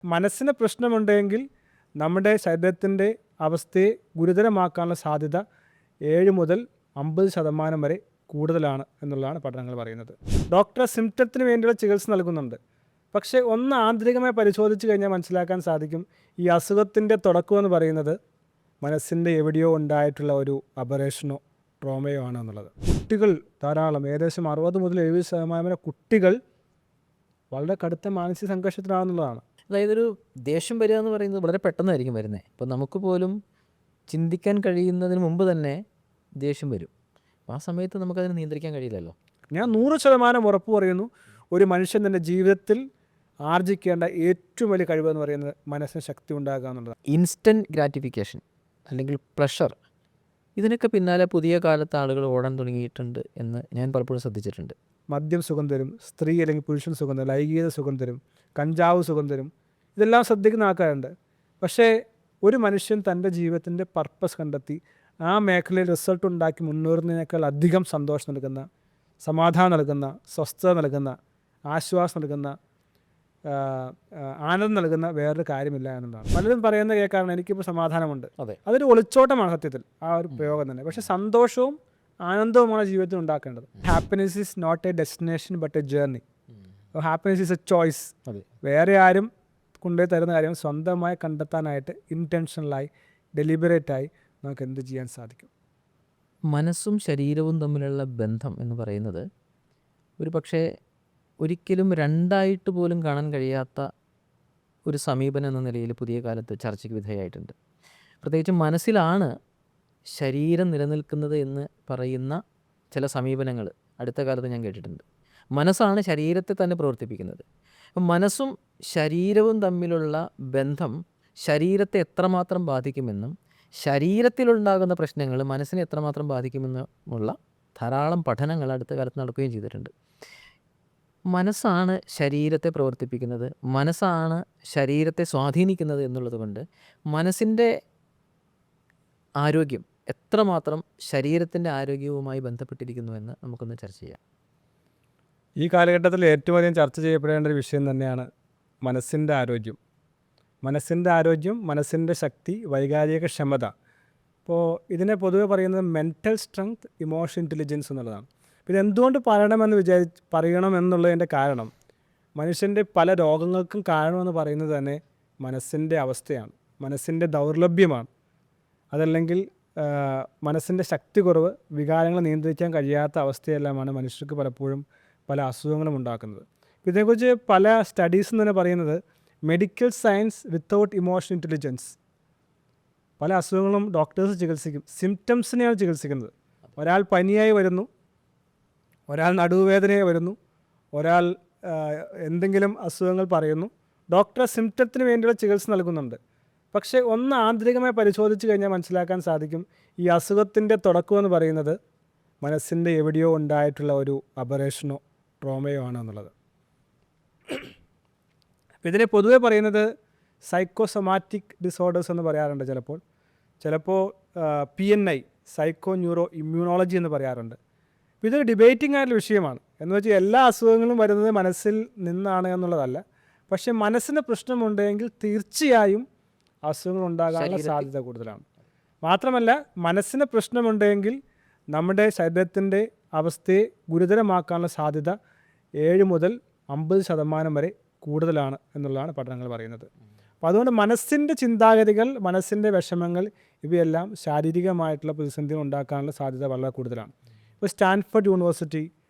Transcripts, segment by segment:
മനസ്സിന് പ്രശ്നമുണ്ടെങ്കിൽ നമ്മുടെ ശരീരത്തിൻ്റെ അവസ്ഥയെ ഗുരുതരമാക്കാനുള്ള സാധ്യത 7 മുതൽ 50% വരെ കൂടുതലാണ് എന്നുള്ളതാണ് പഠനങ്ങൾ പറയുന്നത്. ഡോക്ടർ സിംറ്റത്തിന് വേണ്ടിയുള്ള ചികിത്സ നൽകുന്നുണ്ട്. പക്ഷേ ഒന്ന് ആന്തരികമായി പരിശോധിച്ച് കഴിഞ്ഞാൽ മനസ്സിലാക്കാൻ സാധിക്കും, ഈ അസുഖത്തിൻ്റെ തുടക്കമെന്ന് പറയുന്നത് മനസ്സിൻ്റെ എവിടെയോ ഉണ്ടായിട്ടുള്ള ഒരു അബറേഷനോ ട്രോമയോ ആണ് എന്നുള്ളത്. കുട്ടികൾ ധാരാളം, ഏകദേശം 60 മുതൽ 70% കുട്ടികൾ വളരെ കടുത്ത മാനസിക സംഘർഷത്തിലാണെന്നുള്ളതാണ്. അതായത് ഒരു ദേഷ്യം വരിക എന്ന് പറയുന്നത് വളരെ പെട്ടെന്നായിരിക്കും വരുന്നത്. ഇപ്പോൾ നമുക്ക് പോലും ചിന്തിക്കാൻ കഴിയുന്നതിന് മുമ്പ് തന്നെ ദേഷ്യം വരും. അപ്പോൾ ആ സമയത്ത് നമുക്കതിനെ നിയന്ത്രിക്കാൻ കഴിയില്ലല്ലോ. ഞാൻ 100% ഉറപ്പ് പറയുന്നു, ഒരു മനുഷ്യൻ തൻ്റെ ജീവിതത്തിൽ ആർജിക്കേണ്ട ഏറ്റവും വലിയ കഴിവെന്ന് പറയുന്നത് മനസ്സിന് ശക്തി ഉണ്ടാകുക എന്നുള്ളതാണ്. ഇൻസ്റ്റൻറ്റ് ഗ്രാറ്റിഫിക്കേഷൻ അല്ലെങ്കിൽ പ്ലഷർ, ഇതിനൊക്കെ പിന്നാലെ പുതിയ കാലത്ത് ആളുകൾ ഓടാൻ തുടങ്ങിയിട്ടുണ്ട് എന്ന് ഞാൻ പലപ്പോഴും ശ്രദ്ധിച്ചിട്ടുണ്ട്. മദ്യം സുഖം തരും, സ്ത്രീ അല്ലെങ്കിൽ പുരുഷൻ സുഖം തരും, ലൈംഗികത സുഖം തരും, കഞ്ചാവ് സുഖം തരും, ഇതെല്ലാം ശ്രദ്ധിക്കുന്ന ആൾക്കാരുണ്ട്. പക്ഷേ ഒരു മനുഷ്യൻ തൻ്റെ ജീവിതത്തിൻ്റെ പർപ്പസ് കണ്ടെത്തി ആ മേഖലയിൽ റിസൾട്ട് ഉണ്ടാക്കി മുന്നേറുന്നതിനേക്കാൾ അധികം സന്തോഷം നൽകുന്ന, സമാധാനം നൽകുന്ന, സ്വസ്ഥത നൽകുന്ന, ആശ്വാസം നൽകുന്ന, ആനന്ദം നൽകുന്ന വേറൊരു കാര്യമില്ല എന്നുള്ളതാണ്. പലരും പറയുന്നത് കേൾക്കാറുണ്ട്, എനിക്കിപ്പോൾ സമാധാനമുണ്ട്. അതെ, അതൊരു ഒളിച്ചോട്ടമാണ് സത്യത്തിൽ ആ ഒരു പ്രയോഗം തന്നെ. പക്ഷേ സന്തോഷവും ആനന്ദവുമാണ് ജീവിതത്തിൽ ഉണ്ടാക്കേണ്ടത്. Happiness is not a destination but a journey. Happiness is a choice. വേറെ ആരും കൊണ്ടുപോയി തരുന്ന കാര്യം സ്വന്തമായി കണ്ടെത്താനായിട്ട് ഇൻറ്റൻഷനലായി, ഡെലിബറേറ്റായി നമുക്ക് എന്ത് ചെയ്യാൻ സാധിക്കും. മനസ്സും ശരീരവും തമ്മിലുള്ള ബന്ധം എന്ന് പറയുന്നത് ഒരു പക്ഷേ ഒരിക്കലും രണ്ടായിട്ട് പോലും കാണാൻ കഴിയാത്ത ഒരു സമീപനം എന്ന നിലയിൽ പുതിയ കാലത്ത് ചർച്ചയ്ക്ക് വിധേയമായിട്ടുണ്ട്. പ്രത്യേകിച്ച് മനസ്സിലാണ് ശരീരം നിലനിൽക്കുന്നത് എന്ന് പറയുന്ന ചില സമീപനങ്ങൾ അടുത്ത കാലത്ത് ഞാൻ കേട്ടിട്ടുണ്ട്. മനസ്സാണ് ശരീരത്തെ തന്നെ പ്രവർത്തിപ്പിക്കുന്നത്. അപ്പം മനസ്സും ശരീരവും തമ്മിലുള്ള ബന്ധം ശരീരത്തെ എത്രമാത്രം ബാധിക്കുമെന്നും ശരീരത്തിലുണ്ടാകുന്ന പ്രശ്നങ്ങൾ മനസ്സിനെ എത്രമാത്രം ബാധിക്കുമെന്നുമുള്ള ധാരാളം പഠനങ്ങൾ അടുത്ത കാലത്ത് നടക്കുകയും ചെയ്തിട്ടുണ്ട്. മനസ്സാണ് ശരീരത്തെ പ്രവർത്തിപ്പിക്കുന്നത്, മനസ്സാണ് ശരീരത്തെ സ്വാധീനിക്കുന്നത് എന്നുള്ളത് കൊണ്ട് മനസ്സിൻ്റെ ആരോഗ്യം എത്രമാത്രം ശരീരത്തിൻ്റെ ആരോഗ്യവുമായി ബന്ധപ്പെട്ടിരിക്കുന്നു എന്ന് നമുക്കൊന്ന് ചർച്ച ചെയ്യാം. ഈ കാലഘട്ടത്തിൽ ഏറ്റവും അധികം ചർച്ച ചെയ്യപ്പെടേണ്ട ഒരു വിഷയം തന്നെയാണ് മനസ്സിൻ്റെ ആരോഗ്യം. മനസ്സിൻ്റെ ആരോഗ്യം, മനസ്സിൻ്റെ ശക്തി, വൈകാരിക ക്ഷമത. ഇപ്പോൾ ഇതിനെ പൊതുവെ പറയുന്നത് മെൻ്റൽ സ്ട്രെങ്ത്, ഇമോഷൻ ഇൻ്റലിജൻസ് എന്നുള്ളതാണ്. പിന്നെ എന്തുകൊണ്ട് പറയണമെന്നുള്ളതിൻ്റെ കാരണം, മനുഷ്യൻ്റെ പല രോഗങ്ങൾക്കും കാരണമെന്ന് പറയുന്നത് തന്നെ മനസ്സിൻ്റെ അവസ്ഥയാണ്, മനസ്സിൻ്റെ ദൗർലഭ്യമാണ്. അതല്ലെങ്കിൽ മനസ്സിൻ്റെ ശക്തി കുറവ്, വികാരങ്ങൾ നിയന്ത്രിക്കാൻ കഴിയാത്ത അവസ്ഥയെല്ലാമാണ് മനുഷ്യർക്ക് പലപ്പോഴും പല അസുഖങ്ങളും ഉണ്ടാക്കുന്നത്. ഇതിനെക്കുറിച്ച് പല സ്റ്റഡീസും തന്നെ പറയുന്നത് medical science without emotion intelligence. പല അസുഖങ്ങളും ഡോക്ടേഴ്സ് ചികിത്സിക്കും, സിംറ്റംസിനെയാണ് ചികിത്സിക്കുന്നത്. ഒരാൾ പനിയായി വരുന്നു, ഒരാൾ നടുവേദനയായി വരുന്നു, ഒരാൾ എന്തെങ്കിലും അസുഖങ്ങൾ പറയുന്നു, ഡോക്ടർ സിംറ്റത്തിന് വേണ്ടിയുള്ള ചികിത്സ നൽകുന്നുണ്ട്. പക്ഷേ ഒന്ന് ആന്തരികമായി പരിശോധിച്ച് കഴിഞ്ഞാൽ മനസ്സിലാക്കാൻ സാധിക്കും, ഈ അസുഖത്തിൻ്റെ തുടക്കമെന്ന് പറയുന്നത് മനസ്സിൻ്റെ എവിടെയോ ഉണ്ടായിട്ടുള്ള ഒരു അബറേഷനോ ട്രോമയോ ആണ് എന്നുള്ളത്. ഇതിനെ പൊതുവെ പറയുന്നത് സൈക്കോസൊമാറ്റിക് ഡിസോർഡേഴ്സ് എന്ന് പറയാറുണ്ട്. ചിലപ്പോൾ PNI, സൈക്കോ ന്യൂറോ ഇമ്മ്യൂണോളജി എന്ന് പറയാറുണ്ട്. ഇതൊരു ഡിബേറ്റിംഗ് ആയിട്ടുള്ള വിഷയമാണ്. എന്ന് വെച്ചാൽ എല്ലാ അസുഖങ്ങളും വരുന്നത് മനസ്സിൽ നിന്നാണ് എന്നുള്ളതല്ല. പക്ഷേ മനസ്സിന് പ്രശ്നമുണ്ടെങ്കിൽ തീർച്ചയായും അസുഖങ്ങൾ ഉണ്ടാകാനുള്ള സാധ്യത കൂടുതലാണ്. മാത്രമല്ല, മനസ്സിന് പ്രശ്നമുണ്ടെങ്കിൽ നമ്മുടെ ശരീരത്തിൻ്റെ അവസ്ഥയെ ഗുരുതരമാക്കാനുള്ള സാധ്യത 7 മുതൽ 50% വരെ കൂടുതലാണ് എന്നുള്ളതാണ് പഠനങ്ങൾ പറയുന്നത്. അപ്പോൾ അതുകൊണ്ട് മനസ്സിൻ്റെ ചിന്താഗതികൾ, മനസ്സിൻ്റെ വിഷമങ്ങൾ, ഇവയെല്ലാം ശാരീരികമായിട്ടുള്ള പ്രതിസന്ധികൾ ഉണ്ടാക്കാനുള്ള സാധ്യത വളരെ കൂടുതലാണ്. ഇപ്പോൾ സ്റ്റാൻഫോർഡ് യൂണിവേഴ്സിറ്റി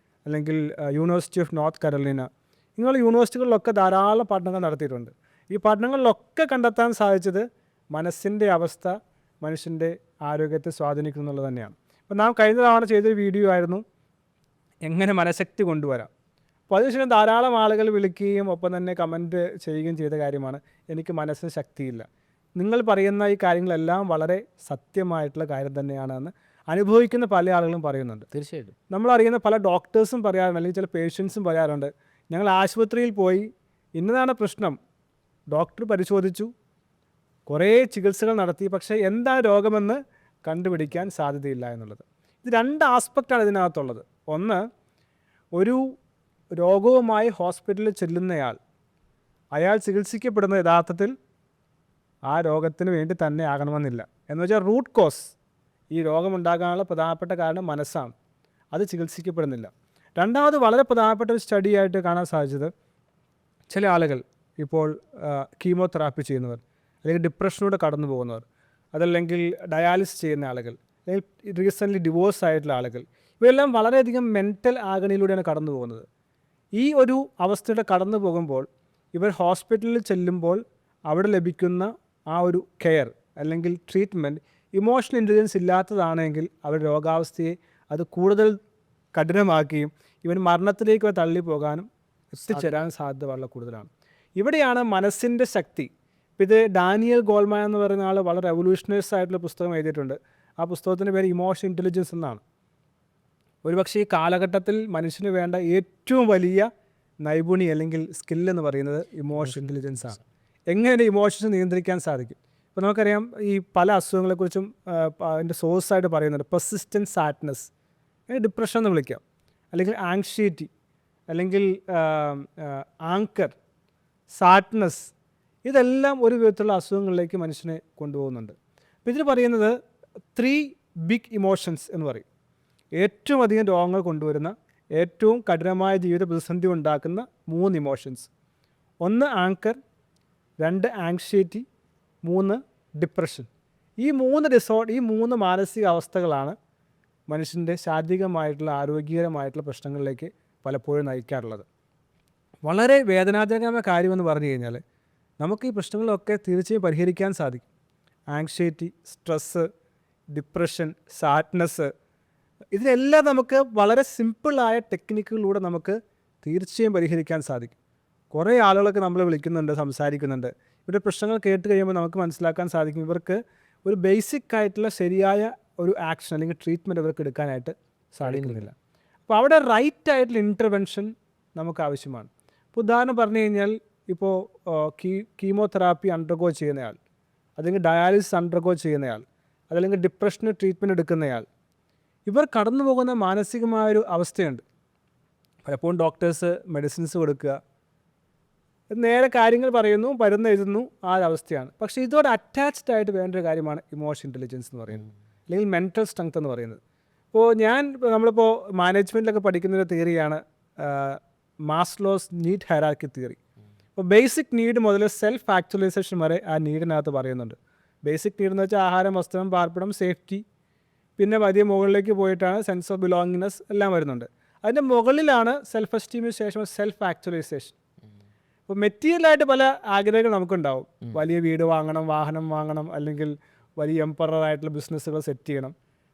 അല്ലെങ്കിൽ യൂണിവേഴ്സിറ്റി ഓഫ് നോർത്ത് കരോലിന, ഇങ്ങനെയുള്ള യൂണിവേഴ്സിറ്റികളിലൊക്കെ ധാരാളം പഠനങ്ങൾ നടത്തിയിട്ടുണ്ട്. ഈ പഠനങ്ങളിലൊക്കെ കണ്ടെത്താൻ സാധിച്ചത് മനസ്സിൻ്റെ അവസ്ഥ മനുഷ്യൻ്റെ ആരോഗ്യത്തെ സ്വാധീനിക്കുന്നു എന്നുള്ളത് തന്നെയാണ്. അപ്പോൾ നാം കഴിഞ്ഞ തവണ ചെയ്തൊരു വീഡിയോ ആയിരുന്നു എങ്ങനെ മനഃശക്തി കൊണ്ടുവരാം. അപ്പോൾ അതിനുശേഷം ധാരാളം ആളുകൾ വിളിക്കുകയും ഒപ്പം തന്നെ കമൻറ്റ് ചെയ്യുകയും ചെയ്ത കാര്യമാണ്, എനിക്ക് മനസ്സിന് ശക്തിയില്ല. നിങ്ങൾ പറയുന്ന ഈ കാര്യങ്ങളെല്ലാം വളരെ സത്യമായിട്ടുള്ള കാര്യം തന്നെയാണെന്ന് അനുഭവിക്കുന്ന പല ആളുകളും പറയുന്നുണ്ട്. തീർച്ചയായിട്ടും നമ്മളറിയുന്ന പല ഡോക്ടേഴ്സും പറയാറുണ്ട്, അല്ലെങ്കിൽ ചില പേഷ്യൻസും പറയാറുണ്ട്, ഞങ്ങൾ ആശുപത്രിയിൽ പോയി ഇന്നതാണ് പ്രശ്നം, ഡോക്ടർ പരിശോധിച്ചു, കുറേ ചികിത്സകൾ നടത്തി, പക്ഷേ എന്താണ് രോഗമെന്ന് കണ്ടുപിടിക്കാൻ സാധ്യതയില്ല എന്നുള്ളത്. ഇത് 2 ആസ്പെക്റ്റാണ് ഇതിനകത്തുള്ളത്. ഒന്ന്, ഒരു രോഗവുമായി ഹോസ്പിറ്റലിൽ ചെല്ലുന്നയാൾ അയാൾ ചികിത്സിക്കപ്പെടുന്നത് യഥാർത്ഥത്തിൽ ആ രോഗത്തിന് വേണ്ടി തന്നെ ആകണമെന്നില്ല. എന്ന് വെച്ചാൽ റൂട്ട് കോസ്, ഈ രോഗമുണ്ടാകാനുള്ള പ്രധാനപ്പെട്ട കാരണം മനസ്സാണ്, അത് ചികിത്സിക്കപ്പെടുന്നില്ല. രണ്ടാമത് വളരെ പ്രധാനപ്പെട്ട ഒരു സ്റ്റഡി ആയിട്ട് കാണാൻ സാധിച്ചത്, ചില ആളുകൾ ഇപ്പോൾ കീമോതെറാപ്പി ചെയ്യുന്നവർ, അല്ലെങ്കിൽ ഡിപ്രഷനിലൂടെ കടന്നു പോകുന്നവർ, അതല്ലെങ്കിൽ ഡയാലിസിസ് ചെയ്യുന്ന ആളുകൾ, അല്ലെങ്കിൽ റീസെൻ്റ്ലി ഡിവോഴ്സ് ആയിട്ടുള്ള ആളുകൾ, ഇവരെല്ലാം വളരെയധികം മെൻ്റൽ ആഗണിയിലൂടെയാണ് കടന്നു പോകുന്നത്. ഈ ഒരു അവസ്ഥയുടെ കടന്നു പോകുമ്പോൾ ഇവർ ഹോസ്പിറ്റലിൽ ചെല്ലുമ്പോൾ അവിടെ ലഭിക്കുന്ന ആ ഒരു കെയർ അല്ലെങ്കിൽ ട്രീറ്റ്മെൻറ്റ് ഇമോഷണൽ ഇൻ്റലിജൻസ് ഇല്ലാത്തതാണെങ്കിൽ അവർ രോഗാവസ്ഥയെ അത് കൂടുതൽ കഠിനമാക്കുകയും ഇവൻ മരണത്തിലേക്ക് തള്ളി പോകാനും എത്തിച്ചേരാനും സാധ്യത വളരെ കൂടുതലാണ്. ഇവിടെയാണ് മനസ്സിൻ്റെ ശക്തി. ഇപ്പോൾ ഇത് ഡാനിയൽ ഗോൾമാൻ എന്ന് പറയുന്ന ആൾ വളരെ റെവല്യൂഷണറീസ് ആയിട്ടുള്ള പുസ്തകം എഴുതിയിട്ടുണ്ട്. ആ പുസ്തകത്തിൻ്റെ പേര് ഇമോഷണൽ ഇൻ്റലിജൻസ് എന്നാണ്. ഒരുപക്ഷെ ഈ കാലഘട്ടത്തിൽ മനുഷ്യന് വേണ്ട ഏറ്റവും വലിയ നൈപുണി അല്ലെങ്കിൽ സ്കില്ലെന്ന് പറയുന്നത് ഇമോഷണൽ ഇൻ്റലിജൻസ് ആണ്. എങ്ങനെ ഇമോഷൻസ് നിയന്ത്രിക്കാൻ സാധിക്കും? ഇപ്പോൾ നമുക്കറിയാം, ഈ പല അസുഖങ്ങളെക്കുറിച്ചും അതിൻ്റെ സോഴ്സായിട്ട് പറയുന്നുണ്ട്. പെർസിസ്റ്റൻറ്റ് സാഡ്നെസ്, ഡിപ്രഷൻ എന്ന് വിളിക്കാം, അല്ലെങ്കിൽ ആങ്ഷൈറ്റി, അല്ലെങ്കിൽ ആങ്കർ, സാഡ്നെസ്, ഇതെല്ലാം ഒരു വിധത്തിലുള്ള അസുഖങ്ങളിലേക്ക് മനുഷ്യനെ കൊണ്ടുപോകുന്നുണ്ട്. അപ്പോൾ ഇതിൽ പറയുന്നത് 3 ബിഗ് ഇമോഷൻസ് എന്ന് പറയും. ഏറ്റവും അധികം രോഗങ്ങൾ കൊണ്ടുവരുന്ന, ഏറ്റവും കഠിനമായ ജീവിത പ്രതിസന്ധി ഉണ്ടാക്കുന്ന 3 ഇമോഷൻസ്. 1 anchor, 2 anxiety, 3 depression. ഈ 3 മാനസിക അവസ്ഥകളാണ് മനുഷ്യൻ്റെ ശാരീരികമായിട്ടുള്ള ആരോഗ്യകരമായിട്ടുള്ള പ്രശ്നങ്ങളിലേക്ക് പലപ്പോഴും നയിക്കാറുള്ളത്. വളരെ വേദനാജനകമായ കാര്യമെന്ന് പറഞ്ഞു കഴിഞ്ഞാൽ നമുക്ക് ഈ പ്രശ്നങ്ങളൊക്കെ തീർച്ചയായും പരിഹരിക്കാൻ സാധിക്കും. ആങ്ഷൈറ്റി, സ്ട്രെസ്സ്, ഡിപ്രഷൻ, സാഡ്നെസ്, ഇതിനെല്ലാം നമുക്ക് വളരെ സിമ്പിളായ ടെക്നിക്കുകളിലൂടെ നമുക്ക് തീർച്ചയായും പരിഹരിക്കാൻ സാധിക്കും. കുറേ ആളുകളൊക്കെ നമ്മൾ വിളിക്കുന്നുണ്ട്, സംസാരിക്കുന്നുണ്ട്. ഇവരുടെ പ്രശ്നങ്ങൾ കേട്ട് കഴിയുമ്പോൾ നമുക്ക് മനസ്സിലാക്കാൻ സാധിക്കും ഇവർക്ക് ഒരു ബേസിക് ആയിട്ടുള്ള ശരിയായ ഒരു ആക്ഷൻ അല്ലെങ്കിൽ ട്രീറ്റ്മെൻറ്റ് ഇവർക്ക് എടുക്കാനായിട്ട് സാധിക്കുന്നില്ല. അപ്പോൾ അവിടെ റൈറ്റ് ആയിട്ടുള്ള ഇൻ്റർവെൻഷൻ നമുക്ക് ആവശ്യമാണ്. ഇപ്പോൾ ഉദാഹരണം പറഞ്ഞു കഴിഞ്ഞാൽ, ഇപ്പോൾ കീമോതെറാപ്പി അണ്ടർഗോ ചെയ്യുന്നയാൾ, അല്ലെങ്കിൽ ഡയാലിസിസ് അണ്ടർഗോ ചെയ്യുന്നയാൾ, അതല്ലെങ്കിൽ ഡിപ്രഷന് ട്രീറ്റ്മെൻറ്റ് എടുക്കുന്നയാൾ, ഇവർ കടന്നു പോകുന്ന മാനസികമായൊരു അവസ്ഥയുണ്ട്. പലപ്പോഴും ഡോക്ടേഴ്സ് മെഡിസിൻസ് കൊടുക്കുക, നേരെ കാര്യങ്ങൾ പറയുന്നു, മരുന്ന് എഴുതുന്നു, ആ ഒരവസ്ഥയാണ്. പക്ഷേ ഇതോടെ അറ്റാച്ച്ഡ് ആയിട്ട് വേണ്ടൊരു കാര്യമാണ് ഇമോഷണൽ ഇൻ്റലിജൻസ് എന്ന് പറയുന്നത്, അല്ലെങ്കിൽ മെൻ്റൽ സ്ട്രെങ്ത് എന്ന് പറയുന്നത്. ഇപ്പോൾ നമ്മളിപ്പോൾ മാനേജ്മെൻറ്റിലൊക്കെ പഠിക്കുന്നൊരു തിയറിയാണ് മാസ്ലോസ് നീഡ് ഹൈറാർക്കി തിയറി. അപ്പോൾ ബേസിക് നീഡ് മുതൽ സെൽഫ് ആക്ച്വലൈസേഷൻ വരെ ആ നീഡിനകത്ത് പറയുന്നുണ്ട്. ബേസിക് നീഡ് എന്ന് വെച്ചാൽ ആഹാരം, വസ്ത്രം, പാർപ്പിടം, സേഫ്റ്റി. പിന്നെ വലിയ മുകളിലേക്ക് പോയിട്ടാണ് സെൻസ് ഓഫ് ബിലോങ്ങിങ്നെസ് എല്ലാം വരുന്നുണ്ട്. അതിൻ്റെ മുകളിലാണ് സെൽഫ് എസ്റ്റീമിന് ശേഷം സെൽഫ് ആക്ച്വലൈസേഷൻ. അപ്പോൾ മെറ്റീരിയലായിട്ട് പല ആഗ്രഹങ്ങൾ നമുക്കുണ്ടാവും. വലിയ വീട് വാങ്ങണം, വാഹനം വാങ്ങണം, അല്ലെങ്കിൽ വലിയ എംപററായിട്ടുള്ള ബിസിനസ്സുകൾ സെറ്റ് ചെയ്യണം.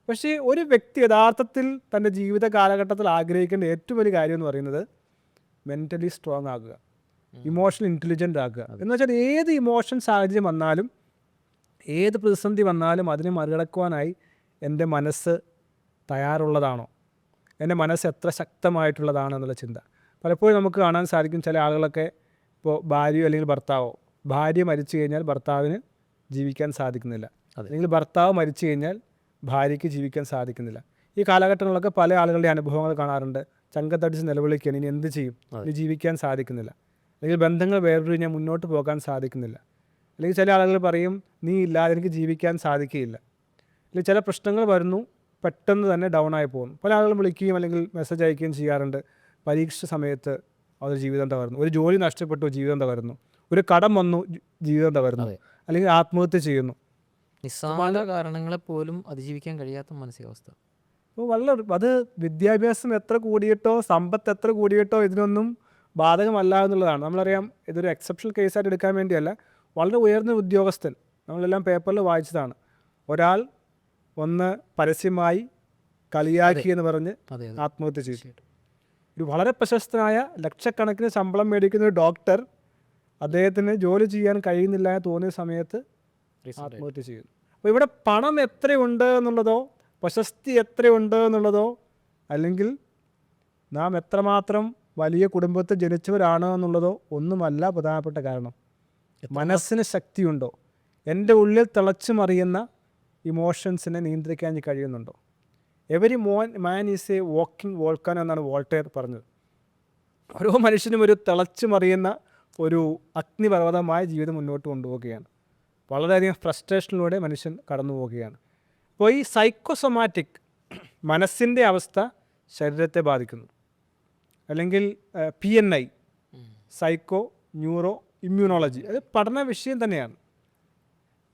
പക്ഷേ ഒരു വ്യക്തി യഥാർത്ഥത്തിൽ തൻ്റെ ജീവിത കാലഘട്ടത്തിൽ ആഗ്രഹിക്കേണ്ട ഏറ്റവും വലിയ കാര്യം എന്ന് പറയുന്നത് മെൻ്റലി സ്ട്രോങ് ആകുക, ഇമോഷണൽ ഇൻ്റലിജൻ്റ് ആകുക. എന്ന് വെച്ചാൽ ഏത് ഇമോഷൻ സാഹചര്യം വന്നാലും, ഏത് പ്രതിസന്ധി വന്നാലും അതിനെ മറികടക്കുവാനായി എൻ്റെ മനസ്സ് തയ്യാറുള്ളതാണോ, എൻ്റെ മനസ്സ് എത്ര ശക്തമായിട്ടുള്ളതാണോ എന്നുള്ള ചിന്ത. പലപ്പോഴും നമുക്ക് കാണാൻ സാധിക്കും, ചില ആളുകളൊക്കെ ഇപ്പോൾ ഭാര്യയോ അല്ലെങ്കിൽ ഭർത്താവോ, ഭാര്യ മരിച്ചു കഴിഞ്ഞാൽ ഭർത്താവിന് ജീവിക്കാൻ സാധിക്കുന്നില്ല, അല്ലെങ്കിൽ ഭർത്താവ് മരിച്ചു കഴിഞ്ഞാൽ ഭാര്യയ്ക്ക് ജീവിക്കാൻ സാധിക്കുന്നില്ല. ഈ കാലഘട്ടങ്ങളിലൊക്കെ പല ആളുകളുടെ അനുഭവങ്ങൾ കാണാറുണ്ട്. ചങ്കത്തടിച്ച് നിലവിളിക്കുകയാണ്, ഇനി എന്ത് ചെയ്യും, ഇനി ജീവിക്കാൻ സാധിക്കുന്നില്ല, അല്ലെങ്കിൽ ബന്ധങ്ങൾ വേർപിരിഞ്ഞാൽ മുന്നോട്ട് പോകാൻ സാധിക്കുന്നില്ല. അല്ലെങ്കിൽ ചില ആളുകൾ പറയും, നീ ഇല്ലാതെ എനിക്ക് ജീവിക്കാൻ സാധിക്കുകയില്ല. അല്ലെങ്കിൽ ചില പ്രശ്നങ്ങൾ വരുന്നു, പെട്ടെന്ന് തന്നെ ഡൗൺ ആയി പോകുന്നു. പല ആളുകളും വിളിക്കുകയും അല്ലെങ്കിൽ മെസ്സേജ് അയക്കുകയും ചെയ്യാറുണ്ട്. പരീക്ഷ സമയത്ത് അവരുടെ ജീവിതം തകർന്നു, ഒരു ജോലി നഷ്ടപ്പെട്ടു, ജീവിതം തകർന്നു, ഒരു കടം വന്നു, ജീവിതം തകർന്നു, അല്ലെങ്കിൽ ആത്മഹത്യ ചെയ്യുന്നു. നിസ്സാര കാരണങ്ങളെ പോലും അതിജീവിക്കാൻ കഴിയാത്ത മാനസികാവസ്ഥ. അപ്പോൾ അത് വിദ്യാഭ്യാസം എത്ര കൂടിയിട്ടോ സമ്പത്ത് എത്ര കൂടിയിട്ടോ ഇതിനൊന്നും ബാധകമല്ല എന്നുള്ളതാണ്. നമ്മളറിയാം, ഇതൊരു എക്സെപ്ഷണൽ കേസായിട്ട് എടുക്കാൻ വേണ്ടിയല്ല. വളരെ ഉയർന്ന ഉദ്യോഗസ്ഥൻ, നമ്മളെല്ലാം പേപ്പറിൽ വായിച്ചതാണ്, ഒരാൾ ഒന്ന് പരസ്യമായി കളിയാക്കി എന്ന് പറഞ്ഞ് ആത്മഹത്യ ചെയ്തു. ഒരു വളരെ പ്രശസ്തനായ ലക്ഷക്കണക്കിന് ശമ്പളം മേടിക്കുന്ന ഒരു ഡോക്ടർ അദ്ദേഹത്തിന് ജോലി ചെയ്യാൻ കഴിയുന്നില്ല എന്ന് തോന്നിയ സമയത്ത് ആത്മഹത്യ ചെയ്യുന്നു. അപ്പോൾ ഇവിടെ പണം എത്രയുണ്ട് എന്നുള്ളതോ പ്രശസ്തി എത്രയുണ്ട് എന്നുള്ളതോ, അല്ലെങ്കിൽ നാം എത്രമാത്രം വലിയ കുടുംബത്തിൽ ജനിച്ചവരാണ് എന്നുള്ളതോ ഒന്നുമല്ല പ്രധാനപ്പെട്ട കാരണം. മനസ്സിന് ശക്തിയുണ്ടോ, എൻ്റെ ഉള്ളിൽ തിളച്ചു മറിയുന്ന ഇമോഷൻസിനെ നിയന്ത്രിക്കാൻ കഴിയുന്നുണ്ടോ? Every man is A walking volcano എന്നാണ് വോൾട്ടയർ പറഞ്ഞത്. ഓരോ മനുഷ്യനും ഒരു തിളച്ചു മറിയുന്ന ഒരു അഗ്നിപർവ്വതമായ ജീവിതം മുന്നോട്ട് കൊണ്ടുപോവുകയാണ്. വളരെയധികം ഫ്രസ്ട്രേഷനിലൂടെ മനുഷ്യൻ കടന്നു പോവുകയാണ്. അപ്പോൾ ഈ സൈക്കോസൊമാറ്റിക് മനസ്സിൻ്റെ അവസ്ഥ ശരീരത്തെ ബാധിക്കുന്നു. അല്ലെങ്കിൽ PNI സൈക്കോ ന്യൂറോ ഇമ്മ്യൂണോളജി, അത് പഠന വിഷയം തന്നെയാണ്.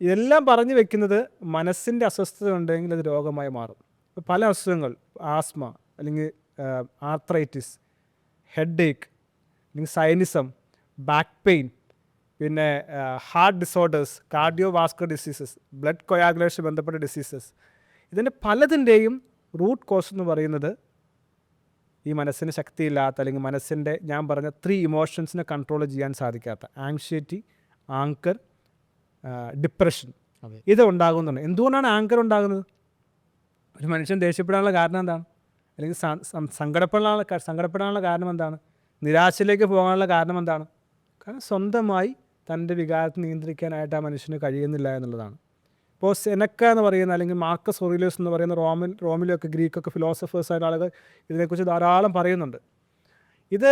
ഇതെല്ലാം പറഞ്ഞു വെക്കുന്നത് മനസ്സിൻ്റെ അസ്വസ്ഥത ഉണ്ടെങ്കിൽ അത് രോഗമായി മാറും. പല അസുഖങ്ങൾ, ആസ്മ അല്ലെങ്കിൽ ആർത്രൈറ്റിസ്, ഹെഡ് ഏക്ക് അല്ലെങ്കിൽ സൈനിസം, ബാക്ക് പെയിൻ, പിന്നെ heart disorders, cardio vascular diseases, blood coagulation ബന്ധപ്പെട്ട ഡിസീസസ്, ഇതിൻ്റെ പലതിൻ്റെയും റൂട്ട് കോസ് എന്ന് പറയുന്നത് ഈ മനസ്സിന് ശക്തിയില്ലാത്ത അല്ലെങ്കിൽ മനസ്സിൻ്റെ ഞാൻ പറഞ്ഞ 3 ഇമോഷൻസിനെ കൺട്രോൾ ചെയ്യാൻ സാധിക്കാത്ത ആങ്ഷൈറ്റി, ആങ്കർ, ഡിപ്രഷൻ, ഇത് ഉണ്ടാകുന്നുണ്ട്. എന്തുകൊണ്ടാണ് ആങ്കർ ഉണ്ടാകുന്നത്? ഒരു മനുഷ്യൻ ദേഷ്യപ്പെടാനുള്ള കാരണം എന്താണ്? അല്ലെങ്കിൽ സങ്കടപ്പെടാനുള്ള കാരണം എന്താണ്? നിരാശയിലേക്ക് പോകാനുള്ള കാരണം എന്താണ്? കാരണം സ്വന്തമായി തൻ്റെ വികാരത്തെ നിയന്ത്രിക്കാനായിട്ട് ആ മനുഷ്യന് കഴിയുന്നില്ല എന്നുള്ളതാണ്. ഇപ്പോൾ സെനക്ക എന്ന് പറയുന്ന അല്ലെങ്കിൽ മാർക്കസ് ഒറീലിയസ് എന്ന് പറയുന്ന റോമിലൊക്കെ ഗ്രീക്കൊക്കെ ഫിലോസഫേഴ്സായിട്ട് ആളുകൾ ഇതിനെക്കുറിച്ച് ധാരാളം പറയുന്നുണ്ട്. ഇത്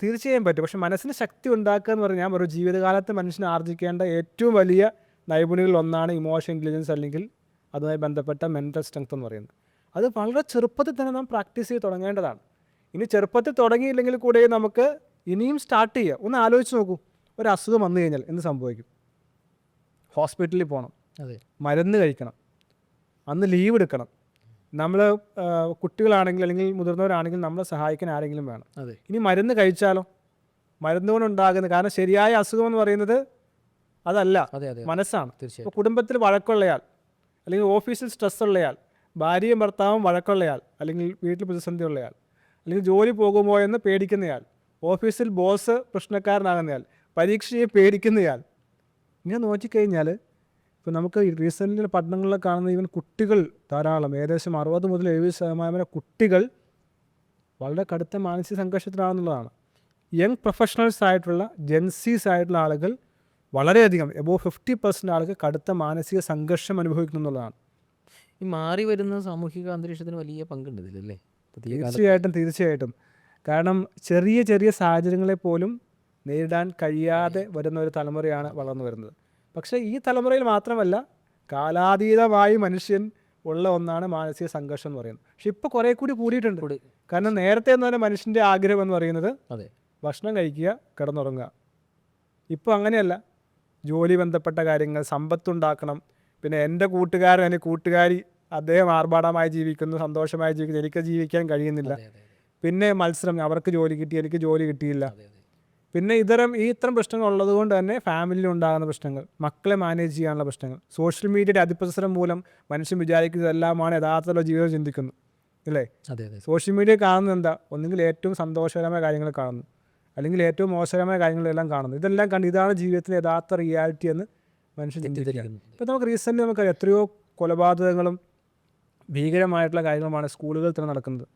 തീർച്ചയായും പറ്റും. പക്ഷേ മനസ്സിന് ശക്തി ഉണ്ടാക്കുക എന്ന് പറഞ്ഞാൽ ഒരു ജീവിതകാലത്ത് മനുഷ്യന് ആർജിക്കേണ്ട ഏറ്റവും വലിയ നൈപുണ്യങ്ങളിൽ ഒന്നാണ് ഇമോഷൻ ഇൻ്റലിജൻസ് അല്ലെങ്കിൽ അതുമായി ബന്ധപ്പെട്ട മെൻ്റൽ സ്ട്രെങ്ത് എന്ന് പറയുന്നത്. അത് വളരെ ചെറുപ്പത്തിൽ തന്നെ നാം പ്രാക്ടീസ് ചെയ്ത് തുടങ്ങേണ്ടതാണ്. ഇനി ചെറുപ്പത്തിൽ തുടങ്ങിയില്ലെങ്കിൽ കൂടെ നമുക്ക് ഇനിയും സ്റ്റാർട്ട് ചെയ്യുക. ഒന്ന് ആലോചിച്ച് നോക്കൂ, ഒരു അസുഖം വന്നു കഴിഞ്ഞാൽ എന്ത് സംഭവിക്കും? ഹോസ്പിറ്റലിൽ പോകണം, മരുന്ന് കഴിക്കണം, അന്ന് ലീവ് എടുക്കണം. നമ്മൾ കുട്ടികളാണെങ്കിൽ അല്ലെങ്കിൽ മുതിർന്നവരാണെങ്കിൽ നമ്മളെ സഹായിക്കാൻ ആരെങ്കിലും വേണം. ഇനി മരുന്ന് കഴിച്ചാലോ? മരുന്ന് കൊണ്ടുണ്ടാകുന്നത്, കാരണം ശരിയായ അസുഖം എന്ന് പറയുന്നത് അതല്ല, മനസ്സാണ്. ഇപ്പോൾ കുടുംബത്തിൽ വഴക്കുള്ളയാൾ, അല്ലെങ്കിൽ ഓഫീസിൽ സ്ട്രെസ് ഉള്ളയാൾ, ഭാര്യയും ഭർത്താവും വഴക്കുള്ളയാൾ, അല്ലെങ്കിൽ വീട്ടിൽ പ്രതിസന്ധി ഉള്ളയാൾ, അല്ലെങ്കിൽ ജോലി പോകുമോ എന്ന് പേടിക്കുന്നയാൾ, ഓഫീസിൽ ബോസ് പ്രശ്നക്കാരനാകുന്നയാൾ, പരീക്ഷയെ പേടിക്കുന്നയാൾ, ഇങ്ങനെ നോക്കിക്കഴിഞ്ഞാൽ ഇപ്പോൾ നമുക്ക് റീസെൻ്റ് പഠനങ്ങളിൽ കാണുന്ന ഈവൻ കുട്ടികൾ ധാരാളം, ഏകദേശം 60 മുതൽ 70% വരെ കുട്ടികൾ വളരെ കടുത്ത മാനസിക സംഘർഷത്തിലാണെന്നുള്ളതാണ്. യങ് പ്രൊഫഷണൽസ് ആയിട്ടുള്ള ജെൻസീസ് ആയിട്ടുള്ള ആളുകൾ വളരെയധികം എബോവ് 50% ആളുകൾ കടുത്ത മാനസിക സംഘർഷം അനുഭവിക്കുന്നു എന്നുള്ളതാണ്. ഈ മാറി വരുന്ന സാമൂഹിക അന്തരീക്ഷത്തിന് വലിയ പങ്കുണ്ട് ഇതിലല്ലേ? തീർച്ചയായിട്ടും. കാരണം ചെറിയ ചെറിയ സാഹചര്യങ്ങളെ പോലും നേരിടാൻ കഴിയാതെ വരുന്ന ഒരു തലമുറയാണ് വളർന്നു വരുന്നത്. പക്ഷേ ഈ തലമുറയിൽ മാത്രമല്ല, കാലാതീതമായി മനുഷ്യൻ ഉള്ള ഒന്നാണ് മാനസിക സംഘർഷം എന്ന് പറയുന്നത്. പക്ഷെ ഇപ്പോൾ കുറേ കൂടി കൂടിയിട്ടുണ്ട്. കാരണം നേരത്തെ എന്ന് പറഞ്ഞാൽ മനുഷ്യൻ്റെ ആഗ്രഹം എന്ന് പറയുന്നത് ഭക്ഷണം കഴിക്കുക, കിടന്നുറങ്ങുക. ഇപ്പോൾ അങ്ങനെയല്ല. ജോലി ബന്ധപ്പെട്ട കാര്യങ്ങൾ, സമ്പത്തുണ്ടാക്കണം, പിന്നെ എൻ്റെ കൂട്ടുകാരൻ അല്ലെങ്കിൽ കൂട്ടുകാരി അദ്ദേഹം ആർഭാടമായി ജീവിക്കുന്നു, സന്തോഷമായി ജീവിക്കുന്നു, എനിക്ക് ജീവിക്കാൻ കഴിയുന്നില്ല. പിന്നെ മത്സരം, അവർക്ക് ജോലി കിട്ടി, എനിക്ക് ജോലി കിട്ടിയില്ല. പിന്നെ ഇത്തരം പ്രശ്നങ്ങൾ ഉള്ളതുകൊണ്ട് തന്നെ ഫാമിലിയിൽ ഉണ്ടാകുന്ന പ്രശ്നങ്ങൾ, മക്കളെ മാനേജ് ചെയ്യാനുള്ള പ്രശ്നങ്ങൾ, സോഷ്യൽ മീഡിയയുടെ അതിപ്രസരം മൂലം മനുഷ്യൻ വിചാരിക്കുന്നതെല്ലാമാണ് യഥാർത്ഥത്തിലുള്ള ജീവിതം ചിന്തിക്കുന്നു, അല്ലേ? സോഷ്യൽ മീഡിയ കാണുന്നത് എന്താ? ഒന്നുകിൽ ഏറ്റവും സന്തോഷകരമായ കാര്യങ്ങൾ കാണുന്നു, അല്ലെങ്കിൽ ഏറ്റവും മോശകരമായ കാര്യങ്ങളെല്ലാം കാണുന്നു. ഇതെല്ലാം കണ്ട് ഇതാണ് ജീവിതത്തിലെ യഥാർത്ഥ റിയാലിറ്റി എന്ന് മനുഷ്യൻ ചിന്തിക്കുകയാണ്. ഇപ്പോൾ നമുക്ക് റീസെൻ്റ് നമുക്ക് എത്രയോ കൊലപാതകങ്ങളും ഭീകരമായിട്ടുള്ള കാര്യങ്ങളുമാണ് സ്കൂളുകളിൽ തന്നെ നടക്കുന്നത്.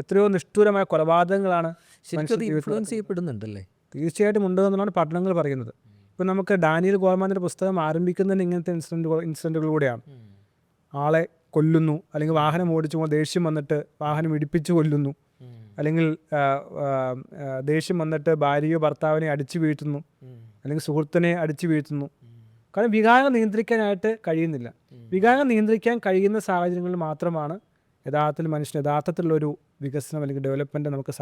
എത്രയോ നിഷ്ഠൂരമായ കൊലപാതകങ്ങളാണ് ഇൻഫ്ലുവൻസ് ചെയ്യപ്പെടുന്നുണ്ടല്ലേ? തീർച്ചയായിട്ടും ഉണ്ടെന്നാണ് പഠനങ്ങൾ പറയുന്നത്. ഇപ്പോൾ നമുക്ക് ഡാനിയൽ ഗോൾമാൻ്റെ പുസ്തകം ആരംഭിക്കുന്നതിന് ഇങ്ങനത്തെ ഇൻസിഡൻറ്റുകളിലൂടെയാണ്. ആളെ കൊല്ലുന്നു, അല്ലെങ്കിൽ വാഹനം ഓടിച്ചുമ്പോൾ ദേഷ്യം വന്നിട്ട് വാഹനം ഇടിപ്പിച്ച് കൊല്ലുന്നു, അല്ലെങ്കിൽ ദേഷ്യം വന്നിട്ട് ഭാര്യയോ ഭർത്താവിനെ അടിച്ചു വീഴ്ത്തുന്നു, അല്ലെങ്കിൽ സുഹൃത്തിനെ അടിച്ചു വീഴ്ത്തുന്നു. കാരണം വികാരം നിയന്ത്രിക്കാനായിട്ട് കഴിയുന്നില്ല. വികാരം നിയന്ത്രിക്കാൻ കഴിയുന്ന സാഹചര്യങ്ങളിൽ മാത്രമാണ് മനുഷ്യന് യഥാർത്ഥത്തിലുള്ളൊരു വികസനം അല്ലെങ്കിൽ ഡെവലപ്മെൻറ്റ് നമുക്ക്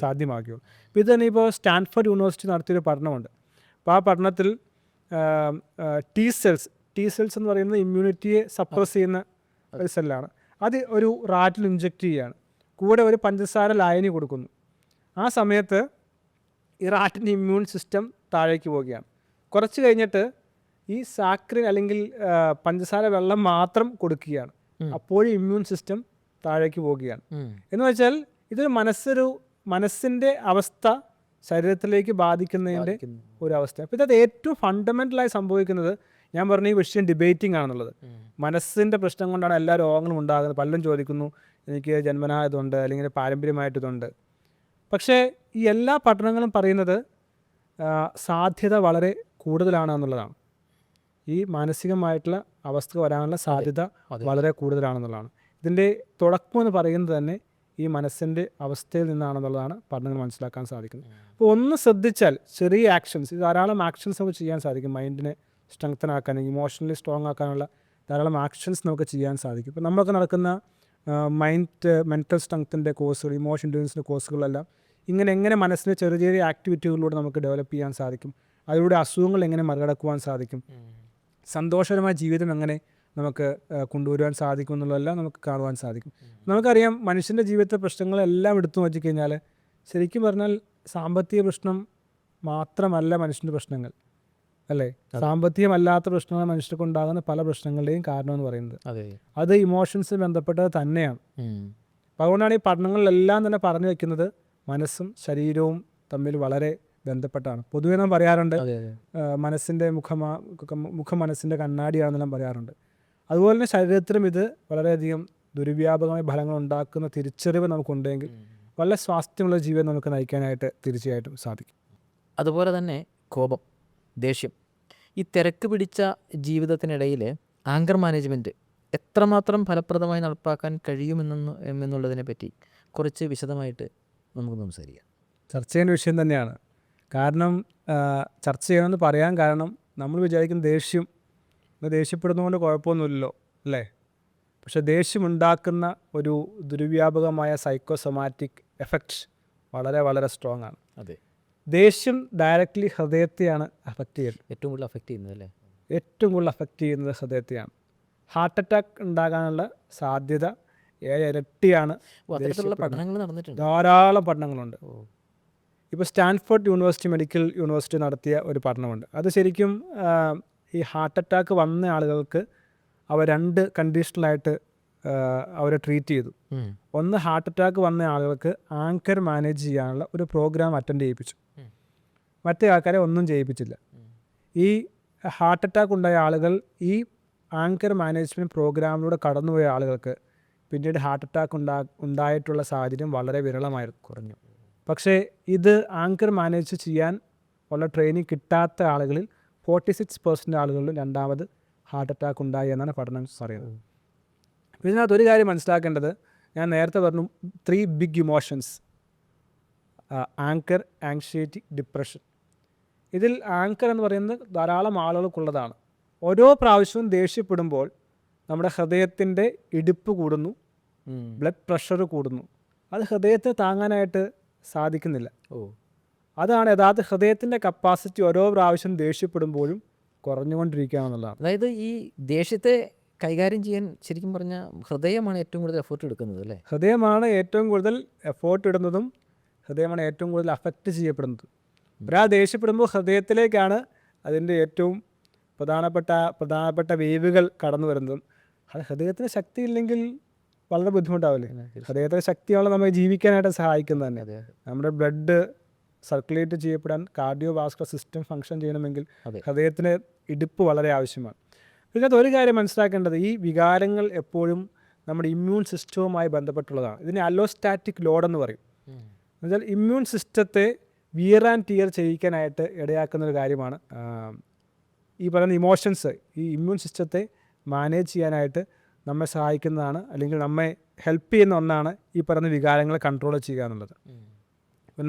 സാധ്യമാകുകയുള്ളൂ. ഇപ്പോൾ ഇത് തന്നെ ഇപ്പോൾ സ്റ്റാൻഫോർഡ് യൂണിവേഴ്സിറ്റി നടത്തിയൊരു പഠനമുണ്ട്. അപ്പോൾ ആ പഠനത്തിൽ ടി സെൽസ് എന്ന് പറയുന്നത് ഇമ്മ്യൂണിറ്റിയെ സപ്രസ് ചെയ്യുന്ന ഒരു സെല്ലാണ്. അത് ഒരു റാറ്റിൽ ഇഞ്ചെക്റ്റ് ചെയ്യുകയാണ്, കൂടെ ഒരു പഞ്ചസാര ലായനി കൊടുക്കുന്നു. ആ സമയത്ത് ഈ റാറ്റിൻ്റെ ഇമ്മ്യൂൺ സിസ്റ്റം താഴേക്ക് പോവുകയാണ്. കുറച്ച് കഴിഞ്ഞിട്ട് ഈ സാക്രിൻ അല്ലെങ്കിൽ പഞ്ചസാര വെള്ളം മാത്രം കൊടുക്കുകയാണ്. അപ്പോഴും ഇമ്മ്യൂൺ സിസ്റ്റം താഴേക്ക് പോവുകയാണ്. എന്ന് വെച്ചാൽ ഇതൊരു മനസ്സിൻ്റെ അവസ്ഥ ശരീരത്തിലേക്ക് ബാധിക്കുന്നതിൻ്റെ ഒരു അവസ്ഥ. അപ്പോൾ ഇതത് ഏറ്റവും ഫണ്ടമെൻ്റലായി സംഭവിക്കുന്നത്, ഞാൻ പറഞ്ഞ ഈ വിഷയം ഡിബേറ്റിംഗ് ആണെന്നുള്ളത്. മനസ്സിൻ്റെ പ്രശ്നം കൊണ്ടാണ് എല്ലാ രോഗങ്ങളും ഉണ്ടാകുന്നത്. പലരും ചോദിക്കുന്നു, എനിക്ക് ജന്മനാ ഇതുണ്ട് അല്ലെങ്കിൽ പാരമ്പര്യമായിട്ടിതുണ്ട്. പക്ഷേ ഈ എല്ലാ പഠനങ്ങളും പറയുന്നത് സാധ്യത വളരെ കൂടുതലാണ് എന്നുള്ളതാണ്. ഈ മാനസികമായിട്ടുള്ള അവസ്ഥ വരാനുള്ള സാധ്യത വളരെ കൂടുതലാണെന്നുള്ളതാണ്. ഇതിൻ്റെ തുടക്കം എന്ന് പറയുന്നത് തന്നെ ഈ മനസ്സിൻ്റെ അവസ്ഥയിൽ നിന്നാണെന്നുള്ളതാണ് പഠനങ്ങൾ മനസ്സിലാക്കാൻ സാധിക്കുന്നത്. അപ്പോൾ ഒന്ന് ശ്രദ്ധിച്ചാൽ ചെറിയ ആക്ഷൻസ്, ധാരാളം ആക്ഷൻസ് നമുക്ക് ചെയ്യാൻ സാധിക്കും. മൈൻഡിനെ സ്ട്രെങ്തൻ ആക്കാൻ, ഇമോഷണലി സ്ട്രോങ് ആക്കാനുള്ള ധാരാളം ആക്ഷൻസ് നമുക്ക് ചെയ്യാൻ സാധിക്കും. ഇപ്പോൾ നമ്മളൊക്കെ നടക്കുന്ന മെൻറ്റൽ സ്ട്രെങ്ത്തിൻ്റെ കോഴ്സുകൾ, ഇമോഷൻ ഇൻ്റലിജൻസിൻ്റെ കോഴ്സുകളെല്ലാം എങ്ങനെ മനസ്സിന് ചെറിയ ചെറിയ ആക്ടിവിറ്റികളിലൂടെ നമുക്ക് ഡെവലപ്പ് ചെയ്യാൻ സാധിക്കും, അതിലൂടെ അസുഖങ്ങൾ എങ്ങനെ മറികടക്കുവാൻ സാധിക്കും, സന്തോഷകരമായ ജീവിതം എങ്ങനെ നമുക്ക് കൊണ്ടുവരുവാൻ സാധിക്കും എന്നുള്ളതെല്ലാം നമുക്ക് കാണുവാൻ സാധിക്കും. നമുക്കറിയാം മനുഷ്യൻ്റെ ജീവിതത്തിലെ പ്രശ്നങ്ങളെല്ലാം എടുത്തു നോക്കിക്കഴിഞ്ഞാൽ ശരിക്കും പറഞ്ഞാൽ സാമ്പത്തിക പ്രശ്നം മാത്രമല്ല മനുഷ്യൻ്റെ പ്രശ്നങ്ങൾ, അല്ലേ? സാമ്പത്തികമല്ലാത്ത പ്രശ്നങ്ങൾ മനുഷ്യർക്ക് ഉണ്ടാകുന്ന പല പ്രശ്നങ്ങളുടെയും കാരണം എന്ന് പറയുന്നത് അത് ഇമോഷൻസ് ബന്ധപ്പെട്ടത് തന്നെയാണ്. അപ്പോൾ അതുകൊണ്ടാണ് ഈ പഠനങ്ങളിലെല്ലാം തന്നെ പറഞ്ഞു വയ്ക്കുന്നത് മനസ്സും ശരീരവും തമ്മിൽ വളരെ ബന്ധപ്പെട്ടാണ്. പൊതുവേ നാം പറയാറുണ്ട് മനസ്സിൻ്റെ മുഖം മനസ്സിൻ്റെ കണ്ണാടിയാണെന്നെല്ലാം പറയാറുണ്ട്. അതുപോലെ തന്നെ ശരീരത്തിലും ഇത് വളരെയധികം ദുർവ്യാപകമായ ഫലങ്ങൾ ഉണ്ടാക്കുന്ന തിരിച്ചറിവ് നമുക്കുണ്ടെങ്കിൽ വളരെ സ്വാസ്ഥ്യമുള്ള ജീവിതം നമുക്ക് നയിക്കാനായിട്ട് തീർച്ചയായിട്ടും സാധിക്കും. അതുപോലെ തന്നെ കോപം, ദേഷ്യം, ഈ തിരക്ക് പിടിച്ച ജീവിതത്തിനിടയിൽ ആങ്കർ മാനേജ്മെൻറ്റ് എത്രമാത്രം ഫലപ്രദമായി നടപ്പാക്കാൻ കഴിയുമെന്നുള്ളതിനെ പറ്റി കുറച്ച് വിശദമായിട്ട് നമുക്ക് സംസാരിക്കാം. ചർച്ച ചെയ്യേണ്ട വിഷയം തന്നെയാണ്. കാരണം ചർച്ച ചെയ്യണമെന്ന് പറയാൻ കാരണം നമ്മൾ വിചാരിക്കുന്ന ദേഷ്യപ്പെടുന്നതുകൊണ്ട് കുഴപ്പമൊന്നുമില്ലല്ലോ, അല്ലേ? പക്ഷെ ദേഷ്യമുണ്ടാക്കുന്ന ഒരു ദുർവ്യാപകമായ സൈക്കോസൊമാറ്റിക് എഫക്റ്റ് വളരെ വളരെ സ്ട്രോങ് ആണ്. അതെ, ദേഷ്യം ഡയറക്റ്റ്ലി ഹൃദയത്തെയാണ് അഫക്റ്റ് ചെയ്യുന്നത്. ഏറ്റവും കൂടുതൽ അഫക്റ്റ് ചെയ്യുന്നത്, അല്ലേ? ഏറ്റവും കൂടുതൽ അഫക്റ്റ് ചെയ്യുന്നത് ഹൃദയത്തെയാണ്. ഹാർട്ട് അറ്റാക്ക് ഉണ്ടാകാനുള്ള സാധ്യത 7 ഇരട്ടിയാണ്. പഠനങ്ങൾ നടന്നിട്ടുണ്ട്, ധാരാളം പഠനങ്ങളുണ്ട്. ഇപ്പോൾ സ്റ്റാൻഫോർഡ് യൂണിവേഴ്സിറ്റി മെഡിക്കൽ യൂണിവേഴ്സിറ്റി നടത്തിയ ഒരു പഠനമുണ്ട്. അത് ശരിക്കും ഈ ഹാർട്ട് അറ്റാക്ക് വന്ന ആളുകൾക്ക് അവർ 2 കണ്ടീഷനിലായിട്ട് അവരെ ട്രീറ്റ് ചെയ്തു. ഒന്ന്, ഹാർട്ട് അറ്റാക്ക് വന്ന ആളുകൾക്ക് ആങ്കർ മാനേജ് ചെയ്യാനുള്ള ഒരു പ്രോഗ്രാം അറ്റൻഡ് ചെയ്യിപ്പിച്ചു. മറ്റേ ആൾക്കാരെ ഒന്നും ചെയ്യിപ്പിച്ചില്ല. ഈ ഹാർട്ട് അറ്റാക്ക് ഉണ്ടായ ആളുകൾ ഈ ആങ്കർ മാനേജ്മെൻറ്റ് പ്രോഗ്രാമിലൂടെ കടന്നുപോയ ആളുകൾക്ക് പിന്നീട് ഹാർട്ട് അറ്റാക്ക് ഉണ്ടായിട്ടുള്ള സാഹചര്യം വളരെ വിരളമായിരുന്നു, കുറഞ്ഞു. പക്ഷേ ഇത് ആങ്കർ മാനേജ് ചെയ്യാൻ ഉള്ള ട്രെയിനിങ് കിട്ടാത്ത ആളുകളിൽ 46% ആളുകളിലും രണ്ടാമത് ഹാർട്ട് അറ്റാക്ക് ഉണ്ടായി എന്നാണ് പഠനം പറയുന്നത്. ഇതിനകത്ത് ഒരു കാര്യം മനസ്സിലാക്കേണ്ടത്, ഞാൻ നേരത്തെ പറഞ്ഞു 3 big emotions: anger, anxiety, depression. ഇതിൽ ആങ്കർ എന്ന് പറയുന്നത് ധാരാളം ആളുകൾക്കുള്ളതാണ്. ഓരോ പ്രാവശ്യവും ദേഷ്യപ്പെടുമ്പോൾ നമ്മുടെ ഹൃദയത്തിൻ്റെ ഇടിപ്പ് കൂടുന്നു, ബ്ലഡ് പ്രഷർ കൂടുന്നു. അത് ഹൃദയത്തെ താങ്ങാനായിട്ട് സാധിക്കുന്നില്ല. അതാണ് യഥാർത്ഥ ഹൃദയത്തിൻ്റെ കപ്പാസിറ്റി ഓരോ പ്രാവശ്യം ദേഷ്യപ്പെടുമ്പോഴും കുറഞ്ഞുകൊണ്ടിരിക്കുകയാണെന്നുള്ളതാണ്. അതായത് ഈ ദേഷ്യത്തെ കൈകാര്യം ചെയ്യാൻ ശരിക്കും പറഞ്ഞാൽ ഹൃദയമാണ് ഏറ്റവും കൂടുതൽ എഫേർട്ട് എടുക്കുന്നത്, അല്ലേ? ഹൃദയമാണ് ഏറ്റവും കൂടുതൽ എഫേർട്ട് ഇടുന്നതും ഹൃദയമാണ് ഏറ്റവും കൂടുതൽ അഫക്റ്റ് ചെയ്യപ്പെടുന്നതും. ഒരാൾ ദേഷ്യപ്പെടുമ്പോൾ ഹൃദയത്തിലേക്കാണ് അതിൻ്റെ ഏറ്റവും പ്രധാനപ്പെട്ട വേവുകൾ കടന്നു വരുന്നതും. അത് ഹൃദയത്തിന് ശക്തി ഇല്ലെങ്കിൽ വളരെ ബുദ്ധിമുട്ടാവില്ലേ? ഹൃദയത്തിന് ശക്തിയാണ് നമുക്ക് ജീവിക്കാനായിട്ട് സഹായിക്കുന്നത് തന്നെ. നമ്മുടെ ബ്ലഡ് സർക്കുലേറ്റ് ചെയ്യപ്പെടാൻ കാർഡിയോ വാസ്കുലർ സിസ്റ്റം ഫങ്ഷൻ ചെയ്യണമെങ്കിൽ ഹൃദയത്തിന് ഇടിപ്പ് വളരെ ആവശ്യമാണ്. ഇതിനകത്ത് ഒരു കാര്യം മനസ്സിലാക്കേണ്ടത്, ഈ വികാരങ്ങൾ എപ്പോഴും നമ്മുടെ ഇമ്മ്യൂൺ സിസ്റ്റവുമായി ബന്ധപ്പെട്ടുള്ളതാണ്. ഇതിനെ അലോസ്റ്റാറ്റിക് ലോഡ് എന്ന് പറയും. എന്നുവെച്ചാൽ ഇമ്മ്യൂൺ സിസ്റ്റത്തെ വിയർ ആൻഡ് ടിയർ ചെയ്യിക്കാനായിട്ട് ഇടയാക്കുന്നൊരു കാര്യമാണ് ഈ പറയുന്ന ഇമോഷൻസ്. ഈ ഇമ്മ്യൂൺ സിസ്റ്റത്തെ മാനേജ് ചെയ്യാനായിട്ട് നമ്മെ സഹായിക്കുന്നതാണ്, അല്ലെങ്കിൽ നമ്മെ ഹെൽപ്പ് ചെയ്യുന്ന ഒന്നാണ് ഈ പറയുന്ന വികാരങ്ങളെ കൺട്രോൾ ചെയ്യുക എന്നുള്ളത്.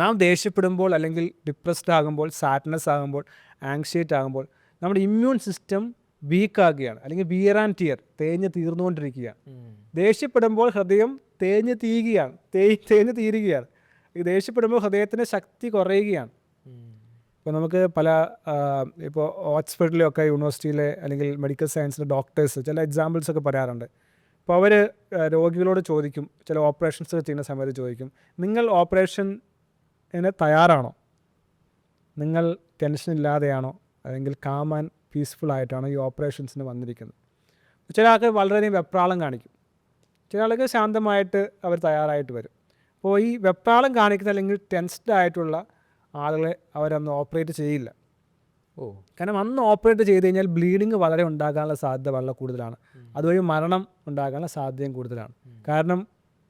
നാം ദേഷ്യപ്പെടുമ്പോൾ, അല്ലെങ്കിൽ ഡിപ്രസ്ഡ് ആകുമ്പോൾ, സാഡ്നെസ് ആകുമ്പോൾ, ആങ്സൈറ്റി ആകുമ്പോൾ നമ്മുടെ ഇമ്മ്യൂൺ സിസ്റ്റം വീക്കാകുകയാണ്, അല്ലെങ്കിൽ വിയർ ആൻഡ് ടിയർ തേഞ്ഞ് തീർന്നുകൊണ്ടിരിക്കുകയാണ്. ദേഷ്യപ്പെടുമ്പോൾ ഹൃദയം തേഞ്ഞ് തീരുകയാണ്. ഈ ദേഷ്യപ്പെടുമ്പോൾ ഹൃദയത്തിൻ്റെ ശക്തി കുറയുകയാണ്. ഇപ്പോൾ നമുക്ക് ഇപ്പോൾ ഓക്സ്ഫോർഡിലൊക്കെ യൂണിവേഴ്സിറ്റിയിലെ അല്ലെങ്കിൽ മെഡിക്കൽ സയൻസിലെ ഡോക്ടേഴ്സ് ചില എക്സാമ്പിൾസ് ഒക്കെ പറയാറുണ്ട്. അപ്പോൾ അവർ രോഗികളോട് ചോദിക്കും, ചില ഓപ്പറേഷൻസ് ചെയ്യുന്ന സമയത്ത് ചോദിക്കും, നിങ്ങൾ ഓപ്പറേഷന് തയ്യാറാണോ? നിങ്ങൾ ടെൻഷൻ ഇല്ലാതെയാണോ, അല്ലെങ്കിൽ കാം ആൻഡ് പീസ്ഫുൾ ആയിട്ടാണോ ഈ ഓപ്പറേഷൻസിന് വന്നിരിക്കുന്നത്? ചില ആൾക്ക് വളരെയധികം വെപ്രാളം കാണിക്കും, ചില ആൾക്ക് ശാന്തമായിട്ട് അവർ തയ്യാറായിട്ട് വരും. അപ്പോൾ ഈ വെപ്രാളം കാണിക്കുന്ന അല്ലെങ്കിൽ ടെൻസ്ഡ് ആയിട്ടുള്ള ആളുകളെ അവരന്ന് ഓപ്പറേറ്റ് ചെയ്യില്ല. കാരണം അന്ന് ഓപ്പറേറ്റ് ചെയ്ത് കഴിഞ്ഞാൽ ബ്ലീഡിങ് വളരെ ഉണ്ടാകാനുള്ള സാധ്യത വളരെ കൂടുതലാണ്. അതുവഴി മരണം ഉണ്ടാകാനുള്ള സാധ്യതയും കൂടുതലാണ്. കാരണം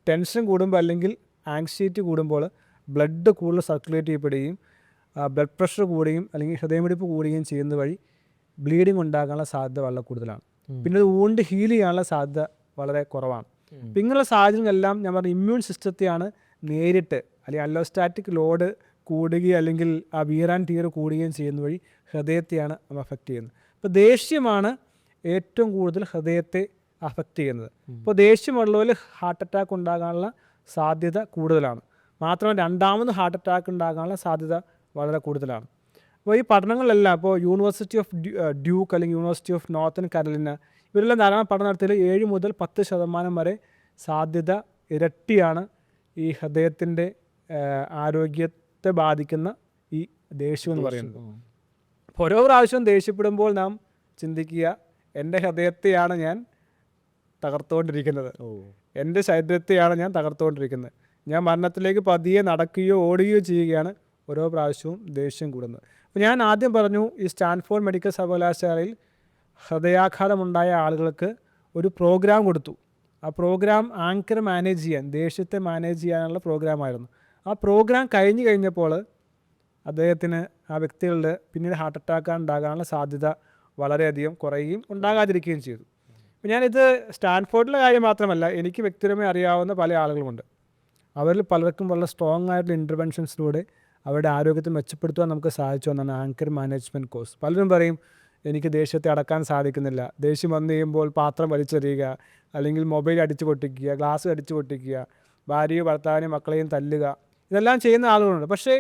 ടെൻഷൻ കൂടുമ്പോൾ, അല്ലെങ്കിൽ ആങ്സൈറ്റി കൂടുമ്പോൾ ബ്ലഡ് കൂടുതൽ സർക്കുലേറ്റ് ചെയ്യപ്പെടുകയും ബ്ലഡ് പ്രഷർ കൂടുകയും അല്ലെങ്കിൽ ഹൃദയമിടിപ്പ് കൂടുകയും ചെയ്യുന്നത് വഴി ബ്ലീഡിങ് ഉണ്ടാകാനുള്ള സാധ്യത വളരെ കൂടുതലാണ്. പിന്നെ അത് വൂണ്ട് ഹീൽ ചെയ്യാനുള്ള സാധ്യത വളരെ കുറവാണ്. അപ്പം ഇങ്ങനെയുള്ള സാഹചര്യങ്ങളെല്ലാം ഞാൻ പറഞ്ഞ ഇമ്മ്യൂൺ സിസ്റ്റത്തെയാണ് നേരിട്ട് അല്ലെങ്കിൽ അല്ലോസ്റ്റാറ്റിക് ലോഡ് കൂടുകയും അല്ലെങ്കിൽ ആ വിയർ ആൻഡ് ടിയർ കൂടുകയും ചെയ്യുന്ന വഴി ഹൃദയത്തെയാണ് അഫക്റ്റ് ചെയ്യുന്നത്. അപ്പോൾ ദേഷ്യമാണ് ഏറ്റവും കൂടുതൽ ഹൃദയത്തെ അഫക്റ്റ് ചെയ്യുന്നത്. ഇപ്പോൾ ദേഷ്യമുള്ളവർ ഹാർട്ട് അറ്റാക്ക് ഉണ്ടാകാനുള്ള സാധ്യത കൂടുതലാണ്. മാത്രമല്ല രണ്ടാമത് ഹാർട്ട് അറ്റാക്ക് ഉണ്ടാകാനുള്ള സാധ്യത വളരെ കൂടുതലാണ്. അപ്പോൾ ഈ പഠനങ്ങളിലെല്ലാം ഇപ്പോൾ യൂണിവേഴ്സിറ്റി ഓഫ് ഡ്യൂക്ക് അല്ലെങ്കിൽ യൂണിവേഴ്സിറ്റി ഓഫ് നോർത്തേൺ കരോലിന ഇവരെല്ലാം ധാരാളം പഠനം നടത്തിയതിൽ 7 മുതൽ 10% വരെ സാധ്യത ഇരട്ടിയാണ് ഈ ഹൃദയത്തിൻ്റെ ആരോഗ്യത്തെ ബാധിക്കുന്ന ഈ ദേഷ്യം എന്ന് പറയുന്നത്. അപ്പോൾ ഓരോ പ്രാവശ്യവും ദേഷ്യപ്പെടുമ്പോൾ നാം ചിന്തിക്കുക, എൻ്റെ ഹൃദയത്തെയാണ് ഞാൻ തകർത്തുകൊണ്ടിരിക്കുന്നത്, എൻ്റെ ശരീരത്തെയാണ് ഞാൻ തകർത്തുകൊണ്ടിരിക്കുന്നത്, ഞാൻ മരണത്തിലേക്ക് പതിയെ നടക്കുകയോ ഓടുകയോ ചെയ്യുകയാണ് ഓരോ പ്രാവശ്യവും ദേഷ്യം കൂടുന്നത്. അപ്പോൾ ഞാൻ ആദ്യം പറഞ്ഞു, ഈ സ്റ്റാൻഫോർഡ് മെഡിക്കൽ സർവകലാശാലയിൽ ഹൃദയാഘാതമുണ്ടായ ആളുകൾക്ക് ഒരു പ്രോഗ്രാം കൊടുത്തു. ആ പ്രോഗ്രാം ആങ്കർ മാനേജ് ചെയ്യാൻ, ദേഷ്യത്തെ മാനേജ് ചെയ്യാനുള്ള പ്രോഗ്രാമായിരുന്നു. ആ പ്രോഗ്രാം കഴിഞ്ഞപ്പോൾ അദ്ദേഹത്തിന് ആ വ്യക്തികളുടെ പിന്നീട് ഹാർട്ട് അറ്റാക്ക് ഉണ്ടാകാനുള്ള സാധ്യത വളരെയധികം കുറയുകയും ഉണ്ടാകാതിരിക്കുകയും ചെയ്തു. അപ്പോൾ ഞാനിത് സ്റ്റാൻഫോർഡിലെ കാര്യം മാത്രമല്ല, എനിക്ക് വ്യക്തിപരമായി അറിയാവുന്ന പല ആളുകളുമുണ്ട്. അവരിൽ പലർക്കും വളരെ സ്ട്രോങ് ആയിട്ടുള്ള ഇൻ്റർവെൻഷൻസിലൂടെ അവരുടെ ആരോഗ്യത്തെ മെച്ചപ്പെടുത്തുവാൻ നമുക്ക് സാധിച്ചു എന്നാണ് ആങ്കർ മാനേജ്മെൻറ്റ് കോഴ്സ്. പലരും പറയും എനിക്ക് ദേഷ്യത്തെ അടക്കാൻ സാധിക്കുന്നില്ല, ദേഷ്യം വന്നു കഴിയുമ്പോൾ പാത്രം വലിച്ചെറിയുക, അല്ലെങ്കിൽ മൊബൈൽ അടിച്ചു പൊട്ടിക്കുക, ഗ്ലാസ് അടിച്ചു പൊട്ടിക്കുക, ഭാര്യയോ ഭർത്താവിനെയും മക്കളെയും തല്ലുക, ഇതെല്ലാം ചെയ്യുന്ന ആളുകളുണ്ട്. പക്ഷേ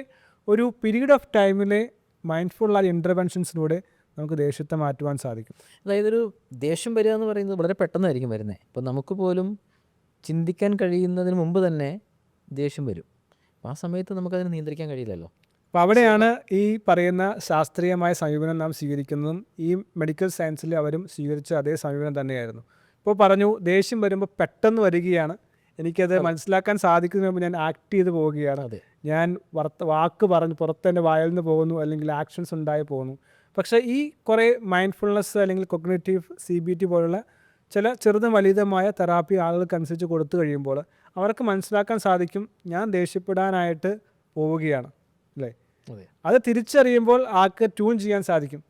ഒരു പീരീഡ് ഓഫ് ടൈമിലെ മൈൻഡ്ഫുള്ളായ ഇൻ്റർവെൻഷൻസിലൂടെ നമുക്ക് ദേഷ്യത്തെ മാറ്റുവാൻ സാധിക്കും. അതായത് ഒരു ദേഷ്യം വരിക എന്ന് പറയുന്നത് വളരെ പെട്ടെന്നായിരിക്കും വരുന്നത്. ഇപ്പോൾ നമുക്ക് പോലും ചിന്തിക്കാൻ കഴിയുന്നതിന് മുമ്പ് തന്നെ ദേഷ്യം വരും. അപ്പോൾ ആ സമയത്ത് നമുക്കതിനെ നിയന്ത്രിക്കാൻ കഴിയില്ലല്ലോ. അപ്പോൾ അവിടെയാണ് ഈ പറയുന്ന ശാസ്ത്രീയമായ സമീപനം നാം സ്വീകരിക്കുന്നതും ഈ മെഡിക്കൽ സയൻസിൽ അവരും സ്വീകരിച്ച അതേ സമീപനം തന്നെയായിരുന്നു. ഇപ്പോൾ പറഞ്ഞു, ദേഷ്യം വരുമ്പോൾ പെട്ടെന്ന് വരികയാണ്, എനിക്കത് മനസ്സിലാക്കാൻ സാധിക്കുന്നതിന് മുമ്പ് ഞാൻ ആക്ട് ചെയ്ത് പോവുകയാണ്, ഞാൻ വാക്ക് പറഞ്ഞ് പുറത്തെൻ്റെ വായിൽ നിന്ന് പോകുന്നു, അല്ലെങ്കിൽ ആക്ഷൻസ് ഉണ്ടായി പോകുന്നു. പക്ഷേ ഈ കുറേ മൈൻഡ്ഫുൾനെസ് അല്ലെങ്കിൽ കൊഗ്നിറ്റീവ് CBT പോലുള്ള ചില ചെറുതും വലുതുമായ തെറാപ്പി ആളുകൾക്കനുസരിച്ച് കൊടുത്തു കഴിയുമ്പോൾ അവർക്ക് മനസ്സിലാക്കാൻ സാധിക്കും, ഞാൻ ദേഷ്യപ്പെടാനായിട്ട് പോവുകയാണ് അല്ലേ. അത് തിരിച്ചറിയുമ്പോൾ ആൾക്ക് ട്യൂൺ ചെയ്യാൻ സാധിക്കും,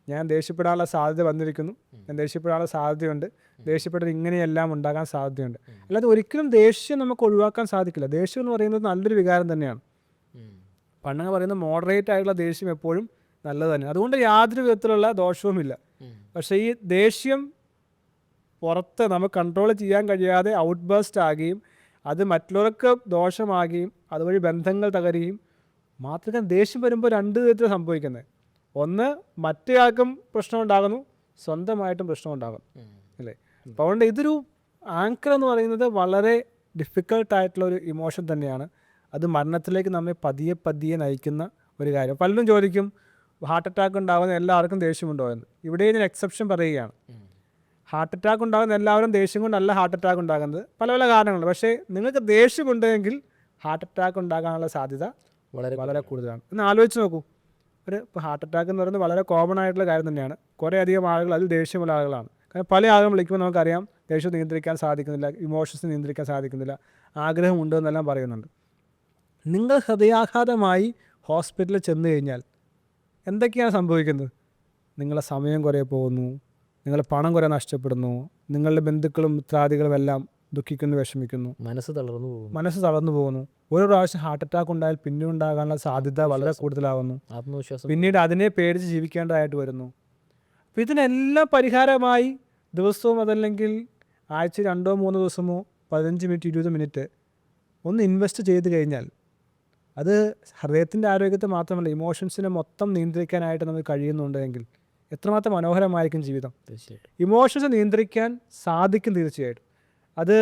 ഞാൻ ദേഷ്യപ്പെടാനുള്ള സാധ്യത വന്നിരിക്കുന്നു, ഞാൻ ദേഷ്യപ്പെടാനുള്ള സാധ്യതയുണ്ട്, ദേഷ്യപ്പെട്ടത് ഇങ്ങനെയെല്ലാം ഉണ്ടാകാൻ സാധ്യതയുണ്ട്. അല്ലാതെ ഒരിക്കലും ദേഷ്യം നമുക്ക് ഒഴിവാക്കാൻ സാധിക്കില്ല. ദേഷ്യം എന്ന് പറയുന്നത് നല്ലൊരു വികാരം തന്നെയാണ്. പണ്ടങ്ങ് പറയുന്ന മോഡറേറ്റ് ആയിട്ടുള്ള ദേഷ്യം എപ്പോഴും നല്ലത് തന്നെ, അതുകൊണ്ട് യാതൊരു വിധത്തിലുള്ള ദോഷവുമില്ല. പക്ഷേ ഈ ദേഷ്യം പുറത്ത് നമുക്ക് കൺട്രോൾ ചെയ്യാൻ കഴിയാതെ ഔട്ട് ബേസ്റ്റ് ആകുകയും അത് മറ്റുള്ളവർക്ക് ദോഷമാകുകയും അതുവഴി ബന്ധങ്ങൾ തകരുകയും മാത്രമല്ല, ദേഷ്യം വരുമ്പോൾ 2 വിധത്തിൽ സംഭവിക്കുന്നത്. ഒന്ന്, മറ്റേയാൾക്കും പ്രശ്നം ഉണ്ടാകുന്നു, സ്വന്തമായിട്ടും പ്രശ്നം ഉണ്ടാകും അല്ലേ. അപ്പോൾ അതുകൊണ്ട് ഇതൊരു ആങ്കർ എന്ന് പറയുന്നത് വളരെ ഡിഫിക്കൽട്ടായിട്ടുള്ള ഒരു ഇമോഷൻ തന്നെയാണ്. അത് മരണത്തിലേക്ക് നമ്മെ പതിയെ നയിക്കുന്ന ഒരു കാര്യം. പലരും ചോദിക്കും, ഹാർട്ട് അറ്റാക്ക് ഉണ്ടാകുന്ന എല്ലാവർക്കും ദേഷ്യമുണ്ടോ എന്ന്. ഇവിടെ ഞാൻ എക്സെപ്ഷൻ പറയുകയാണ്. ഹാർട്ട് അറ്റാക്ക് ഉണ്ടാകുന്ന എല്ലാവരും ദേഷ്യം കൊണ്ടല്ല ഹാർട്ട് അറ്റാക്ക് ഉണ്ടാകുന്നത്, പല പല കാരണങ്ങളുണ്ട്. പക്ഷേ നിങ്ങൾക്ക് ദേഷ്യമുണ്ടെങ്കിൽ ഹാർട്ട് അറ്റാക്ക് ഉണ്ടാകാനുള്ള സാധ്യത വളരെ കൂടുതലാണ്. ഒന്ന് ആലോചിച്ച് നോക്കൂ. ഇപ്പോൾ ഹാർട്ട് അറ്റാക്ക് എന്ന് പറയുന്നത് വളരെ കോമൺ ആയിട്ടുള്ള കാര്യം തന്നെയാണ്. കുറേ അധികം ആളുകൾ അതിൽ ദേഷ്യമുള്ള ആളുകളാണ്. കാരണം പല ആളുകളും വിളിക്കുമ്പോൾ നമുക്കറിയാം ദേഷ്യം നിയന്ത്രിക്കാൻ സാധിക്കുന്നില്ല, ഇമോഷൻസ് നിയന്ത്രിക്കാൻ സാധിക്കുന്നില്ല, ആഗ്രഹമുണ്ട് എന്നെല്ലാം പറയുന്നുണ്ട്. നിങ്ങൾ ഹൃദയാഘാതമായി ഹോസ്പിറ്റലിൽ ചെന്ന് കഴിഞ്ഞാൽ എന്തൊക്കെയാണ് സംഭവിക്കുന്നത്? നിങ്ങളുടെ സമയം കുറേ പോകുന്നു, നിങ്ങളുടെ പണം കുറേ നഷ്ടപ്പെടുന്നു, നിങ്ങളുടെ ബന്ധുക്കളും മിത്രാദികളും എല്ലാം ദുഃഖിക്കുന്നു, വിഷമിക്കുന്നു, മനസ്സ് തളർന്നു പോകുന്നു. ഓരോ പ്രാവശ്യം ഹാർട്ട് അറ്റാക്ക് ഉണ്ടായാൽ പിന്നീട് ഉണ്ടാകാനുള്ള സാധ്യത വളരെ കൂടുതലാകുന്നു. ആത്മവിശ്വാസം പിന്നീട് അതിനെ പേടിച്ച് ജീവിക്കേണ്ടതായിട്ട് വരുന്നു. അപ്പോൾ ഇതിനെല്ലാം പരിഹാരമായി ദിവസവും അതല്ലെങ്കിൽ ആഴ്ച 2-3 ദിവസമോ 15 മിനിറ്റ് 20 മിനിറ്റ് ഒന്ന് ഇൻവെസ്റ്റ് ചെയ്ത് കഴിഞ്ഞാൽ അത് ഹൃദയത്തിൻ്റെ ആരോഗ്യത്തെ മാത്രമല്ല ഇമോഷൻസിനെ മൊത്തം നിയന്ത്രിക്കാനായിട്ട് നമുക്ക് കഴിയുന്നുണ്ടെങ്കിൽ എത്രമാത്രം മനോഹരമായിരിക്കും ജീവിതം. ഇമോഷൻസ് നിയന്ത്രിക്കാൻ സാധിക്കും തീർച്ചയായിട്ടും. അത്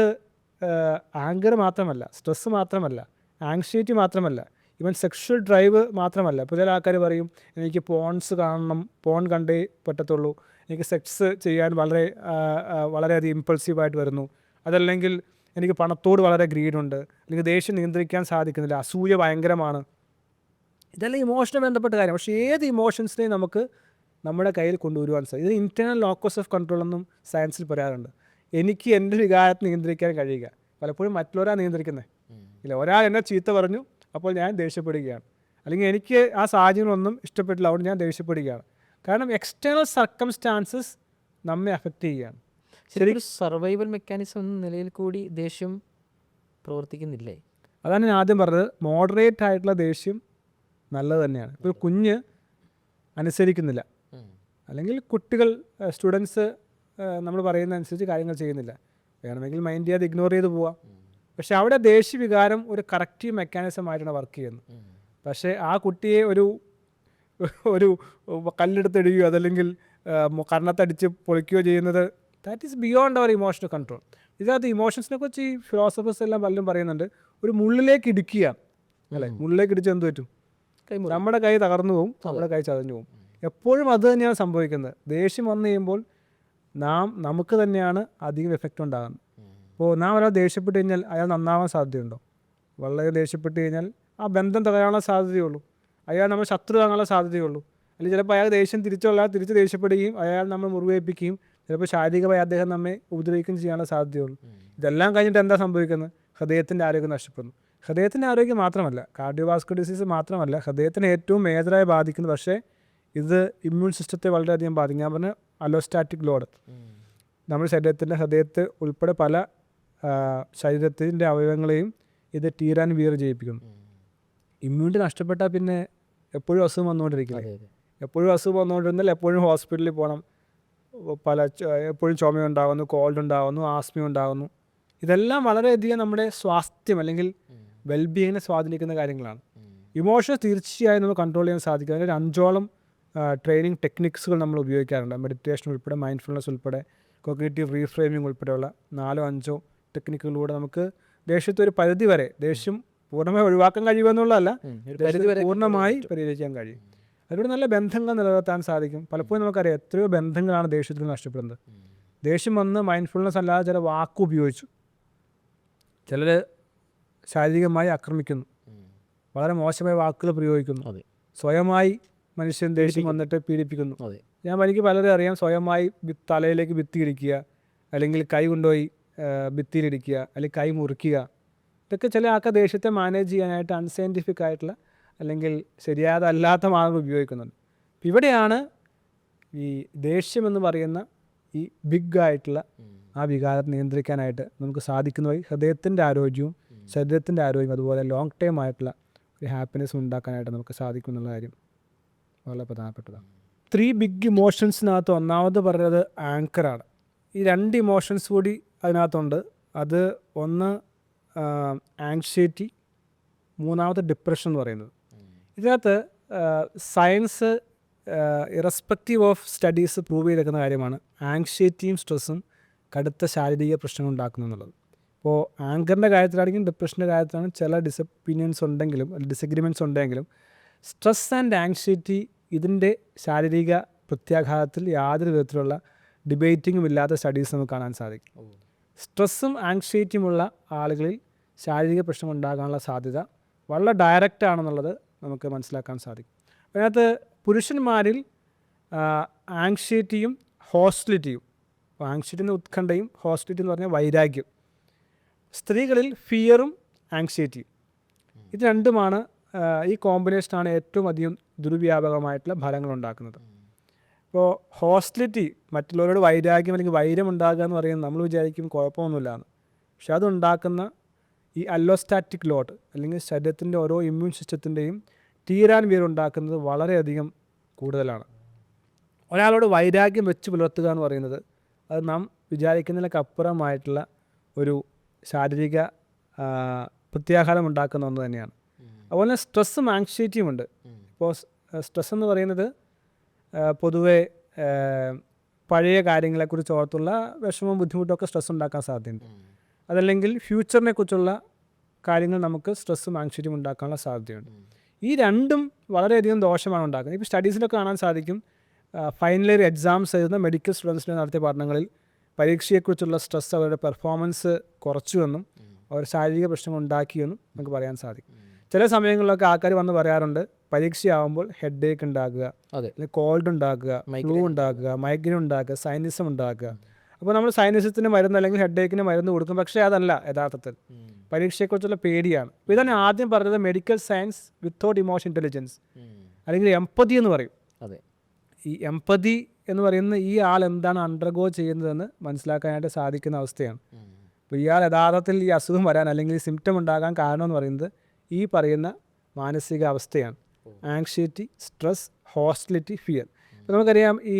ആങ്കർ മാത്രമല്ല, സ്ട്രെസ്സ് മാത്രമല്ല, ആങ്സൈറ്റി മാത്രമല്ല, ഈവൻ സെക്ഷൽ ഡ്രൈവ് മാത്രമല്ല. ഇപ്പോൾ ചില ആൾക്കാർ പറയും എനിക്ക് പോൺസ് കാണണം, പോൺ കണ്ടേ പറ്റത്തുള്ളൂ, എനിക്ക് സെക്സ് ചെയ്യാൻ വളരെയധികം ഇമ്പൾസീവായിട്ട് വരുന്നു, അതല്ലെങ്കിൽ എനിക്ക് പണത്തോട് വളരെ ഗ്രീഡുണ്ട്, അല്ലെങ്കിൽ ദേഷ്യം നിയന്ത്രിക്കാൻ സാധിക്കുന്നില്ല, അസൂയ ഭയങ്കരമാണ്. ഇതെല്ലാം ഇമോഷനെ ബന്ധപ്പെട്ട കാര്യം. പക്ഷേ ഏത് ഇമോഷൻസിനെയും നമുക്ക് നമ്മുടെ കയ്യിൽ കൊണ്ടുവരുവാൻ സാധിക്കും. ഇത് ഇൻറ്റേർണൽ ലോക്കസ് ഓഫ് കൺട്രോൾ എന്നും സയൻസിൽ പറയാറുണ്ട്. എനിക്ക് എൻ്റെ വികാരത്തെ നിയന്ത്രിക്കാൻ കഴിയുക. പലപ്പോഴും മറ്റുള്ളവരാണ് നിയന്ത്രിക്കുന്നത്. ഇല്ല, ഒരാൾ എന്നെ ചീത്ത പറഞ്ഞു, അപ്പോൾ ഞാൻ ദേഷ്യപ്പെടുകയാണ്, അല്ലെങ്കിൽ എനിക്ക് ആ സാഹചര്യങ്ങളൊന്നും ഇഷ്ടപ്പെട്ടില്ല, അതുകൊണ്ട് ഞാൻ ദേഷ്യപ്പെടുകയാണ്. കാരണം എക്സ്റ്റേണൽ സർക്കംസ്റ്റാൻസസ് നമ്മെ അഫക്റ്റ് ചെയ്യുകയാണ്. ശരിക്കും സർവൈവൽ മെക്കാനിസം എന്ന നിലയിൽ കൂടി ദേഷ്യം പ്രവർത്തിക്കുന്നില്ലേ? അതാണ് ഞാൻ ആദ്യം പറഞ്ഞത്, മോഡറേറ്റ് ആയിട്ടുള്ള ദേഷ്യം നല്ലത് തന്നെയാണ്. ഇപ്പോൾ കുഞ്ഞ് അനുസരിക്കുന്നില്ല, അല്ലെങ്കിൽ കുട്ടികൾ സ്റ്റുഡൻസ് നമ്മൾ പറയുന്ന അനുസരിച്ച് കാര്യങ്ങൾ ചെയ്യുന്നില്ല, വേണമെങ്കിൽ മൈൻഡ് ചെയ്യാതെ ഇഗ്നോർ ചെയ്ത് പോവാം. പക്ഷെ അവിടെ ദേഷ്യവികാരം ഒരു കറക്റ്റീവ് മെക്കാനിസം ആയിട്ടാണ് വർക്ക് ചെയ്യുന്നത്. പക്ഷേ ആ കുട്ടിയെ ഒരു കല്ലെടുത്തിടുകയോ അതല്ലെങ്കിൽ കർണത്തടിച്ച് പൊളിക്കുകയോ ചെയ്യുന്നത്, that is beyond our emotional control. ഇതിനകത്ത് ഇമോഷൻസിനെ കുറിച്ച് ഈ ഫിലോസഫേഴ്സ് എല്ലാം പലരും പറയുന്നുണ്ട്, ഒരു മുള്ളിലേക്ക് ഇടിക്കുക അല്ലേ, മുള്ളിലേക്ക് ഇടിച്ച് എന്ത് പറ്റും? നമ്മുടെ കൈ തകർന്നു പോകും, നമ്മുടെ കൈ ചതഞ്ഞു പോകും. എപ്പോഴും അത് തന്നെയാണ് സംഭവിക്കുന്നത്. ദേഷ്യം വന്നു കഴിയുമ്പോൾ നമുക്ക് തന്നെയാണ് അധികം എഫക്റ്റ് ഉണ്ടാകുന്നത്. ഇപ്പോൾ നാം ഒരാൾ ദേഷ്യപ്പെട്ട് കഴിഞ്ഞാൽ അയാൾ നന്നാവാൻ സാധ്യതയുണ്ടോ? വളരെ ദേഷ്യപ്പെട്ട് കഴിഞ്ഞാൽ ആ ബന്ധം തകരാനുള്ള സാധ്യതയുള്ളൂ, അയാൾ നമ്മൾ ശത്രു ആകാനുള്ള സാധ്യതയുള്ളൂ. അല്ലെങ്കിൽ ചിലപ്പോൾ അയാൾ ദേഷ്യം തിരിച്ച് ദേഷ്യപ്പെടുകയും അയാൾ നമ്മൾ മുറിവേൽപ്പിക്കുകയും ചിലപ്പോൾ ശാരീരികമായി അദ്ദേഹം നമ്മെ ഉപദ്രവിക്കുകയും ചെയ്യാനുള്ള സാധ്യതയുള്ളൂ. ഇതെല്ലാം കഴിഞ്ഞിട്ട് എന്താ സംഭവിക്കുന്നത്? ഹൃദയത്തിൻ്റെ ആരോഗ്യം നഷ്ടപ്പെടുന്നു. ഹൃദയത്തിൻ്റെ ആരോഗ്യം മാത്രമല്ല, കാർഡിയോവാസ്കുലർ ഡിസീസ് മാത്രമല്ല, ഹൃദയത്തിന് ഏറ്റവും മേജറായി ബാധിക്കുന്നത്, പക്ഷേ ഇത് ഇമ്മ്യൂൺ സിസ്റ്റത്തെ വളരെയധികം ബാധിക്കും. ഞാൻ പറഞ്ഞ അലോസ്റ്റാറ്റിക് ലോഡ് നമ്മുടെ ശരീരത്തിൻ്റെ ഹൃദയത്തെ ഉൾപ്പെടെ പല ശരീരത്തിൻ്റെ അവയവങ്ങളെയും ഇത് ടീർ ആൻഡ് വീർ ചെയ്യിപ്പിക്കുന്നു. ഇമ്മ്യൂണിറ്റി നഷ്ടപ്പെട്ടാൽ പിന്നെ എപ്പോഴും അസുഖം വന്നുകൊണ്ടിരിക്കില്ല. എപ്പോഴും അസുഖം വന്നുകൊണ്ടിരുന്നാൽ എപ്പോഴും ഹോസ്പിറ്റലിൽ പോകണം, എപ്പോഴും ചുമ ഉണ്ടാകുന്നു, കോൾഡ് ഉണ്ടാകുന്നു, ആസ്മ ഉണ്ടാകുന്നു. ഇതെല്ലാം വളരെയധികം നമ്മുടെ സ്വാസ്ഥ്യം അല്ലെങ്കിൽ വെൽബീയിങ്ങിനെ സ്വാധീനിക്കുന്ന കാര്യങ്ങളാണ്. ഇമോഷൻസ് തീർച്ചയായും നമുക്ക് കൺട്രോൾ ചെയ്യാൻ സാധിക്കും. അതിൻ്റെ 5ഓളം ട്രെയിനിങ് ടെക്നിക്സുകൾ നമ്മൾ ഉപയോഗിക്കാറുണ്ട്. മെഡിറ്റേഷൻ ഉൾപ്പെടെ, മൈൻഡ്ഫുൾനെസ് ഉൾപ്പെടെ, കോഗ്നിറ്റീവ് റീഫ്രെയിമിംഗ് ഉൾപ്പെടെയുള്ള 4-5 ടെക്നിക്കുകളിലൂടെ നമുക്ക് ദേഷ്യത്തെ ഒരു പരിധി വരെ, ദേഷ്യം പൂർണ്ണമായി ഒഴിവാക്കാൻ കഴിയുമെന്നുള്ളതല്ല, പൂർണ്ണമായി പരിഹരിക്കാൻ കഴിയും. അതിലൂടെ നല്ല ബന്ധങ്ങൾ നിലനിർത്താൻ സാധിക്കും. പലപ്പോഴും നമുക്കറിയാം എത്രയോ ബന്ധങ്ങളാണ് ദേഷ്യത്തിൽ നഷ്ടപ്പെടുന്നത്. ദേഷ്യം വന്ന് മൈൻഡ്ഫുൾനെസ് അല്ലാതെ ചില വാക്ക് ഉപയോഗിച്ചു, ചിലർ ശാരീരികമായി ആക്രമിക്കുന്നു, വളരെ മോശമായ വാക്കുകൾ പ്രയോഗിക്കുന്നു, സ്വയമായി മനുഷ്യൻ ദേഷ്യം വന്നിട്ട് പീഡിപ്പിക്കുന്നു. എനിക്ക് പലരും അറിയാം, സ്വയമായി തലയിലേക്ക് ഭിത്തി ഇടിക്കുക, അല്ലെങ്കിൽ കൈ കൊണ്ടുപോയി ഭിത്തിയിലിടിക്കുക, അല്ലെങ്കിൽ കൈ മുറിക്കുക. ഇതൊക്കെ ചില ആൾക്ക് ദേഷ്യത്തെ മാനേജ് ചെയ്യാനായിട്ട് അൺസയൻറ്റിഫിക് ആയിട്ടുള്ള അല്ലെങ്കിൽ ശരിയാതല്ലാത്ത മാർഗ്ഗം ഉപയോഗിക്കുന്നുണ്ട്. ഇവിടെയാണ് ഈ ദേഷ്യം എന്ന് പറയുന്ന ഈ ബിഗ് ആയിട്ടുള്ള ആ വികാരത്തെ നിയന്ത്രിക്കാനായിട്ട് നമുക്ക് സാധിക്കുന്ന വഴി ഹൃദയത്തിൻ്റെ ആരോഗ്യവും ശരീരത്തിൻ്റെ ആരോഗ്യം അതുപോലെ ലോങ് ടൈം ആയിട്ടുള്ള ഒരു ഹാപ്പിനെസ് ഉണ്ടാക്കാനായിട്ട് നമുക്ക് സാധിക്കും എന്നുള്ള കാര്യം വളരെ പ്രധാനപ്പെട്ടതാണ്. 3 ബിഗ് ഇമോഷൻസിനകത്ത് ഒന്നാമത് പറയുന്നത് ആങ്കറാണ്. ഈ 2 ഇമോഷൻസ് കൂടി അതിനകത്തുണ്ട്. അത് ഒന്ന് ആങ്സൈറ്റി, മൂന്നാമത്തെ ഡിപ്രഷൻ എന്ന് പറയുന്നത്. ഇതിനകത്ത് science irrespective of studies prove ചെയ്തേക്കുന്ന കാര്യമാണ് ആങ്സൈറ്റിയും സ്ട്രെസ്സും കടുത്ത ശാരീരിക പ്രശ്നങ്ങൾ ഉണ്ടാക്കുന്നു എന്നുള്ളത്. ഇപ്പോൾ ആങ്കറിൻ്റെ കാര്യത്തിലാണെങ്കിലും ഡിപ്രഷൻ്റെ കാര്യത്തിലാണ് ചില ഡിസൊപ്പീനിയൻസ് ഉണ്ടെങ്കിലും ഡിസഗ്രിമെൻറ്റ്സ് ഉണ്ടെങ്കിലും സ്ട്രെസ് ആൻഡ് ആങ്സൈറ്റി ഇതിൻ്റെ ശാരീരിക പ്രത്യാഘാതത്തിൽ യാതൊരു വിധത്തിലുള്ള ഡിബേറ്റിങ്ങും ഇല്ലാത്ത സ്റ്റഡീസ് നമുക്ക് കാണാൻ സാധിക്കും. സ്ട്രെസ്സും ആങ്സൈറ്റിയുമുള്ള ആളുകളിൽ ശാരീരിക പ്രശ്നം ഉണ്ടാകാനുള്ള സാധ്യത വളരെ ഡയറക്റ്റ് ആണെന്നുള്ളത് നമുക്ക് മനസ്സിലാക്കാൻ സാധിക്കും. അതിനകത്ത് പുരുഷന്മാരിൽ ആങ്സൈറ്റിയും ഹോസ്റ്റിലിറ്റിയും, അപ്പോൾ ആങ്സൈറ്റി എന്ന ഉത്കണ്ഠയും ഹോസ്റ്റിലിറ്റി എന്ന് പറഞ്ഞാൽ വൈരാഗ്യം, സ്ത്രീകളിൽ ഫിയറും ആങ്സൈറ്റിയും, ഇത് രണ്ടുമാണ് ഈ കോമ്പിനേഷനാണ് ഏറ്റവും അധികം ദുർവ്യാപകമായിട്ടുള്ള ഫലങ്ങൾ ഉണ്ടാക്കുന്നത്. ഇപ്പോൾ ഹോസ്റ്റിലിറ്റി, മറ്റുള്ളവരോട് വൈരാഗ്യം അല്ലെങ്കിൽ വൈരം ഉണ്ടാകുക എന്ന് പറയുന്നത് നമ്മൾ വിചാരിക്കും കുഴപ്പമൊന്നുമില്ലാന്ന്, പക്ഷെ അതുണ്ടാക്കുന്ന ഈ അല്ലോസ്റ്റാറ്റിക് ലോഡ് അല്ലെങ്കിൽ ശരീരത്തിൻ്റെ ഓരോ ഇമ്മ്യൂൺ സിസ്റ്റത്തിൻ്റെയും ടീർ ആൻഡ് വീർ ഉണ്ടാക്കുന്നത് വളരെയധികം കൂടുതലാണ്. ഒരാളോട് വൈരാഗ്യം വെച്ച് പുലർത്തുക എന്ന് പറയുന്നത് അത് നാം വിചാരിക്കുന്നതിനൊക്കെ അപ്പുറമായിട്ടുള്ള ഒരു ശാരീരിക പ്രത്യാഘാതം ഉണ്ടാക്കുന്ന ഒന്ന് തന്നെയാണ്. അതുപോലെ സ്ട്രെസ്സും ആങ്സൈറ്റിയും ഉണ്ട്. ഇപ്പോൾ സ്ട്രെസ് എന്ന് പറയുന്നത് പൊതുവെ പഴയ കാര്യങ്ങളെക്കുറിച്ച് ഓർത്തുള്ള വിഷമവും ബുദ്ധിമുട്ടൊക്കെ സ്ട്രെസ് ഉണ്ടാക്കാൻ സാധ്യതയുണ്ട്. അതല്ലെങ്കിൽ ഫ്യൂച്ചറിനെ കുറിച്ചുള്ള കാര്യങ്ങൾ നമുക്ക് സ്ട്രെസ്സും ആങ്സൈറ്റിയും ഉണ്ടാക്കാനുള്ള സാധ്യതയുണ്ട്. ഈ രണ്ടും വളരെയധികം ദോഷമാണ് ഉണ്ടാക്കുന്നത്. ഇപ്പോൾ സ്റ്റഡീസിലൊക്കെ കാണാൻ സാധിക്കും, ഫൈനൽ ഇയർ എക്സാംസ് എഴുതുന്ന മെഡിക്കൽ സ്റ്റുഡൻസിനെ നടത്തിയ പഠനങ്ങളിൽ പരീക്ഷയെക്കുറിച്ചുള്ള സ്ട്രെസ് അവരുടെ പെർഫോമൻസ് കുറച്ചുവെന്നും അവർ ശാരീരിക പ്രശ്നങ്ങൾ ഉണ്ടാക്കിയെന്നും നമുക്ക് പറയാൻ സാധിക്കും. ചില സമയങ്ങളിലൊക്കെ ആൾക്കാർ വന്ന് പറയാറുണ്ട്, പരീക്ഷയാകുമ്പോൾ ഹെഡ് ഏക്ക് ഉണ്ടാകുക, അല്ലെങ്കിൽ കോൾഡ് ഉണ്ടാകുക, ഫ്ലൂ ഉണ്ടാകുക, മൈഗ്രെയിൻ ഉണ്ടാകുക, സൈനിസം ഉണ്ടാകുക. അപ്പോൾ നമ്മൾ സൈനിസത്തിന് മരുന്ന് അല്ലെങ്കിൽ ഹെഡ് ഏക്കിന് മരുന്ന് കൊടുക്കും, പക്ഷേ അതല്ല യഥാർത്ഥത്തിൽ പരീക്ഷയെക്കുറിച്ചുള്ള പേടിയാണ്. അപ്പോൾ ഇതാണ് ആദ്യം പറഞ്ഞത്, medical science without emotion intelligence അല്ലെങ്കിൽ എംപതി എന്ന് പറയും. ഈ എംപതി എന്ന് പറയുന്നത് ഈ ആൾ എന്താണ് അണ്ടർഗോ ചെയ്യുന്നതെന്ന് മനസ്സിലാക്കാനായിട്ട് സാധിക്കുന്ന അവസ്ഥയാണ്. അപ്പോൾ ഇയാൾ യഥാർത്ഥത്തിൽ ഈ അസുഖം വരാൻ അല്ലെങ്കിൽ ഈ സിംറ്റം ഉണ്ടാകാൻ കാരണം എന്ന് പറയുന്നത് ഈ പറയുന്ന മാനസിക അവസ്ഥയാണ്. Anxiety, stress, hostility, fear. ഇപ്പോൾ നമുക്കറിയാം ഈ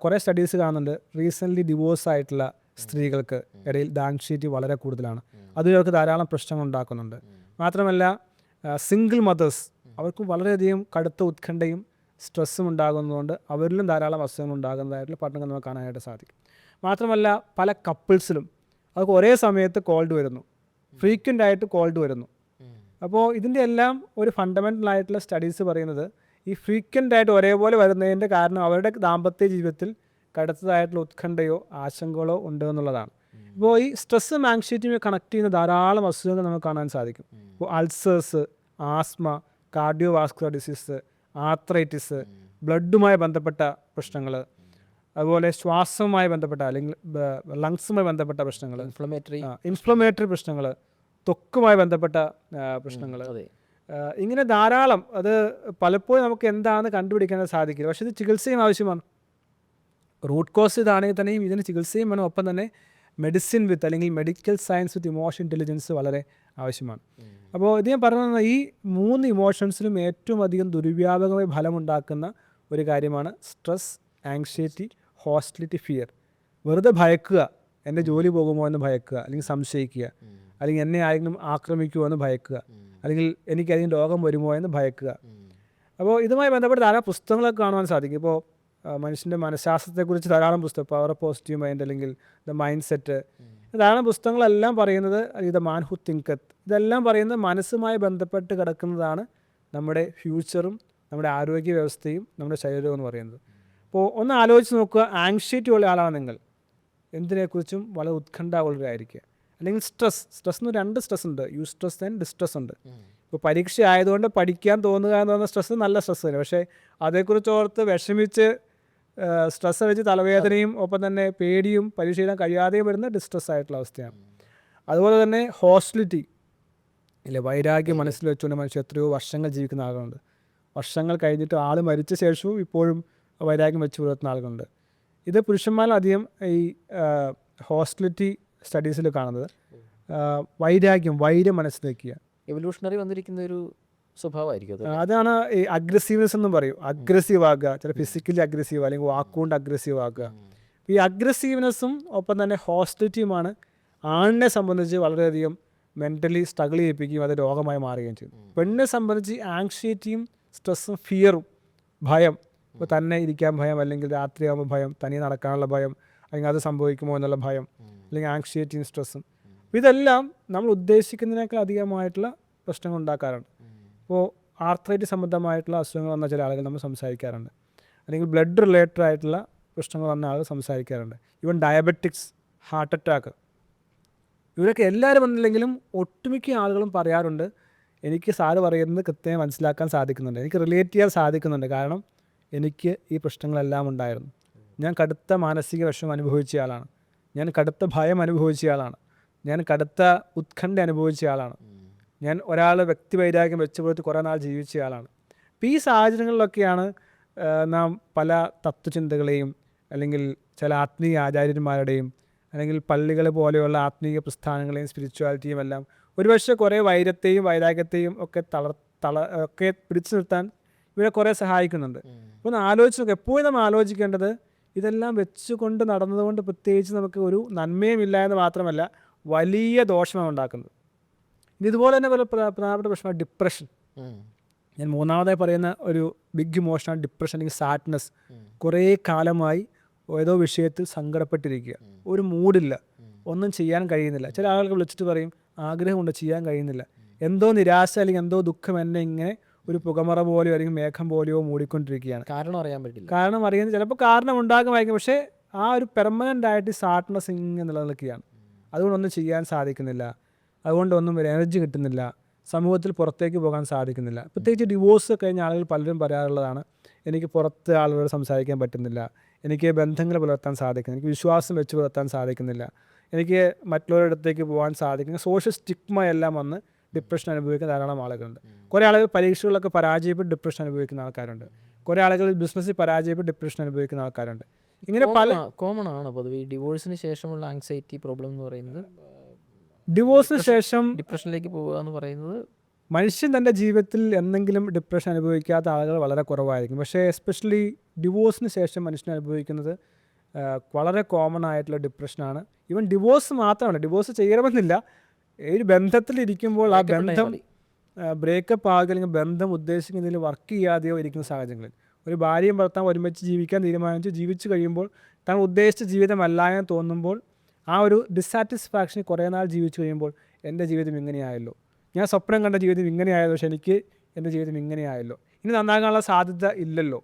കുറേ സ്റ്റഡീസ് കാണുന്നുണ്ട്. റീസെൻ്റ്ലി ഡിവോഴ്സ് ആയിട്ടുള്ള സ്ത്രീകൾക്ക് ഇടയിൽ ആങ്ഷൈറ്റി വളരെ കൂടുതലാണ്. അത് അവർക്ക് ധാരാളം പ്രശ്നങ്ങൾ ഉണ്ടാക്കുന്നുണ്ട്. മാത്രമല്ല സിംഗിൾ മദേഴ്സ്, അവർക്ക് വളരെയധികം കടുത്ത ഉത്കണ്ഠയും സ്ട്രെസ്സും ഉണ്ടാകുന്നതുകൊണ്ട് അവരിലും ധാരാളം അസുഖങ്ങൾ ഉണ്ടാകുന്നതായിട്ടുള്ള പഠനങ്ങൾ നമുക്ക് കാണാനായിട്ട് സാധിക്കും. മാത്രമല്ല പല കപ്പിൾസിലും അവർക്ക് ഒരേ സമയത്ത് കോൾഡ് വരുന്നു, ഫ്രീക്വൻ്റ് ആയിട്ട് കോൾഡ് വരുന്നു. അപ്പോൾ ഇതിൻ്റെ എല്ലാം ഒരു ഫണ്ടമെൻ്റൽ ആയിട്ടുള്ള സ്റ്റഡീസ് പറയുന്നത് ഈ ഫ്രീക്വൻ്റ് ആയിട്ട് ഒരേപോലെ വരുന്നതിൻ്റെ കാരണം അവരുടെ ദാമ്പത്യ ജീവിതത്തിൽ കടുത്തതായിട്ടുള്ള ഉത്കണ്ഠയോ ആശങ്കകളോ ഉണ്ട് എന്നുള്ളതാണ്. ഇപ്പോൾ ഈ സ്ട്രെസ്സും ആങ്ഷൈറ്റിയും കണക്ട് ചെയ്യുന്ന ധാരാളം അസുഖങ്ങൾ നമുക്ക് കാണാൻ സാധിക്കും. ഇപ്പോൾ ulcers, asthma, cardiovascular disease, arthritis, ബ്ലഡുമായി ബന്ധപ്പെട്ട പ്രശ്നങ്ങൾ, അതുപോലെ ശ്വാസവുമായി ബന്ധപ്പെട്ട അല്ലെങ്കിൽ ലങ്സുമായി ബന്ധപ്പെട്ട പ്രശ്നങ്ങൾ, ഇൻഫ്ലമേറ്ററി പ്രശ്നങ്ങൾ, ത്വക്കുമായി ബന്ധപ്പെട്ട പ്രശ്നങ്ങൾ, ഇങ്ങനെ ധാരാളം. അത് പലപ്പോഴും നമുക്ക് എന്താണെന്ന് കണ്ടുപിടിക്കാൻ സാധിക്കില്ല. പക്ഷേ ഇത് ചികിത്സയും ആവശ്യമാണ്. റൂട്ട് കോസ് ഇതാണെങ്കിൽ തന്നെയും ഇതിന് ചികിത്സയും വേണം. ഒപ്പം തന്നെ മെഡിസിൻ വിത്ത് അല്ലെങ്കിൽ medical science with emotion intelligence വളരെ ആവശ്യമാണ്. അപ്പോൾ ഇത് ഞാൻ പറഞ്ഞത് ഈ 3 ഇമോഷൻസിലും ഏറ്റവും അധികം ദുർവ്യാപകമായി ഫലമുണ്ടാക്കുന്ന ഒരു കാര്യമാണ് സ്ട്രെസ്, ആങ്ഷൈറ്റി, ഹോസ്റ്റിലിറ്റി, ഫിയർ. വെറുതെ ഭയക്കുക, എൻ്റെ ജോലി പോകുമോ എന്ന് ഭയക്കുക, അല്ലെങ്കിൽ സംശയിക്കുക, അല്ലെങ്കിൽ എന്നെ ആരെങ്കിലും ആക്രമിക്കുമോ എന്ന് ഭയക്കുക, അല്ലെങ്കിൽ എനിക്കധികം രോഗം വരുമോ എന്ന് ഭയക്കുക. അപ്പോൾ ഇതുമായി ബന്ധപ്പെട്ട് ധാരാളം പുസ്തകങ്ങളൊക്കെ കാണുവാൻ സാധിക്കും. ഇപ്പോൾ മനുഷ്യൻ്റെ മനഃശാസ്ത്രത്തെക്കുറിച്ച് ധാരാളം പുസ്തകം, പവർ ഓഫ് പോസിറ്റീവ് മൈൻഡ് അല്ലെങ്കിൽ ദ മൈൻഡ് സെറ്റ്, ധാരാളം പുസ്തകങ്ങളെല്ലാം പറയുന്നത്, അല്ലെങ്കിൽ ദ മാൻ ഹു തിങ്കത്ത്, ഇതെല്ലാം പറയുന്നത് മനസ്സുമായി ബന്ധപ്പെട്ട് കിടക്കുന്നതാണ് നമ്മുടെ ഫ്യൂച്ചറും നമ്മുടെ ആരോഗ്യ വ്യവസ്ഥയും നമ്മുടെ ശരീരവും എന്ന് പറയുന്നത്. അപ്പോൾ ഒന്ന് ആലോചിച്ച് നോക്കുക, ആങ്ഷൈറ്റി ഉള്ള ആളാണ് നിങ്ങൾ, എന്തിനെക്കുറിച്ചും വളരെ ഉത്കണ്ഠ ഉള്ളവരായിരിക്കുക. അല്ലെങ്കിൽ സ്ട്രെസ്സിന് 2 സ്ട്രെസ് ഉണ്ട്, യൂസ്ട്രെസ് ആൻഡ് ഡിസ്ട്രെസ് ഉണ്ട്. ഇപ്പോൾ പരീക്ഷ ആയതുകൊണ്ട് പഠിക്കാൻ തോന്നുക എന്ന് പറയുന്ന സ്ട്രെസ് നല്ല സ്ട്രെസ് തന്നെ. പക്ഷേ അതേക്കുറിച്ച് ഓർത്ത് വിഷമിച്ച് സ്ട്രെസ് വെച്ച് തലവേദനയും ഒപ്പം തന്നെ പേടിയും പരീക്ഷ എഴുതാൻ കഴിയാതെയും വരുന്ന ഡിസ്ട്രെസ് ആയിട്ടുള്ള അവസ്ഥയാണ്. അതുപോലെ തന്നെ ഹോസ്റ്റിലിറ്റി ഇല്ല, വൈരാഗ്യം മനസ്സിൽ വെച്ചുകൊണ്ട് മനുഷ്യർ എത്രയോ വർഷങ്ങൾ ജീവിക്കുന്ന ആളുകളുണ്ട്. വർഷങ്ങൾ കഴിഞ്ഞിട്ട് ആൾ മരിച്ച ശേഷവും ഇപ്പോഴും വൈരാഗ്യം വെച്ച് പുലർത്തുന്ന ആളുകളുണ്ട്. ഇത് പുരുഷന്മാരധികം ഈ ഹോസ്റ്റിലിറ്റി സ്റ്റഡീസിൽ കാണുന്നത് വൈര്യം മനസ്സിൽ വയ്ക്കുക, എവല്യൂഷണറി വന്നിരിക്കുന്ന ഒരു സ്വഭാവമായിരിക്കും. അതാണ് ഈ അഗ്രസീവ്നെസ് എന്നും പറയും. അഗ്രസീവ് ആകുക, ചില ഫിസിക്കലി അഗ്രസീവ് അല്ലെങ്കിൽ വാക്കുകൊണ്ട് അഗ്രസീവ് ആകുക. ഈ അഗ്രസീവ്നെസ്സും ഒപ്പം തന്നെ ഹോസ്റ്റിലിറ്റിയുമാണ് ആണിനെ സംബന്ധിച്ച് വളരെയധികം മെൻ്റലി സ്ട്രഗിൾ ചെയ്യിപ്പിക്കുകയും അത് രോഗമായി മാറുകയും ചെയ്യും. പെണ്ണിനെ സംബന്ധിച്ച് ആങ്ഷൈറ്റിയും സ്ട്രെസ്സും ഫിയറും, ഭയം, ഇപ്പോൾ തന്നെ ഇരിക്കാൻ ഭയം, അല്ലെങ്കിൽ രാത്രിയാകുമ്പോൾ ഭയം, തനിയെ നടക്കാനുള്ള ഭയം, അല്ലെങ്കിൽ അത് സംഭവിക്കുമോ എന്നുള്ള ഭയം, അല്ലെങ്കിൽ ആങ്ഷൈറ്റിയും സ്ട്രെസ്സും, ഇതെല്ലാം നമ്മൾ ഉദ്ദേശിക്കുന്നതിനേക്കാൾ അധികമായിട്ടുള്ള പ്രശ്നങ്ങൾ ഉണ്ടാക്കാറുണ്ട്. ഇപ്പോൾ ആർത്രൈറ്റിസ് സംബന്ധമായിട്ടുള്ള അസുഖങ്ങൾ വന്ന ചില ആളുകൾ നമ്മൾ സംസാരിക്കാറുണ്ട്, അല്ലെങ്കിൽ ബ്ലഡ് റിലേറ്റഡ് ആയിട്ടുള്ള പ്രശ്നങ്ങൾ വന്ന ആളുകൾ സംസാരിക്കാറുണ്ട്. ഈവൻ ഡയബറ്റിക്സ്, ഹാർട്ട് അറ്റാക്ക്, ഇവരൊക്കെ എല്ലാവരും വന്നില്ലെങ്കിലും ഒട്ടുമിക്ക ആളുകളും പറയാറുണ്ട്, എനിക്ക് സാറ് പറയുന്നത് കൃത്യമായി മനസ്സിലാക്കാൻ സാധിക്കുന്നുണ്ട്, എനിക്ക് റിലേറ്റ് ചെയ്യാൻ സാധിക്കുന്നുണ്ട്, കാരണം എനിക്ക് ഈ പ്രശ്നങ്ങളെല്ലാം ഉണ്ടായിരുന്നു. ഞാൻ കടുത്ത മാനസിക വിഷമം അനുഭവിച്ച ആളാണ്, ഞാൻ കടുത്ത ഭയം അനുഭവിച്ച ആളാണ്, ഞാൻ കടുത്ത ഉത്കണ്ഠ അനുഭവിച്ച ആളാണ്, ഞാൻ ഒരാൾ വ്യക്തിവൈരാഗ്യം വെച്ച് പുറത്ത് കുറേ നാൾ ജീവിച്ച ആളാണ്. അപ്പോൾ ഈ സാഹചര്യങ്ങളിലൊക്കെയാണ് നാം പല തത്വചിന്തകളെയും അല്ലെങ്കിൽ ചില ആത്മീയ ആചാര്യന്മാരുടെയും അല്ലെങ്കിൽ പള്ളികൾ പോലെയുള്ള ആത്മീയ പ്രസ്ഥാനങ്ങളെയും സ്പിരിച്വാലിറ്റിയും എല്ലാം ഒരുപക്ഷെ കുറേ വൈരത്തെയും വൈരാഗ്യത്തെയും ഒക്കെ ഒക്കെ പിടിച്ചു നിർത്താൻ ഇവരെ കുറേ സഹായിക്കുന്നുണ്ട്. അപ്പോൾ ഒന്ന് ആലോചിച്ച് നോക്കുക, എപ്പോഴും നമ്മൾ ആലോചിക്കേണ്ടത് ഇതെല്ലാം വെച്ചുകൊണ്ട് നടന്നതുകൊണ്ട് പ്രത്യേകിച്ച് നമുക്ക് ഒരു നന്മയും ഇല്ല എന്ന് മാത്രമല്ല വലിയ ദോഷമാണ് ഉണ്ടാക്കുന്നത്. ഇതുപോലെ തന്നെ പല പ്രധാനപ്പെട്ട പ്രശ്നമാണ് ഡിപ്രഷൻ. ഞാൻ മൂന്നാമതായി പറയുന്ന ഒരു ബിഗ് ഇമോഷനാണ് ഡിപ്രഷൻ അല്ലെങ്കിൽ സാഡ്നെസ്. കുറേ കാലമായി ഏതോ വിഷയത്തിൽ സങ്കടപ്പെട്ടിരിക്കുക, ഒരു മൂഡില്ല, ഒന്നും ചെയ്യാൻ കഴിയുന്നില്ല. ചില ആളുകൾ വിളിച്ചിട്ട് പറയും ആഗ്രഹമുണ്ട്, ചെയ്യാൻ കഴിയുന്നില്ല, എന്തോ നിരാശ അല്ലെങ്കിൽ എന്തോ ദുഃഖം എന്നെ ഇങ്ങനെ ഒരു പുകമറ പോലെയോ അല്ലെങ്കിൽ മേഘം പോലെയോ മൂടിക്കൊണ്ടിരിക്കുകയാണ്. കാരണം അറിയാൻ പറ്റില്ല, കാരണം അറിയുന്നത് ചിലപ്പോൾ കാരണം ഉണ്ടാകുമായിരിക്കും, പക്ഷേ ആ ഒരു പെർമനൻ്റ് ആയിട്ട് സാഡ്നെസ് ഇങ്ങനെ നിലനിൽക്കുകയാണ്. അതുകൊണ്ടൊന്നും ചെയ്യാൻ സാധിക്കുന്നില്ല, അതുകൊണ്ടൊന്നും ഒരു എനർജി കിട്ടുന്നില്ല, സമൂഹത്തിൽ പുറത്തേക്ക് പോകാൻ സാധിക്കുന്നില്ല. പ്രത്യേകിച്ച് ഡിവോഴ്സ് കഴിഞ്ഞ ആളുകൾ പലരും പറയാറുള്ളതാണ്, എനിക്ക് പുറത്ത് ആളുകളോട് സംസാരിക്കാൻ പറ്റുന്നില്ല, എനിക്ക് ബന്ധങ്ങൾ പുലർത്താൻ സാധിക്കുന്നില്ല, എനിക്ക് വിശ്വാസം വെച്ച് പുലർത്താൻ സാധിക്കുന്നില്ല, എനിക്ക് മറ്റുള്ളവരുടെ അടുത്തേക്ക് പോകാൻ സാധിക്കുന്നില്ല. സോഷ്യൽ സ്റ്റിഗ്മ എല്ലാം വന്ന് ഡിപ്രഷൻ അനുഭവിക്കുന്ന ധാരാളം ആളുകളുണ്ട്. കുറേ ആളുകൾ പരീക്ഷകളിലൊക്കെ പരാജയപ്പെട്ട് ഡിപ്രഷൻ അനുഭവിക്കുന്ന ആൾക്കാരുണ്ട്. കുറേ ആളുകൾ ബിസിനസ്സിൽ പരാജയപ്പെട്ട് ഡിപ്രഷൻ അനുഭവിക്കുന്ന ആൾക്കാരുണ്ട്. ഇങ്ങനെ പല കോമൺ ആണ് പൊതുവെ ഡിവോഴ്സിന് ശേഷമുള്ള ആങ്സൈറ്റി പ്രോബ്ലം എന്ന് പറയുന്നത്. ഡിവോഴ്സിന് ശേഷം ഡിപ്രഷനിലേക്ക് പോവുക എന്ന് പറയുന്നത് മനുഷ്യൻ തൻ്റെ ജീവിതത്തിൽ എന്തെങ്കിലും ഡിപ്രഷൻ അനുഭവിക്കാത്ത ആളുകൾ വളരെ കുറവായിരിക്കും. പക്ഷേ എസ്പെഷ്യലി ഡിവോഴ്സിന് ശേഷം മനുഷ്യൻ അനുഭവിക്കുന്നത് വളരെ കോമൺ ആയിട്ടുള്ള ഡിപ്രഷനാണ്. ഈവൻ ഡിവോഴ്സ് മാത്രമല്ല, ഡിവോഴ്സ് ചെയ്യണമെന്നില്ല, ഒരു ബന്ധത്തിലിരിക്കുമ്പോൾ ആ ബന്ധം ബ്രേക്കപ്പ് ആകുക അല്ലെങ്കിൽ ബന്ധം ഉദ്ദേശിക്കുന്നതിൽ വർക്ക് ചെയ്യാതെയോ ഇരിക്കുന്ന സാഹചര്യങ്ങളിൽ ഒരു ഭാര്യയും ഭർത്താവും ഒരുമിച്ച് ജീവിക്കാൻ തീരുമാനിച്ച് ജീവിച്ചു കഴിയുമ്പോൾ താൻ ഉദ്ദേശിച്ച ജീവിതമല്ല എന്ന് തോന്നുമ്പോൾ ആ ഒരു ഡിസാറ്റിസ്ഫാക്ഷൻ കുറേ നാൾ ജീവിച്ചു കഴിയുമ്പോൾ എൻ്റെ ജീവിതം ഇങ്ങനെയായല്ലോ, ഞാൻ സ്വപ്നം കണ്ട ജീവിതം ഇങ്ങനെയായല്ലോ, പക്ഷെ എനിക്ക് എൻ്റെ ജീവിതം ഇങ്ങനെയായല്ലോ, ഇനി നന്നാകാനുള്ള സാധ്യത ഇല്ലല്ലോ,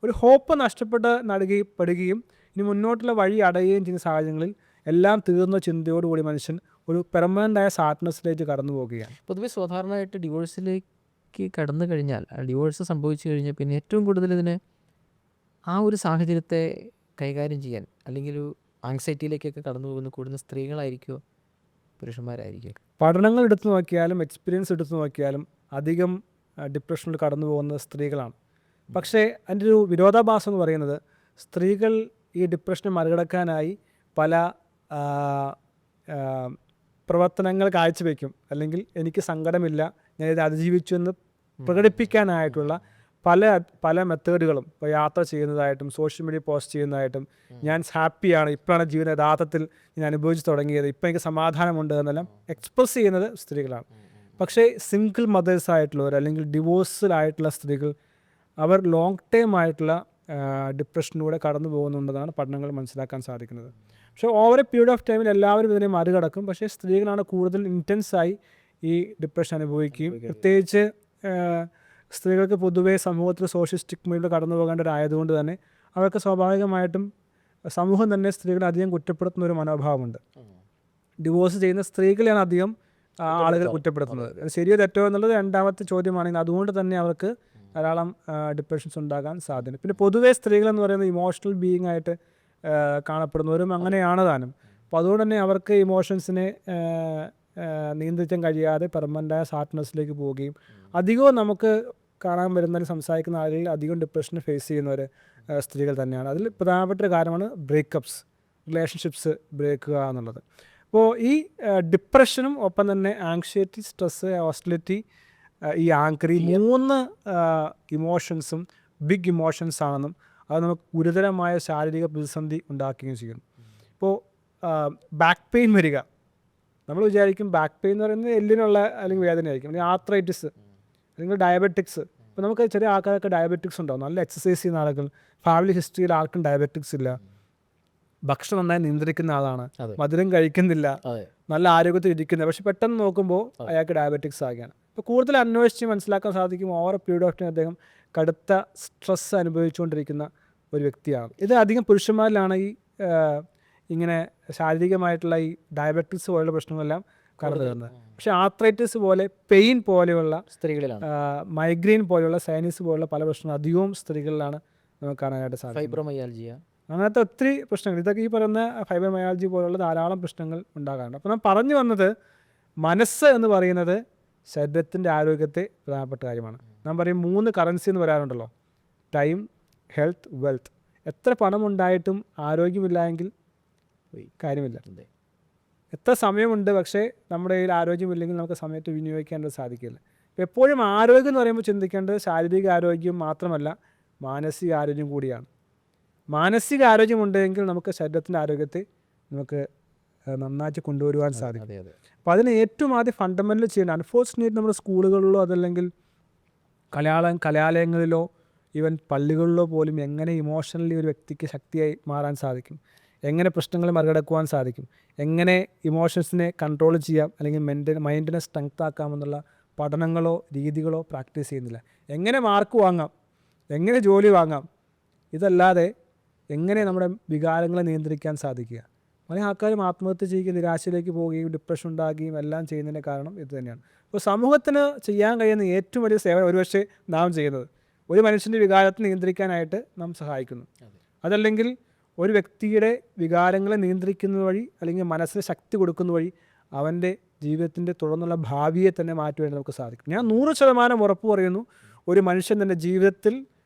ഒരു ഹോപ്പ് നഷ്ടപ്പെട്ട് നടുകപ്പെടുകയും ഇനി മുന്നോട്ടുള്ള വഴി അടയുകയും ചെയ്യുന്ന സാഹചര്യങ്ങളിൽ എല്ലാം തീർന്ന ചിന്തയോടുകൂടി മനുഷ്യൻ ഒരു പെർമനൻ്റായ സാഡ്നെസ്സിലേക്ക് കടന്നു പോകുകയാണ്. പൊതുവെ സാധാരണയായിട്ട് ഡിവോഴ്സിലേക്ക് കടന്നു കഴിഞ്ഞാൽ, ഡിവോഴ്സ് സംഭവിച്ചു കഴിഞ്ഞാൽ പിന്നെ ഏറ്റവും കൂടുതൽ ഇതിന് ആ ഒരു സാഹചര്യത്തെ കൈകാര്യം ചെയ്യാൻ അല്ലെങ്കിൽ ഒരു ആങ്സൈറ്റിയിലേക്കൊക്കെ കടന്നു കൂടുന്ന സ്ത്രീകളായിരിക്കുമോ പുരുഷന്മാരായിരിക്കും? പഠനങ്ങൾ എടുത്തു നോക്കിയാലും എക്സ്പീരിയൻസ് എടുത്തു നോക്കിയാലും അധികം ഡിപ്രഷനിൽ കടന്നു പോകുന്നത് സ്ത്രീകളാണ്. പക്ഷേ അതിൻ്റെ ഒരു വിരോധാഭാസം എന്ന് പറയുന്നത് സ്ത്രീകൾ ഈ ഡിപ്രഷനെ മറികടക്കാനായി പല പ്രവർത്തനങ്ങൾ കാഴ്ചവെക്കും. അല്ലെങ്കിൽ എനിക്ക് സങ്കടമില്ല, ഞാനിത് അതിജീവിച്ചു എന്ന് പ്രകടിപ്പിക്കാനായിട്ടുള്ള പല മെത്തേഡുകളും, ഇപ്പോൾ യാത്ര ചെയ്യുന്നതായിട്ടും സോഷ്യൽ മീഡിയ പോസ്റ്റ് ചെയ്യുന്നതായിട്ടും ഞാൻ ഹാപ്പിയാണ്, ഇപ്പോഴാണ് ജീവിതം യഥാർത്ഥത്തിൽ ഞാൻ അനുഭവിച്ച് തുടങ്ങിയത്, ഇപ്പം എനിക്ക് സമാധാനമുണ്ട് എന്നെല്ലാം എക്സ്പ്രസ് ചെയ്യുന്നത് സ്ത്രീകളാണ്. പക്ഷേ സിംഗിൾ മദേഴ്സ് ആയിട്ടുള്ളവർ അല്ലെങ്കിൽ ഡിവോഴ്സിലായിട്ടുള്ള സ്ത്രീകൾ അവർ ലോങ് ടേം ആയിട്ടുള്ള ഡിപ്രഷനിലൂടെ കടന്നു പോകുന്നുണ്ടെന്നാണ് പഠനങ്ങൾ മനസ്സിലാക്കാൻ സാധിക്കുന്നത്. പക്ഷേ ഓവർ എ പീരീഡ് ഓഫ് ടൈമിൽ എല്ലാവരും ഇതിനെ മറികടക്കും. പക്ഷേ സ്ത്രീകളാണ് കൂടുതൽ ഇൻറ്റൻസായി ഈ ഡിപ്രഷൻ അനുഭവിക്കുകയും പ്രത്യേകിച്ച് സ്ത്രീകൾക്ക് പൊതുവേ സമൂഹത്തിൽ സോഷ്യൽ സ്റ്റിഗ്മയിലൂടെ കടന്നു പോകേണ്ടവരായതുകൊണ്ട് തന്നെ അവർക്ക് സ്വാഭാവികമായിട്ടും സമൂഹം തന്നെ സ്ത്രീകളെ അധികം കുറ്റപ്പെടുത്തുന്ന ഒരു മനോഭാവമുണ്ട്. ഡിവോഴ്സ് ചെയ്യുന്ന സ്ത്രീകളെയാണ് അധികം ആളുകൾ കുറ്റപ്പെടുത്തുന്നത്. ശരിയോ തെറ്റോ എന്നുള്ളത് രണ്ടാമത്തെ ചോദ്യമാണെങ്കിൽ അതുകൊണ്ട് തന്നെ അവർക്ക് ധാരാളം ഡിപ്രഷൻസ് ഉണ്ടാകാൻ സാധ്യത. പിന്നെ പൊതുവേ സ്ത്രീകളെന്ന് പറയുന്നത് ഇമോഷണൽ ബീയിങ് ആയിട്ട് കാണപ്പെടുന്നവരും അങ്ങനെയാണ് താനും. അപ്പോൾ അതുകൊണ്ട് തന്നെ അവർക്ക് ഇമോഷൻസിനെ നിയന്ത്രിക്കാൻ കഴിയാതെ പെർമനൻ്റായ സാഡ്നെസ്സിലേക്ക് പോവുകയും അധികവും നമുക്ക് കാണാൻ വരുന്ന സംസാരിക്കുന്ന ആളുകളിൽ അധികം ഡിപ്രഷനെ ഫേസ് ചെയ്യുന്നവർ സ്ത്രീകൾ തന്നെയാണ്. അതിൽ പ്രധാനപ്പെട്ട ഒരു കാര്യമാണ് ബ്രേക്കപ്സ്, റിലേഷൻഷിപ്സ് ബ്രേക്കുക എന്നുള്ളത്. അപ്പോൾ ഈ ഡിപ്രഷനും ഒപ്പം തന്നെ ആങ്സൈറ്റി, സ്ട്രെസ്, ഹോസ്റ്റിലിറ്റി, ഈ ആങ്കറി 3 ഇമോഷൻസും ബിഗ് ഇമോഷൻസ് ആണെന്നും അത് നമുക്ക് ഗുരുതരമായ ശാരീരിക പ്രതിസന്ധി ഉണ്ടാക്കുകയും ചെയ്യുന്നു. ഇപ്പോൾ ബാക്ക് പെയിൻ വരിക, നമ്മൾ വിചാരിക്കും ബാക്ക് പെയിൻ എന്ന് പറയുന്നത് എല്ലിനുള്ള അല്ലെങ്കിൽ വേദനയായിരിക്കും, അല്ലെങ്കിൽ ആർത്രൈറ്റിസ് അല്ലെങ്കിൽ ഡയബറ്റിക്സ്. ഇപ്പോൾ നമുക്ക് ചെറിയ ആൾക്കാരൊക്കെ ഡയബറ്റിക്സ് ഉണ്ടാവും, നല്ല എക്സസൈസ് ചെയ്യുന്ന ആളുകൾ, ഫാമിലി ഹിസ്റ്ററിയിൽ ആർക്കും ഡയബറ്റിക്സ് ഇല്ല, ഭക്ഷണം നന്നായി നിയന്ത്രിക്കുന്ന ആളാണ്, മധുരം കഴിക്കുന്നില്ല, നല്ല ആരോഗ്യത്തിൽ ഇരിക്കുന്നത്, പക്ഷെ പെട്ടെന്ന് നോക്കുമ്പോൾ അയാൾക്ക് ഡയബറ്റിക്സ് ആകുകയാണ്. ഇപ്പോൾ കൂടുതൽ അന്വേഷിച്ച് മനസ്സിലാക്കാൻ സാധിക്കും over A period of time അദ്ദേഹം കടുത്ത സ്ട്രെസ് അനുഭവിച്ചുകൊണ്ടിരിക്കുന്ന ഒരു വ്യക്തിയാണ്. ഇത് അധികം പുരുഷന്മാരിലാണ് ഈ ഇങ്ങനെ ശാരീരികമായിട്ടുള്ള ഈ ഡയബറ്റിക്സ് പോലുള്ള പ്രശ്നങ്ങളെല്ലാം കടന്നു വരുന്നത്. പക്ഷേ ആർത്രൈറ്റിസ് പോലെ, പെയിൻ പോലെയുള്ള സ്ത്രീകളിലാണ്, മൈഗ്രെയിൻ പോലെയുള്ള സൈനസ് പോലുള്ള പല പ്രശ്നങ്ങളും അധികവും സ്ത്രീകളിലാണ് നമുക്ക് കാണാനായിട്ട് സാധിക്കും. ഫൈബ്രോമയാൽജിയ, അങ്ങനത്തെ ഒത്തിരി പ്രശ്നങ്ങൾ, ഇതൊക്കെ ഈ പറയുന്ന ഫൈബ്രോമയാൽജി പോലുള്ള ധാരാളം പ്രശ്നങ്ങൾ ഉണ്ടാകാറുണ്ട്. അപ്പോൾ ഞാൻ പറഞ്ഞു വന്നത് മനസ്സ് എന്ന് പറയുന്നത് ശരീരത്തിൻ്റെ ആരോഗ്യത്തെ പ്രധാനപ്പെട്ട കാര്യമാണ്. ഞാൻ പറയും 3 കറൻസി എന്ന് പറയാറുണ്ടല്ലോ, ടൈം, ഹെൽത്ത്, വെൽത്ത്. എത്ര പണമുണ്ടായിട്ടും ആരോഗ്യമില്ല എങ്കിൽ കാര്യമില്ല. എത്ര സമയമുണ്ട് പക്ഷേ നമ്മുടെ കയ്യിൽ ആരോഗ്യമില്ലെങ്കിൽ നമുക്ക് സമയത്ത് വിനിയോഗിക്കാനായിട്ട് സാധിക്കില്ല. അപ്പോൾ എപ്പോഴും ആരോഗ്യം എന്ന് പറയുമ്പോൾ ചിന്തിക്കേണ്ടത് ശാരീരിക ആരോഗ്യം മാത്രമല്ല, മാനസിക ആരോഗ്യം കൂടിയാണ്. മാനസിക ആരോഗ്യമുണ്ടെങ്കിൽ നമുക്ക് ശരീരത്തിൻ്റെ ആരോഗ്യത്തെ നമുക്ക് നന്നായിട്ട് കൊണ്ടുവരുവാൻ സാധിക്കും. അപ്പോൾ അതിന് ഏറ്റവും ആദ്യം ഫണ്ടമെൻ്റൽ ചെയ്യേണ്ട, അൺഫോർച്ചുനേറ്റ് നമ്മുടെ സ്കൂളുകളിലോ അതല്ലെങ്കിൽ കലാലയങ്ങളിലോ ഈവൻ പള്ളികളിലോ പോലും എങ്ങനെ ഇമോഷണലി ഒരു വ്യക്തിക്ക് ശക്തിയായി മാറാൻ സാധിക്കും, എങ്ങനെ പ്രശ്നങ്ങളെ മറികടക്കുവാൻ സാധിക്കും, എങ്ങനെ ഇമോഷൻസിനെ കൺട്രോൾ ചെയ്യാം അല്ലെങ്കിൽ മൈൻഡിനെ സ്ട്രെങ്ത് ആക്കാമെന്നുള്ള പഠനങ്ങളോ രീതികളോ പ്രാക്ടീസ് ചെയ്യുന്നില്ല. എങ്ങനെ മാർക്ക് വാങ്ങാം, എങ്ങനെ ജോലി വാങ്ങാം, ഇതല്ലാതെ എങ്ങനെ നമ്മുടെ വികാരങ്ങളെ നിയന്ത്രിക്കാൻ സാധിക്കുക. പല ആൾക്കാരും ആത്മഹത്യ ചെയ്യുകയും നിരാശയിലേക്ക് പോവുകയും ഡിപ്രഷൻ ഉണ്ടാകുകയും എല്ലാം ചെയ്യുന്നതിൻ്റെ കാരണം ഇത് തന്നെയാണ്. അപ്പോൾ സമൂഹത്തിന് ചെയ്യാൻ കഴിയുന്ന ഏറ്റവും വലിയ സേവനം ഒരുപക്ഷെ നാം ചെയ്യുന്നത് ഒരു മനുഷ്യൻ്റെ വികാരത്തെ നിയന്ത്രിക്കാനായിട്ട് നാം സഹായിക്കുന്നു. അതല്ലെങ്കിൽ ഒരു വ്യക്തിയുടെ വികാരങ്ങളെ നിയന്ത്രിക്കുന്നത് വഴി അല്ലെങ്കിൽ മനസ്സിന് ശക്തി കൊടുക്കുന്ന വഴി അവൻ്റെ ജീവിതത്തിൻ്റെ തുടർന്നുള്ള ഭാവിയെ തന്നെ മാറ്റുവാൻ നമുക്ക് സാധിക്കും. ഞാൻ 100% ഉറപ്പ് പറയുന്നു, ഒരു മനുഷ്യൻ തൻ്റെ ജീവിതത്തിൽ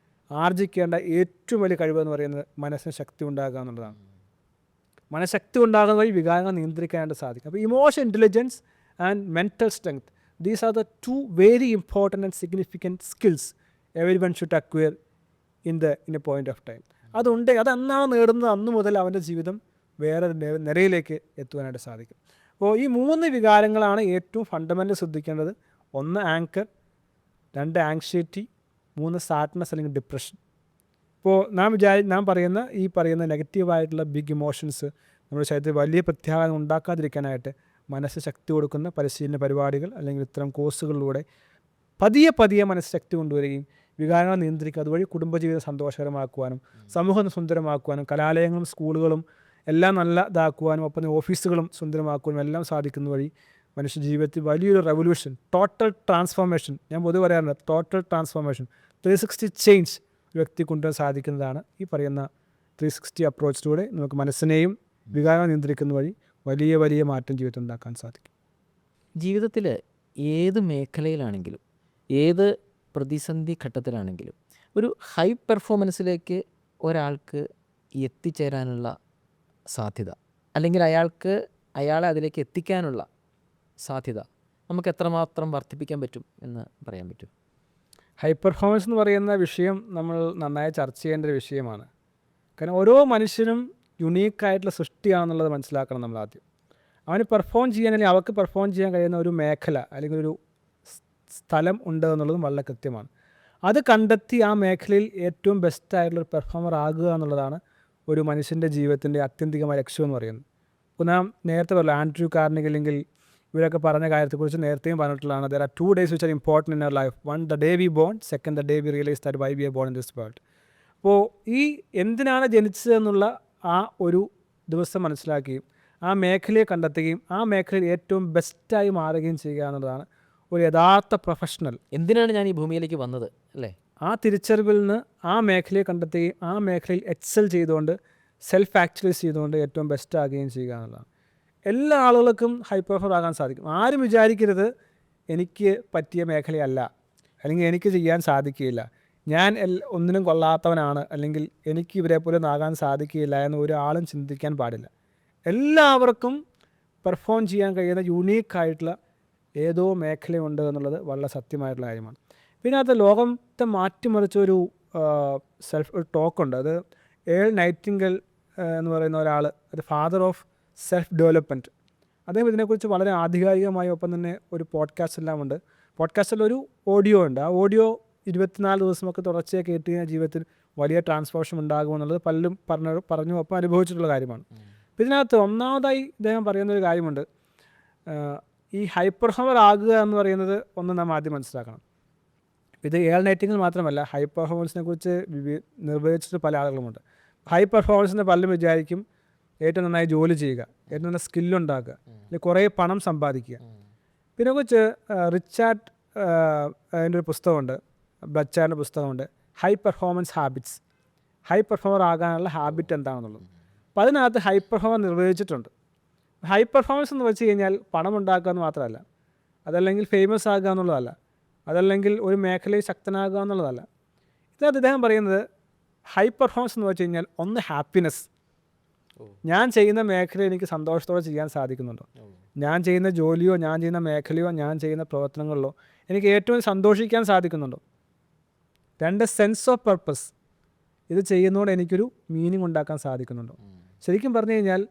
ആർജിക്കേണ്ട ഏറ്റവും വലിയ കഴിവെന്ന് പറയുന്നത് മനസ്സിന് ശക്തി ഉണ്ടാകുക എന്നുള്ളതാണ്. മനഃശക്തി ഉണ്ടാകുന്ന വഴി വികാരങ്ങൾ നിയന്ത്രിക്കാനായിട്ട് സാധിക്കും. അപ്പോൾ emotion intelligence and mental strength, these are the 2 very important and significant skills every one should acquire in A point of time. അതുണ്ട്, അതെന്നാണ് നേടുന്നത് അന്ന് മുതൽ അവൻ്റെ ജീവിതം വേറെ നിരയിലേക്ക് എത്തുവാനായിട്ട് സാധിക്കും. അപ്പോൾ ഈ 3 വികാരങ്ങളാണ് ഏറ്റവും ഫണ്ടമെൻ്റൽ ശ്രദ്ധിക്കേണ്ടത്. 1 ആങ്കർ, 2 ആങ്ഷൈറ്റി, 3 സാഡ്നസ് അല്ലെങ്കിൽ ഡിപ്രഷൻ. ഇപ്പോൾ നാം പറയുന്ന നെഗറ്റീവായിട്ടുള്ള ബിഗ് ഇമോഷൻസ് നമ്മുടെ ശരീരത്തിൽ വലിയ പ്രത്യാഘാതം ഉണ്ടാക്കാതിരിക്കാനായിട്ട് മനസ്സ് ശക്തി കൊടുക്കുന്ന പരിശീലന പരിപാടികൾ അല്ലെങ്കിൽ ഇത്തരം കോഴ്സുകളിലൂടെ പതിയെ മനസ്സ് ശക്തി കൊണ്ടുവരികയും വികാരങ്ങൾ നിയന്ത്രിക്കുക, അതുവഴി കുടുംബജീവിതം സന്തോഷകരമാക്കുവാനും സമൂഹം സുന്ദരമാക്കുവാനും കലാലയങ്ങളും സ്കൂളുകളും എല്ലാം നല്ല ഇതാക്കുവാനും ഒപ്പം ഓഫീസുകളും സുന്ദരമാക്കുവാനും എല്ലാം സാധിക്കുന്ന വഴി മനുഷ്യ ജീവിതത്തിൽ വലിയൊരു റെവല്യൂഷൻ, ടോട്ടൽ ട്രാൻസ്ഫോർമേഷൻ, ഞാൻ പൊതുവെ പറയാറുണ്ട് ടോട്ടൽ ട്രാൻസ്ഫോർമേഷൻ, 360 ചേഞ്ച് വ്യക്തി കൊണ്ടുവരാൻ സാധിക്കുന്നതാണ് ഈ പറയുന്ന 360 അപ്രോച്ചിലൂടെ നമുക്ക് മനസ്സിനെയും വികാരം നിയന്ത്രിക്കുന്ന വഴി വലിയ മാറ്റം ജീവിതത്തിൽ ഉണ്ടാക്കാൻ സാധിക്കും. ജീവിതത്തിൽ ഏത് മേഖലയിലാണെങ്കിലും ഏത് പ്രതിസന്ധി ഘട്ടത്തിലാണെങ്കിലും ഒരു ഹൈ പെർഫോമൻസിലേക്ക് ഒരാൾക്ക് എത്തിച്ചേരാനുള്ള സാധ്യത അല്ലെങ്കിൽ അയാളെ അതിലേക്ക് എത്തിക്കാനുള്ള സാധ്യത നമുക്ക് എത്രമാത്രം വർദ്ധിപ്പിക്കാൻ പറ്റും എന്ന് പറയാൻ പറ്റും? ഹൈ പെർഫോമൻസ് എന്ന് പറയുന്ന വിഷയം നമ്മൾ നന്നായി ചർച്ച ചെയ്യേണ്ട ഒരു വിഷയമാണ്. കാരണം ഓരോ മനുഷ്യനും യുണീക്കായിട്ടുള്ള സൃഷ്ടിയാണെന്നുള്ളത് മനസ്സിലാക്കണം നമ്മൾ ആദ്യം. അവന് പെർഫോം ചെയ്യാൻ അല്ലെങ്കിൽ അവർക്ക് പെർഫോം ചെയ്യാൻ കഴിയുന്ന ഒരു മേഖല അല്ലെങ്കിൽ ഒരു സ്ഥലം ഉണ്ട് എന്നുള്ളതും വളരെ കൃത്യമാണ്. അത് കണ്ടെത്തി ആ മേഖലയിൽ ഏറ്റവും ബെസ്റ്റായിട്ടുള്ളൊരു പെർഫോമർ ആകുക എന്നുള്ളതാണ് ഒരു മനുഷ്യൻ്റെ ജീവിതത്തിൻ്റെ ആത്യന്തികമായ ലക്ഷ്യം എന്ന് പറയുന്നത്. ഇപ്പോൾ നാം നേരത്തെ പറഞ്ഞില്ല, ആൻഡ്രൂ കാർണിഗി അല്ലെങ്കിൽ ഇവരൊക്കെ പറഞ്ഞ കാര്യത്തെക്കുറിച്ച് നേരത്തെയും പറഞ്ഞിട്ടുള്ളതാണ്. there are 2 days which are important in our life. One, the day we born. Second, the day we realize that why we are born in this world. അപ്പോൾ ഈ എന്തിനാണ് ജനിച്ചതെന്നുള്ള ആ ഒരു ദിവസം മനസ്സിലാക്കുകയും ആ മേഖലയെ കണ്ടെത്തുകയും ആ മേഖലയിൽ ഏറ്റവും ബെസ്റ്റായി മാറുകയും ചെയ്യുക എന്നുള്ളതാണ് ഒരു യഥാർത്ഥ പ്രൊഫഷണൽ. എന്തിനാണ് ഞാൻ ഈ ഭൂമിയിലേക്ക് വന്നത് അല്ലേ? ആ തിരിച്ചറിവിൽ നിന്ന് ആ മേഖലയെ കണ്ടെത്തുകയും ആ മേഖലയിൽ എക്സൽ ചെയ്തുകൊണ്ട് സെൽഫ് ആക്ച്വലൈസ് ചെയ്തുകൊണ്ട് ഏറ്റവും ബെസ്റ്റ് ആകുകയും ചെയ്യുക എന്നുള്ളതാണ്. എല്ലാ ആളുകൾക്കും ഹൈ പെർഫോമർ ആകാൻ സാധിക്കും. ആരും വിചാരിക്കരുത് എനിക്ക് പറ്റിയ മേഖലയല്ല അല്ലെങ്കിൽ എനിക്ക് ചെയ്യാൻ സാധിക്കുകയില്ല, ഞാൻ ഒന്നിനും കൊള്ളാത്തവനാണ് അല്ലെങ്കിൽ എനിക്ക് ഇവരെ പോലെ ആകാൻ സാധിക്കുകയില്ല എന്ന് ഒരാളും ചിന്തിക്കാൻ പാടില്ല. എല്ലാവർക്കും പെർഫോം ചെയ്യാൻ കഴിയുന്ന യുണീക്കായിട്ടുള്ള ഏതോ മേഖലയുണ്ട് എന്നുള്ളത് വളരെ സത്യമായിട്ടുള്ള കാര്യമാണ്. പിന്നെ അത് ലോകത്തെ മാറ്റിമറിച്ച ഒരു ടോക്കുണ്ട്. അത് ഏൾ നൈറ്റിംഗൽ എന്ന് പറയുന്ന ഒരാൾ, അത് ഫാദർ ഓഫ് സെൽഫ് ഡെവലപ്മെൻറ്റ്. അദ്ദേഹം ഇതിനെക്കുറിച്ച് വളരെ ആധികാരികമായി ഒപ്പം തന്നെ ഒരു പോഡ്കാസ്റ്റ് എല്ലാം ഉണ്ട്. പോഡ്കാസ്റ്റിൽ ഒരു ഓഡിയോ ഉണ്ട്. ആ ഓഡിയോ 24 ദിവസമൊക്കെ തുടർച്ചയായി കേട്ട് കഴിഞ്ഞാൽ ജീവിതത്തിൽ വലിയ ട്രാൻസ്ഫോർമേഷൻ ഉണ്ടാകുമെന്നുള്ളത് പലരും പറഞ്ഞു ഒപ്പം അനുഭവിച്ചിട്ടുള്ള കാര്യമാണ്. അപ്പോൾ ഇതിനകത്ത് ഒന്നാമതായി ഇദ്ദേഹം പറയുന്നൊരു കാര്യമുണ്ട്. ഈ ഹൈപ്പർഫോമർ ആകുക എന്ന് പറയുന്നത് ഒന്ന് നാം ആദ്യം മനസ്സിലാക്കണം. ഇത് ഏൾ നൈറ്റിംഗിൽ മാത്രമല്ല, ഹൈ പെർഫോമൻസിനെ കുറിച്ച് നിർവചിച്ചിട്ട് പല ആളുകളുമുണ്ട്. ഹൈ പെർഫോമൻസിൻ്റെ പലരും വിചാരിക്കും ഏറ്റവും നന്നായി ജോലി ചെയ്യുക, ഏറ്റവും നല്ല സ്കില്ലുണ്ടാക്കുക, അല്ലെങ്കിൽ കുറേ പണം സമ്പാദിക്കുക. പിന്നെ കുറിച്ച് റിച്ചാർഡ് അതിൻ്റെ ഒരു പുസ്തകമുണ്ട്, ബ്ലച്ചാറിൻ്റെ പുസ്തകമുണ്ട്, high performance habits, high performer ആകാനുള്ള ഹാബിറ്റ് എന്താണെന്നുള്ളത്. അപ്പോൾ അതിനകത്ത് ഹൈ പെർഫോമർ നിർവചിച്ചിട്ടുണ്ട്. ഹൈ പെർഫോമൻസ് എന്ന് വെച്ച് കഴിഞ്ഞാൽ പണം ഉണ്ടാക്കുക എന്ന് മാത്രമല്ല, അതല്ലെങ്കിൽ ഫേമസ് ആകുക എന്നുള്ളതല്ല, അതല്ലെങ്കിൽ ഒരു മേഖലയിൽ ശക്തനാകുക എന്നുള്ളതല്ല. ഇതിനകത്ത് ഇദ്ദേഹം പറയുന്നത് ഹൈ പെർഫോമൻസ് എന്ന് വെച്ച് കഴിഞ്ഞാൽ ഒന്ന് ഹാപ്പിനെസ്. ഞാൻ ചെയ്യുന്ന മേഖല എനിക്ക് സന്തോഷത്തോടെ ചെയ്യാൻ സാധിക്കുന്നുണ്ടോ, ഞാൻ ചെയ്യുന്ന ജോലിയോ ഞാൻ ചെയ്യുന്ന മേഖലയോ ഞാൻ ചെയ്യുന്ന പ്രവർത്തനങ്ങളിലോ എനിക്ക് ഏറ്റവും സന്തോഷിക്കാൻ സാധിക്കുന്നുണ്ടോ. 2, സെൻസ് ഓഫ് പർപ്പസ്, ഇത് ചെയ്യുന്നതോടെ എനിക്കൊരു മീനിങ് ഉണ്ടാക്കാൻ സാധിക്കുന്നുണ്ടോ. ശരിക്കും പറഞ്ഞു കഴിഞ്ഞാൽ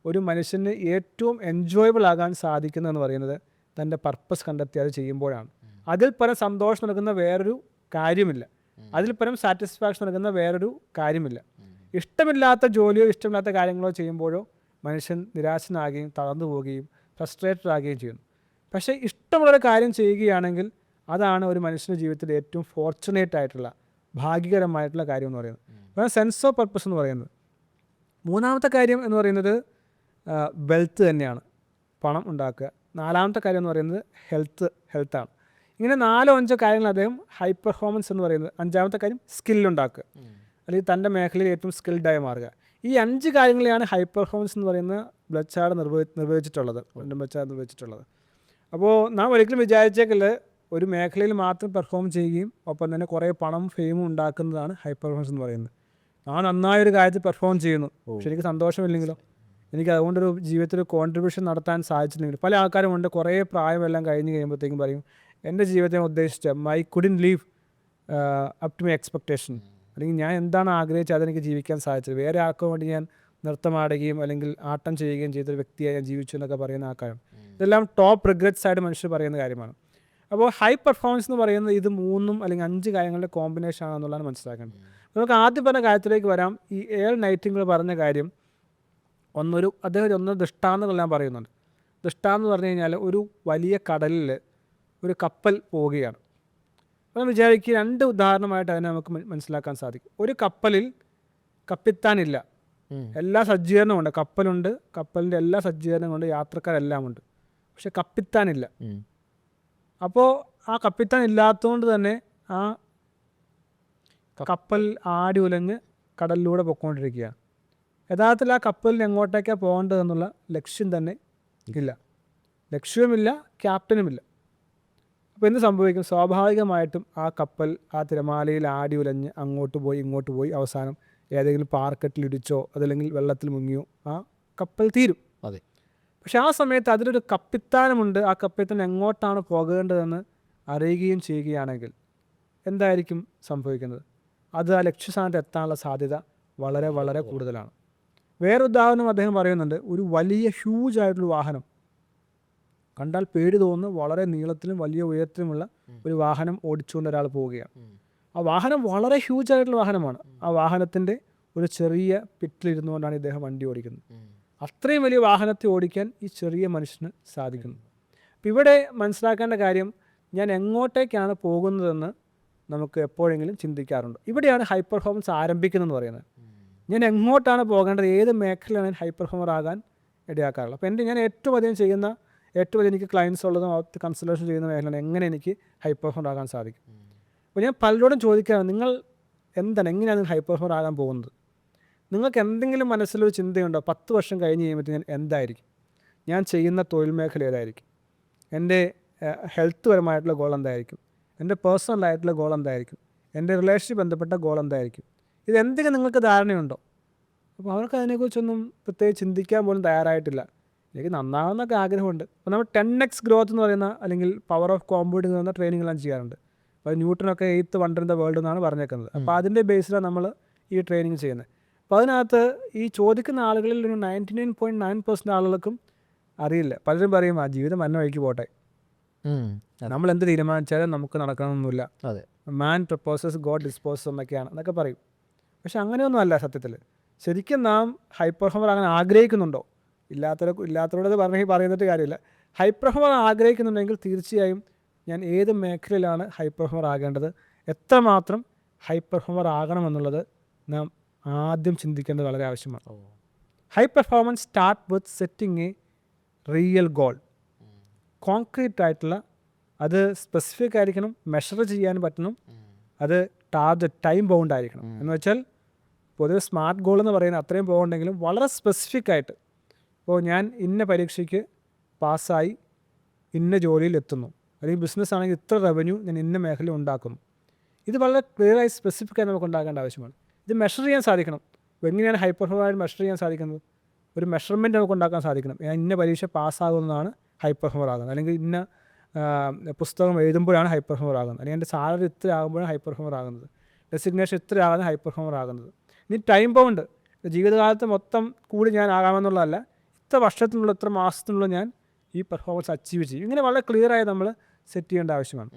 ഒരു മനുഷ്യന് ഏറ്റവും എൻജോയബിൾ ആകാൻ സാധിക്കുന്നതെന്ന് പറയുന്നത് തൻ്റെ പർപ്പസ് കണ്ടെത്തി അത് ചെയ്യുമ്പോഴാണ്. അതിൽ പരം സന്തോഷം നൽകുന്ന വേറൊരു കാര്യമില്ല, അതിൽ പരം സാറ്റിസ്ഫാക്ഷൻ നൽകുന്ന വേറൊരു കാര്യമില്ല. ഇഷ്ടമില്ലാത്ത ജോലിയോ ഇഷ്ടമില്ലാത്ത കാര്യങ്ങളോ ചെയ്യുമ്പോഴോ മനുഷ്യൻ നിരാശനാകുകയും തളർന്നു പോവുകയും ഫ്രസ്ട്രേറ്റഡ് ആകുകയും ചെയ്യുന്നു. പക്ഷേ ഇഷ്ടമുള്ളൊരു കാര്യം ചെയ്യുകയാണെങ്കിൽ അതാണ് ഒരു മനുഷ്യൻ്റെ ജീവിതത്തിൽ ഏറ്റവും ഫോർച്ചുനേറ്റ് ആയിട്ടുള്ള ഭാഗ്യകരമായിട്ടുള്ള കാര്യം എന്ന് പറയുന്നത്. അതാണ് സെൻസ് ഓഫ് പർപ്പസ് എന്ന് പറയുന്നത്. മൂന്നാമത്തെ കാര്യം എന്ന് പറയുന്നത് വെൽത്ത് തന്നെയാണ്, പണം ഉണ്ടാക്കുക. നാലാമത്തെ കാര്യം എന്ന് പറയുന്നത് ഹെൽത്താണ്. ഇങ്ങനെ 4-5 കാര്യങ്ങൾ അദ്ദേഹം ഹൈ പെർഫോമൻസ് എന്ന് പറയുന്നത്. അഞ്ചാമത്തെ കാര്യം സ്കില്ലുണ്ടാക്കുക, അല്ലെങ്കിൽ തൻ്റെ മേഖലയിൽ ഏറ്റവും സ്കിൽഡായി മാറുക. ഈ 5 കാര്യങ്ങളെയാണ് ഹൈ പെർഫോമൻസ് എന്ന് പറയുന്ന ബ്ലച്ചാർഡ് നിർവചിച്ചിട്ടുള്ളത്. അപ്പോൾ നാം ഒരിക്കലും വിചാരിച്ചേക്കല് ഒരു മേഖലയിൽ മാത്രം പെർഫോം ചെയ്യുകയും ഒപ്പം തന്നെ കുറേ പണം ഫെയിമും ഉണ്ടാക്കുന്നതാണ് ഹൈ പെർഫോമൻസ് എന്ന് പറയുന്നത്. ഞാൻ നന്നായൊരു കാര്യത്തിൽ പെർഫോം ചെയ്യുന്നു, പക്ഷെ എനിക്ക് സന്തോഷമില്ലെങ്കിലോ, എനിക്ക് അതുകൊണ്ടൊരു ജീവിതത്തിൽ കോൺട്രിബ്യൂഷൻ നടത്താൻ സാധിച്ചില്ലെങ്കിലും, പല ആൾക്കാരുമുണ്ട് കുറേ പ്രായമെല്ലാം കഴിഞ്ഞ് കഴിയുമ്പോഴത്തേക്കും പറയും എൻ്റെ ജീവിതത്തെ ഉദ്ദേശിച്ച I couldn't live up to my expectation, അല്ലെങ്കിൽ ഞാൻ എന്താണ് ആഗ്രഹിച്ചത് അതെനിക്ക് ജീവിക്കാൻ സാധിച്ചത്, വേറെ ആർക്കും വേണ്ടി ഞാൻ നൃത്തമാടുകയും അല്ലെങ്കിൽ ആട്ടം ചെയ്യുകയും ചെയ്തൊരു വ്യക്തിയായി ഞാൻ ജീവിച്ചു എന്നൊക്കെ പറയുന്ന ആൾക്കാരാണ്. ഇതെല്ലാം ടോപ്പ് റിഗ്രറ്റ്സ് ആയിട്ട് മനുഷ്യർ പറയുന്ന കാര്യമാണ്. അപ്പോൾ ഹൈ പെർഫോമൻസ് എന്ന് പറയുന്നത് ഇത് 3 അല്ലെങ്കിൽ 5 കാര്യങ്ങളുടെ കോമ്പിനേഷൻ ആണെന്നുള്ളതാണ് മനസ്സിലാക്കേണ്ടത്. നമുക്ക് ആദ്യം പറഞ്ഞ കാര്യത്തിലേക്ക് വരാം. ഈ എയർ നൈറ്റിംഗേൽ പറഞ്ഞ കാര്യം അദ്ദേഹം ഒന്ന് ദൃഷ്ടാന്തങ്ങളെല്ലാം പറയുന്നുണ്ട്. ദൃഷ്ടാന്തം എന്ന് പറഞ്ഞു കഴിഞ്ഞാൽ ഒരു വലിയ കടലിൽ ഒരു കപ്പൽ പോവുകയാണ്. അപ്പോൾ വിചാരിക്കുക 2 ഉദാഹരണമായിട്ട് അതിനെ നമുക്ക് മനസ്സിലാക്കാൻ സാധിക്കും. ഒരു കപ്പലിൽ കപ്പിത്താനില്ല, എല്ലാ സജ്ജീകരണവും ഉണ്ട്, കപ്പലുണ്ട്, കപ്പലിൻ്റെ എല്ലാ സജ്ജീകരണവും ഉണ്ട്, യാത്രക്കാരെല്ലാം ഉണ്ട്, പക്ഷെ കപ്പിത്താനില്ല. അപ്പോൾ ആ കപ്പിത്താൻ ഇല്ലാത്തതുകൊണ്ട് തന്നെ ആ കപ്പൽ ആടി ഉലഞ്ഞ് കടലിലൂടെ പൊയ്ക്കൊണ്ടിരിക്കുകയാണ്. യഥാർത്ഥത്തിൽ ആ കപ്പലിന് എങ്ങോട്ടേക്കാണ് പോകേണ്ടതെന്നുള്ള ലക്ഷ്യം തന്നെ ഇല്ല, ലക്ഷ്യവുമില്ല, ക്യാപ്റ്റനുമില്ല. അപ്പോൾ എന്ത് സംഭവിക്കും? സ്വാഭാവികമായിട്ടും ആ കപ്പൽ ആ തിരമാലയിൽ ആടി ഉലഞ്ഞ് അങ്ങോട്ട് പോയി ഇങ്ങോട്ട് പോയി അവസാനം ഏതെങ്കിലും പാറക്കെട്ടിൽ ഇടിച്ചോ അതല്ലെങ്കിൽ വെള്ളത്തിൽ മുങ്ങിയോ ആ കപ്പൽ തീരും. അതെ. പക്ഷെ ആ സമയത്ത് അതിലൊരു കപ്പിത്താനുമുണ്ട്. ആ കപ്പിത്താൻ എങ്ങോട്ടാണ് പോകേണ്ടതെന്ന് അറിയുകയും ചെയ്യുകയാണെങ്കിൽ എന്തായിരിക്കും സംഭവിക്കുന്നത്? അത് ആ ലക്ഷ്യസ്ഥാനത്ത് എത്താനുള്ള സാധ്യത വളരെ വളരെ കൂടുതലാണ്. വേറെ ഉദാഹരണം അദ്ദേഹം പറയുന്നുണ്ട്. ഒരു വലിയ ഹ്യൂജ് ആയിട്ടുള്ള വാഹനം കണ്ടാൽ പേടി തോന്നുന്നു, വളരെ നീളത്തിലും വലിയ ഉയരത്തിലുമുള്ള ഒരു വാഹനം ഓടിച്ചുകൊണ്ട് ഒരാൾ പോവുകയാണ്. ആ വാഹനം വളരെ ഹ്യൂജ് ആയിട്ടുള്ള വാഹനമാണ്. ആ വാഹനത്തിൻ്റെ ഒരു ചെറിയ പിറ്റിലിരുന്നുകൊണ്ടാണ് ഇദ്ദേഹം വണ്ടി ഓടിക്കുന്നത്. അത്രയും വലിയ വാഹനത്തെ ഓടിക്കാൻ ഈ ചെറിയ മനുഷ്യന് സാധിക്കുന്നു. അപ്പം ഇവിടെ മനസ്സിലാക്കേണ്ട കാര്യം, ഞാൻ എങ്ങോട്ടേക്കാണ് പോകുന്നതെന്ന് നമുക്ക് എപ്പോഴെങ്കിലും ചിന്തിക്കാറുണ്ട്. ഇവിടെയാണ് ഹൈ പെർഫോമൻസ് ആരംഭിക്കുന്നതെന്ന് പറയുന്നത്. ഞാൻ എങ്ങോട്ടാണ് പോകേണ്ടത്, ഏത് മേഖലയാണ് ഹൈ പെർഫോമർ ആകാൻ ഇടയാക്കാറുള്ളത്. അപ്പോൾ ഞാൻ ഏറ്റവും അധികം എനിക്ക് ക്ലയൻസ് ഉള്ളതും കൺസൾട്ടേഷൻ ചെയ്യുന്ന മേഖലയാണ് എങ്ങനെ എനിക്ക് ഹൈ പെർഫോമർ ആകാൻ സാധിക്കും. അപ്പോൾ ഞാൻ പലരോടും ചോദിക്കുകയാണ്, നിങ്ങൾ എങ്ങനെയാണ് ഹൈ പെർഫോമർ ആകാൻ പോകുന്നത്? നിങ്ങൾക്ക് എന്തെങ്കിലും മനസ്സിലൊരു ചിന്തയുണ്ടോ? 10 വർഷം കഴിഞ്ഞ് കഴിയുമ്പോഴത്തേക്കും ഞാൻ എന്തായിരിക്കും, ഞാൻ ചെയ്യുന്ന തൊഴിൽ മേഖല ഏതായിരിക്കും, എൻ്റെ ഹെൽത്ത് പരമായിട്ടുള്ള ഗോൾ എന്തായിരിക്കും, എൻ്റെ പേഴ്സണലായിട്ടുള്ള ഗോൾ എന്തായിരിക്കും, എൻ്റെ റിലേഷൻഷിപ്പ് ബന്ധപ്പെട്ട ഗോൾ എന്തായിരിക്കും, ഇതെന്തെങ്കിലും നിങ്ങൾക്ക് ധാരണയുണ്ടോ? അപ്പോൾ അവർക്ക് അതിനെക്കുറിച്ചൊന്നും പ്രത്യേകിച്ച് ചിന്തിക്കാൻ പോലും തയ്യാറായിട്ടില്ല. എനിക്ക് നന്നാവുന്നൊക്കെ ആഗ്രഹമുണ്ട്. അപ്പോൾ നമ്മൾ 10x ഗ്രോത്ത് എന്ന് പറയുന്ന അല്ലെങ്കിൽ പവർ ഓഫ് കോമ്പൗണ്ടിങ് എന്ന് പറയുന്ന ട്രെയിനിങ്ങെല്ലാം ചെയ്യാറുണ്ട്. അപ്പോൾ ന്യൂട്ടനൊക്കെ 8th wonder in the world എന്നാണ് പറഞ്ഞേക്കുന്നത്. അപ്പോൾ അതിൻ്റെ ബേസിലാണ് നമ്മൾ ഈ ട്രെയിനിങ് ചെയ്യുന്നത്. അപ്പോൾ അതിനകത്ത് ഈ ചോദിക്കുന്ന ആളുകളിൽ ഒരു 99.9% ആളുകൾക്കും അറിയില്ല. പലരും പറയും ആ ജീവിതം മന്ന വഴിക്ക് പോട്ടെ, നമ്മൾ എന്ത് തീരുമാനിച്ചാലും നമുക്ക് നടക്കണമെന്നൊന്നുമില്ല, മാൻ പ്രപ്പോസസ് ഗോഡ് ഡിസ്പോസസ് എന്നൊക്കെ പറയും. പക്ഷെ അങ്ങനെയൊന്നും അല്ല സത്യത്തിൽ. ശരിക്കും നാം ഹൈ പെർഫോമർ ആകാൻ ആഗ്രഹിക്കുന്നുണ്ടോ? ഇല്ലാത്തവരോട് പറയുന്നിട്ട് കാര്യമില്ല. ഹൈ പെർഫോമർ ആഗ്രഹിക്കുന്നുണ്ടെങ്കിൽ തീർച്ചയായും ഞാൻ ഏത് മേഖലയിലാണ് ഹൈ പെർഫോമർ ആകേണ്ടത്, എത്രമാത്രം ഹൈ പെർഫോമർ ആകണമെന്നുള്ളത് നാം ആദ്യം ചിന്തിക്കേണ്ടത് വളരെ ആവശ്യമാണ്. High performance start with setting A real goal. Concrete ആയിട്ടുള്ള, അത് സ്പെസിഫിക് ആയിരിക്കണം, മെഷർ ചെയ്യാൻ പറ്റണം, അത് ടാർഗറ്റ് ടൈം ബൗണ്ട് ആയിരിക്കണം. എന്ന് വെച്ചാൽ പൊതുവെ സ്മാർട്ട് ഗോൾ എന്ന് പറയുന്നത് അത്രയും പോകുന്നുണ്ടെങ്കിലും വളരെ സ്പെസിഫിക് ആയിട്ട്, ഇപ്പോൾ ഞാൻ ഇന്ന പരീക്ഷയ്ക്ക് പാസ്സായി ഇന്ന ജോലിയിൽ എത്തുന്നു, അല്ലെങ്കിൽ ബിസിനസ് ആണെങ്കിൽ ഇത്ര റവന്യൂ ഞാൻ ഇന്ന മേഖല ഉണ്ടാക്കുന്നു. ഇത് വളരെ ക്ലിയറായി സ്പെസിഫിക് ആയി നമുക്ക് ഉണ്ടാക്കേണ്ട ആവശ്യമാണ്. ഇത് മെഷർ ചെയ്യാൻ സാധിക്കണം. എങ്ങനെയാണ് ഹൈ പെർഫോമറായിട്ട് മെഷർ ചെയ്യാൻ സാധിക്കുന്നത്? ഒരു മെഷർമെൻറ്റ് നമുക്ക് ഉണ്ടാക്കാൻ സാധിക്കണം. ഞാൻ ഇന്ന പരീക്ഷ പാസ്സാകുന്നതാണ് ഹൈ പെർഫോമർ ആകുന്നത്, അല്ലെങ്കിൽ ഇന്ന പുസ്തകം എഴുതുമ്പോഴാണ് ഹൈ പെർഫോമർ ആകുന്നത്, അല്ലെങ്കിൽ എൻ്റെ സാലറി ഇത്ര ആകുമ്പോഴാണ് ഹൈ പെർഫോമർ ആകുന്നത്, ഡെസിഗ്നേഷൻ ഇത്ര ആകുന്ന ഹൈ പെർഫോമർ ആകുന്നത്. ഇനി ടൈം ബൗണ്ട്, ജീവിതകാലത്ത് മൊത്തം കൂടി ഞാൻ ആകാമെന്നുള്ളതല്ല, ഇത്ര വർഷത്തിനുള്ള ഇത്ര മാസത്തിനുള്ള ഞാൻ ഈ പെർഫോമൻസ് അച്ചീവ് ചെയ്യും. ഇങ്ങനെ വളരെ ക്ലിയറായി നമ്മൾ സെറ്റ് ചെയ്യേണ്ട ആവശ്യമാണ്.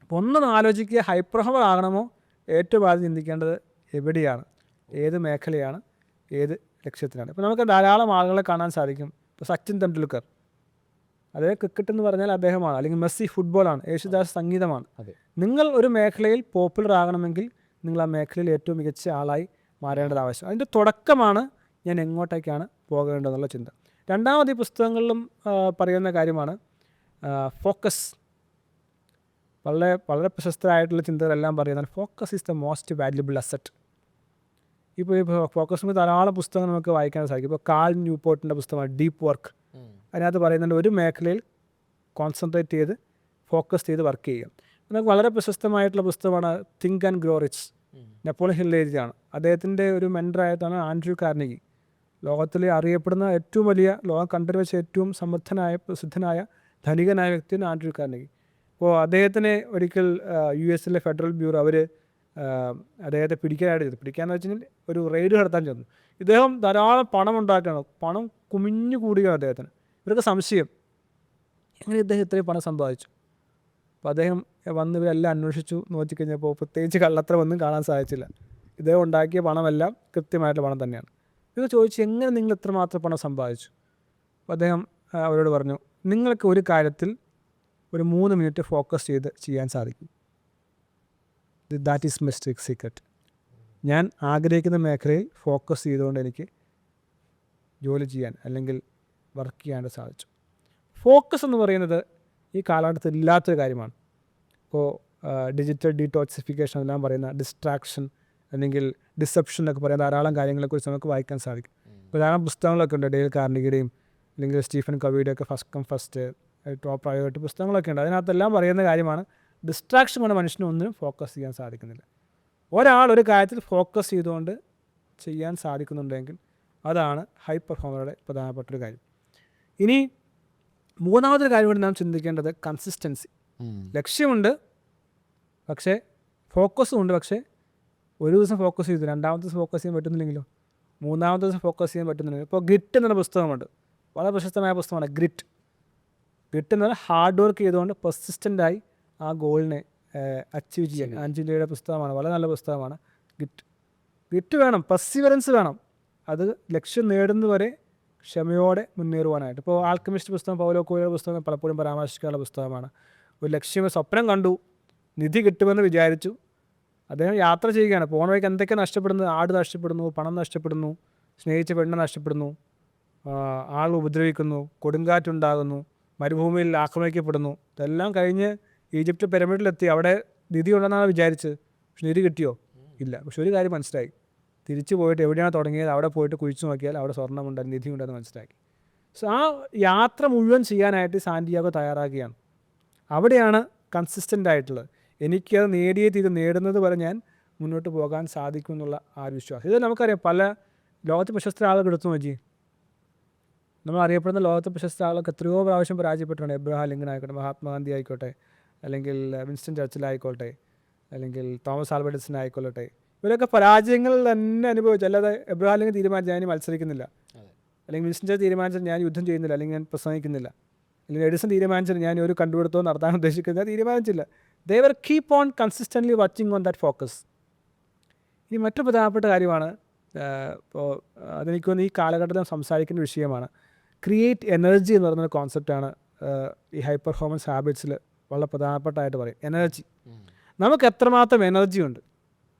അപ്പോൾ ഒന്നും ആലോചിക്കുക, ഹൈ പെർഫോമർ ആകണമോ? ഏറ്റവും ആദ്യം ചിന്തിക്കേണ്ടത് എവിടെയാണ്, ഏത് മേഖലയാണ്, ഏത് ലക്ഷ്യത്തിലാണ്. ഇപ്പോൾ നമുക്ക് ധാരാളം ആളുകളെ കാണാൻ സാധിക്കും. ഇപ്പോൾ സച്ചിൻ തെണ്ടുൽക്കർ, അതേ ക്രിക്കറ്റ് എന്ന് പറഞ്ഞാൽ അദ്ദേഹമാണ്, അല്ലെങ്കിൽ മെസ്സി ഫുട്ബോളാണ്, യേശുദാസ് സംഗീതമാണ്. നിങ്ങൾ ഒരു മേഖലയിൽ പോപ്പുലർ ആകണമെങ്കിൽ നിങ്ങൾ ആ മേഖലയിൽ ഏറ്റവും മികച്ച ആളായി മാറേണ്ടത് ആവശ്യം. അതിൻ്റെ തുടക്കമാണ് ഞാൻ എങ്ങോട്ടേക്കാണ് പോകേണ്ടതെന്നുള്ള ചിന്ത. രണ്ടാമത് ഈ പുസ്തകങ്ങളിലും പറയുന്ന കാര്യമാണ് ഫോക്കസ്. വളരെ വളരെ പ്രശസ്തരായിട്ടുള്ള ചിന്തകളെല്ലാം പറയുന്നത് focus is the most valuable asset. ഇപ്പോൾ ഈ ഫോക്കസിന് ധാരാളം പുസ്തകങ്ങൾ നമുക്ക് വായിക്കാൻ സാധിക്കും. ഇപ്പോൾ കാൾ ന്യൂപോർട്ടിൻ്റെ പുസ്തകമാണ് ഡീപ്പ് വർക്ക്. അതിനകത്ത് പറയുന്നുണ്ട് ഒരു മേഖലയിൽ കോൺസെൻട്രേറ്റ് ചെയ്ത് ഫോക്കസ് ചെയ്ത് വർക്ക് ചെയ്യുക. നമുക്ക് വളരെ പ്രശസ്തമായിട്ടുള്ള പുസ്തകമാണ് think and grow rich. Napoleon hill എഴുതിയതാണ്. അദ്ദേഹത്തിൻ്റെ ഒരു മെൻറ്ററായിട്ടാണ് ആൻഡ്രൂ കാർനെഗി. ലോകത്തിലെ അറിയപ്പെടുന്ന ഏറ്റവും വലിയ, ലോകം കണ്ടുവച്ച ഏറ്റവും സമർത്ഥനായ പ്രസിദ്ധനായ ധനികനായ വ്യക്തിയാണ് ആൻഡ്രൂ കാർനെഗി. അപ്പോൾ അദ്ദേഹത്തിനെ ഒരിക്കൽ US ഫെഡറൽ ബ്യൂറോ അവർ അദ്ദേഹത്തെ പിടിക്കാനായിട്ട് ചെയ്തു. പിടിക്കാന്ന് വെച്ച് കഴിഞ്ഞാൽ ഒരു റെയ്ഡ് നടത്താൻ ചെന്നു. ഇദ്ദേഹം ധാരാളം പണം ഉണ്ടാക്കുകയാണ്. പണം കുമിഞ്ഞു കൂടുകയാണ് അദ്ദേഹത്തിന്. ഇവർക്ക് സംശയം, എങ്ങനെ ഇദ്ദേഹം ഇത്രയും പണം സമ്പാദിച്ചു? അപ്പോൾ അദ്ദേഹം വന്ന് ഇവരെല്ലാം അന്വേഷിച്ചു നോക്കിക്കഴിഞ്ഞപ്പോൾ പ്രത്യേകിച്ച് കള്ളത്തരം ഒന്നും കാണാൻ സാധിച്ചില്ല. ഇദ്ദേഹം ഉണ്ടാക്കിയ പണമെല്ലാം കൃത്യമായിട്ടുള്ള പണം തന്നെയാണ്. ഇവർ ചോദിച്ചു, എങ്ങനെ നിങ്ങൾ ഇത്രമാത്രം പണം സമ്പാദിച്ചു? അപ്പോൾ അദ്ദേഹം അവരോട് പറഞ്ഞു, നിങ്ങൾക്ക് ഒരു കാര്യത്തിൽ ഒരു 3 മിനിറ്റ് ഫോക്കസ് ചെയ്ത് ചെയ്യാൻ സാധിക്കും. That is my secret. ഞാൻ ആഗ്രഹിക്കുന്ന മേഖലയിൽ ഫോക്കസ് ചെയ്തുകൊണ്ട് എനിക്ക് ജോലി ചെയ്യാൻ അല്ലെങ്കിൽ വർക്ക് ചെയ്യാനായിട്ട് സാധിച്ചു. ഫോക്കസ് എന്ന് പറയുന്നത് ഈ കാലഘട്ടത്തിൽ ഇല്ലാത്തൊരു കാര്യമാണ്. ഇപ്പോൾ ഡിജിറ്റൽ ഡീടോക്സിഫിക്കേഷൻ എല്ലാം പറയുന്ന ഡിസ്ട്രാക്ഷൻ അല്ലെങ്കിൽ ഡിസെപ്ഷൻ എന്നൊക്കെ പറയുന്ന ധാരാളം കാര്യങ്ങളെക്കുറിച്ച് നമുക്ക് വായിക്കാൻ സാധിക്കും. ഇപ്പോൾ ധാരാളം പുസ്തകങ്ങളൊക്കെ ഉണ്ട്. ഡെയിൽ കാർണിഗിയുടെയും അല്ലെങ്കിൽ സ്റ്റീഫൻ കവിയുടെ ഒക്കെ first come first top priority പുസ്തകങ്ങളൊക്കെ ഉണ്ട്. അതിനകത്തെല്ലാം പറയുന്ന കാര്യമാണ് ഡിസ്ട്രാക്ഷൻ കൊണ്ട് മനുഷ്യന് ഒന്നിനും ഫോക്കസ് ചെയ്യാൻ സാധിക്കുന്നില്ല. ഒരാൾ ഒരു കാര്യത്തിൽ ഫോക്കസ് ചെയ്തുകൊണ്ട് ചെയ്യാൻ സാധിക്കുന്നുണ്ടെങ്കിൽ അതാണ് ഹൈ പെർഫോമറുടെ പ്രധാനപ്പെട്ടൊരു കാര്യം. ഇനി മൂന്നാമതൊരു കാര്യം കൂടി നാം ചിന്തിക്കേണ്ടത് കൺസിസ്റ്റൻസി. ലക്ഷ്യമുണ്ട്, പക്ഷേ ഫോക്കസും ഉണ്ട്. പക്ഷേ ഒരു ദിവസം ഫോക്കസ് ചെയ്തു, രണ്ടാമത്തെ ദിവസം ഫോക്കസ് ചെയ്യാൻ പറ്റുന്നില്ലെങ്കിലോ, മൂന്നാമത്തെ ദിവസം ഫോക്കസ് ചെയ്യാൻ പറ്റുന്നില്ലെങ്കിലും. ഇപ്പോൾ ഗ്രിറ്റ് എന്ന പുസ്തകമുണ്ട്, വളരെ പ്രശസ്തമായ പുസ്തകമാണ് ഗ്രിറ്റ്. ഗ്രിറ്റ് എന്ന് പറഞ്ഞാൽ ഹാർഡ് വർക്ക് ചെയ്തുകൊണ്ട് പെർസിസ്റ്റൻ്റായി ആ ഗോളിനെ അച്ചീവ് ചെയ്യാൻ. ആഞ്ചലിയുടെ പുസ്തകമാണ്, വളരെ നല്ല പുസ്തകമാണ് ഗ്രിറ്റ്. ഗ്രിറ്റ് വേണം, പെർസിവറൻസ് വേണം. അത് ലക്ഷ്യം നേടുന്നതുവരെ ക്ഷമയോടെ മുന്നേറുവാനായിട്ട്. ഇപ്പോൾ ആൽക്കമിസ്റ്റ് പുസ്തകം, പൗലോ കോയിലയുടെ പുസ്തകം പലപ്പോഴും പരാമർശിക്കാനുള്ള പുസ്തകമാണ്. ഒരു ലക്ഷ്യം, സ്വപ്നം കണ്ടു, നിധി കിട്ടുമെന്ന് വിചാരിച്ചു, അദ്ദേഹം യാത്ര ചെയ്യുകയാണ്. പോണ വഴിക്ക് എന്തൊക്കെ നഷ്ടപ്പെടുന്നത്? ആട് നഷ്ടപ്പെടുന്നു, പണം നഷ്ടപ്പെടുന്നു, സ്നേഹിച്ച പെണ്ണ് നഷ്ടപ്പെടുന്നു, ആൾ ഉപദ്രവിക്കുന്നു, കൊടുങ്കാറ്റുണ്ടാകുന്നു, മരുഭൂമിയിൽ ആക്രമിക്കപ്പെടുന്നു. ഇതെല്ലാം കഴിഞ്ഞ് ഈജിപ്തിൽ പിരമിഡിലെത്തി. അവിടെ നിധി ഉണ്ടെന്നാണ് വിചാരിച്ചത്. പക്ഷെ നിധി കിട്ടിയോ? ഇല്ല. പക്ഷെ ഒരു കാര്യം മനസ്സിലായി, തിരിച്ചു പോയിട്ട് എവിടെയാണ് തുടങ്ങിയത് അവിടെ പോയിട്ട് കുഴിച്ചു നോക്കിയാൽ അവിടെ സ്വർണ്ണമുണ്ടെന്ന്, നിധി ഉണ്ടെന്ന് മനസ്സിലാക്കി. സോ ആ യാത്ര മുഴുവൻ ചെയ്യാനായിട്ട് സാന്റിയാഗോ തയ്യാറാക്കുകയാണ്. അവിടെയാണ് കൺസിസ്റ്റൻ്റ് ആയിട്ടുള്ളത്. എനിക്കത് നേടിയേ തീരും, നേടുന്നത് വരെ ഞാൻ മുന്നോട്ട് പോകാൻ സാധിക്കും എന്നുള്ള ആ ഒരു വിശ്വാസം. ഇത് നമുക്കറിയാം. പല ലോകത്തെ പ്രശസ്ത ആളുകൾ എടുത്തു നോക്കി, നമ്മൾ അറിയപ്പെടുന്ന ലോകത്തെ പ്രശസ്ത ആളുകൾക്ക് എത്രയോ പ്രാവശ്യം പരാജയപ്പെട്ടിട്ടുണ്ട്. എബ്രഹാം ലിങ്കൺ ആയിക്കോട്ടെ, മഹാത്മാഗാന്ധി ആയിക്കോട്ടെ, അല്ലെങ്കിൽ വിൻസ്റ്റൺ ചർച്ചിലായിക്കോട്ടെ, അല്ലെങ്കിൽ തോമസ് ആൽവ എഡിസൺ ആയിക്കൊള്ളട്ടെ. ഇവരൊക്കെ പരാജയങ്ങൾ തന്നെ അനുഭവിച്ചു. അല്ലാതെ എബ്രഹാം ലിങ്കൺ തീരുമാനിച്ചു ഞാൻ മത്സരിക്കുന്നില്ല, അല്ലെങ്കിൽ വിൻസ്റ്റൺ ചർച്ചിൽ തീരുമാനിച്ചത് ഞാൻ യുദ്ധം ചെയ്യുന്നില്ല, അല്ലെങ്കിൽ ഞാൻ പ്രസംഗിക്കുന്നില്ല, അല്ലെങ്കിൽ എഡിസൺ തീരുമാനിച്ചത് ഞാൻ ഒരു കണ്ടുപിടുത്തവും നടത്താൻ ഉദ്ദേശിക്കുന്നത് തീരുമാനിച്ചില്ല. They were keep on consistently watching on that focus. ഇനി മറ്റു പ്രധാനപ്പെട്ട കാര്യമാണ്, ഇപ്പോൾ അതെനിക്ക് തോന്നുന്നു ഈ കാലഘട്ടത്തിൽ സംസാരിക്കുന്ന വിഷയമാണ്. ക്രിയേറ്റ് എനർജി എന്ന് പറയുന്ന കോൺസെപ്റ്റാണ് ഈ ഹൈ പെർഫോമൻസ് ഹാബിറ്റ്സിൽ വളരെ പ്രധാനപ്പെട്ടായിട്ട് പറയും. എനർജി, നമുക്ക് എത്രമാത്രം എനർജി ഉണ്ട്,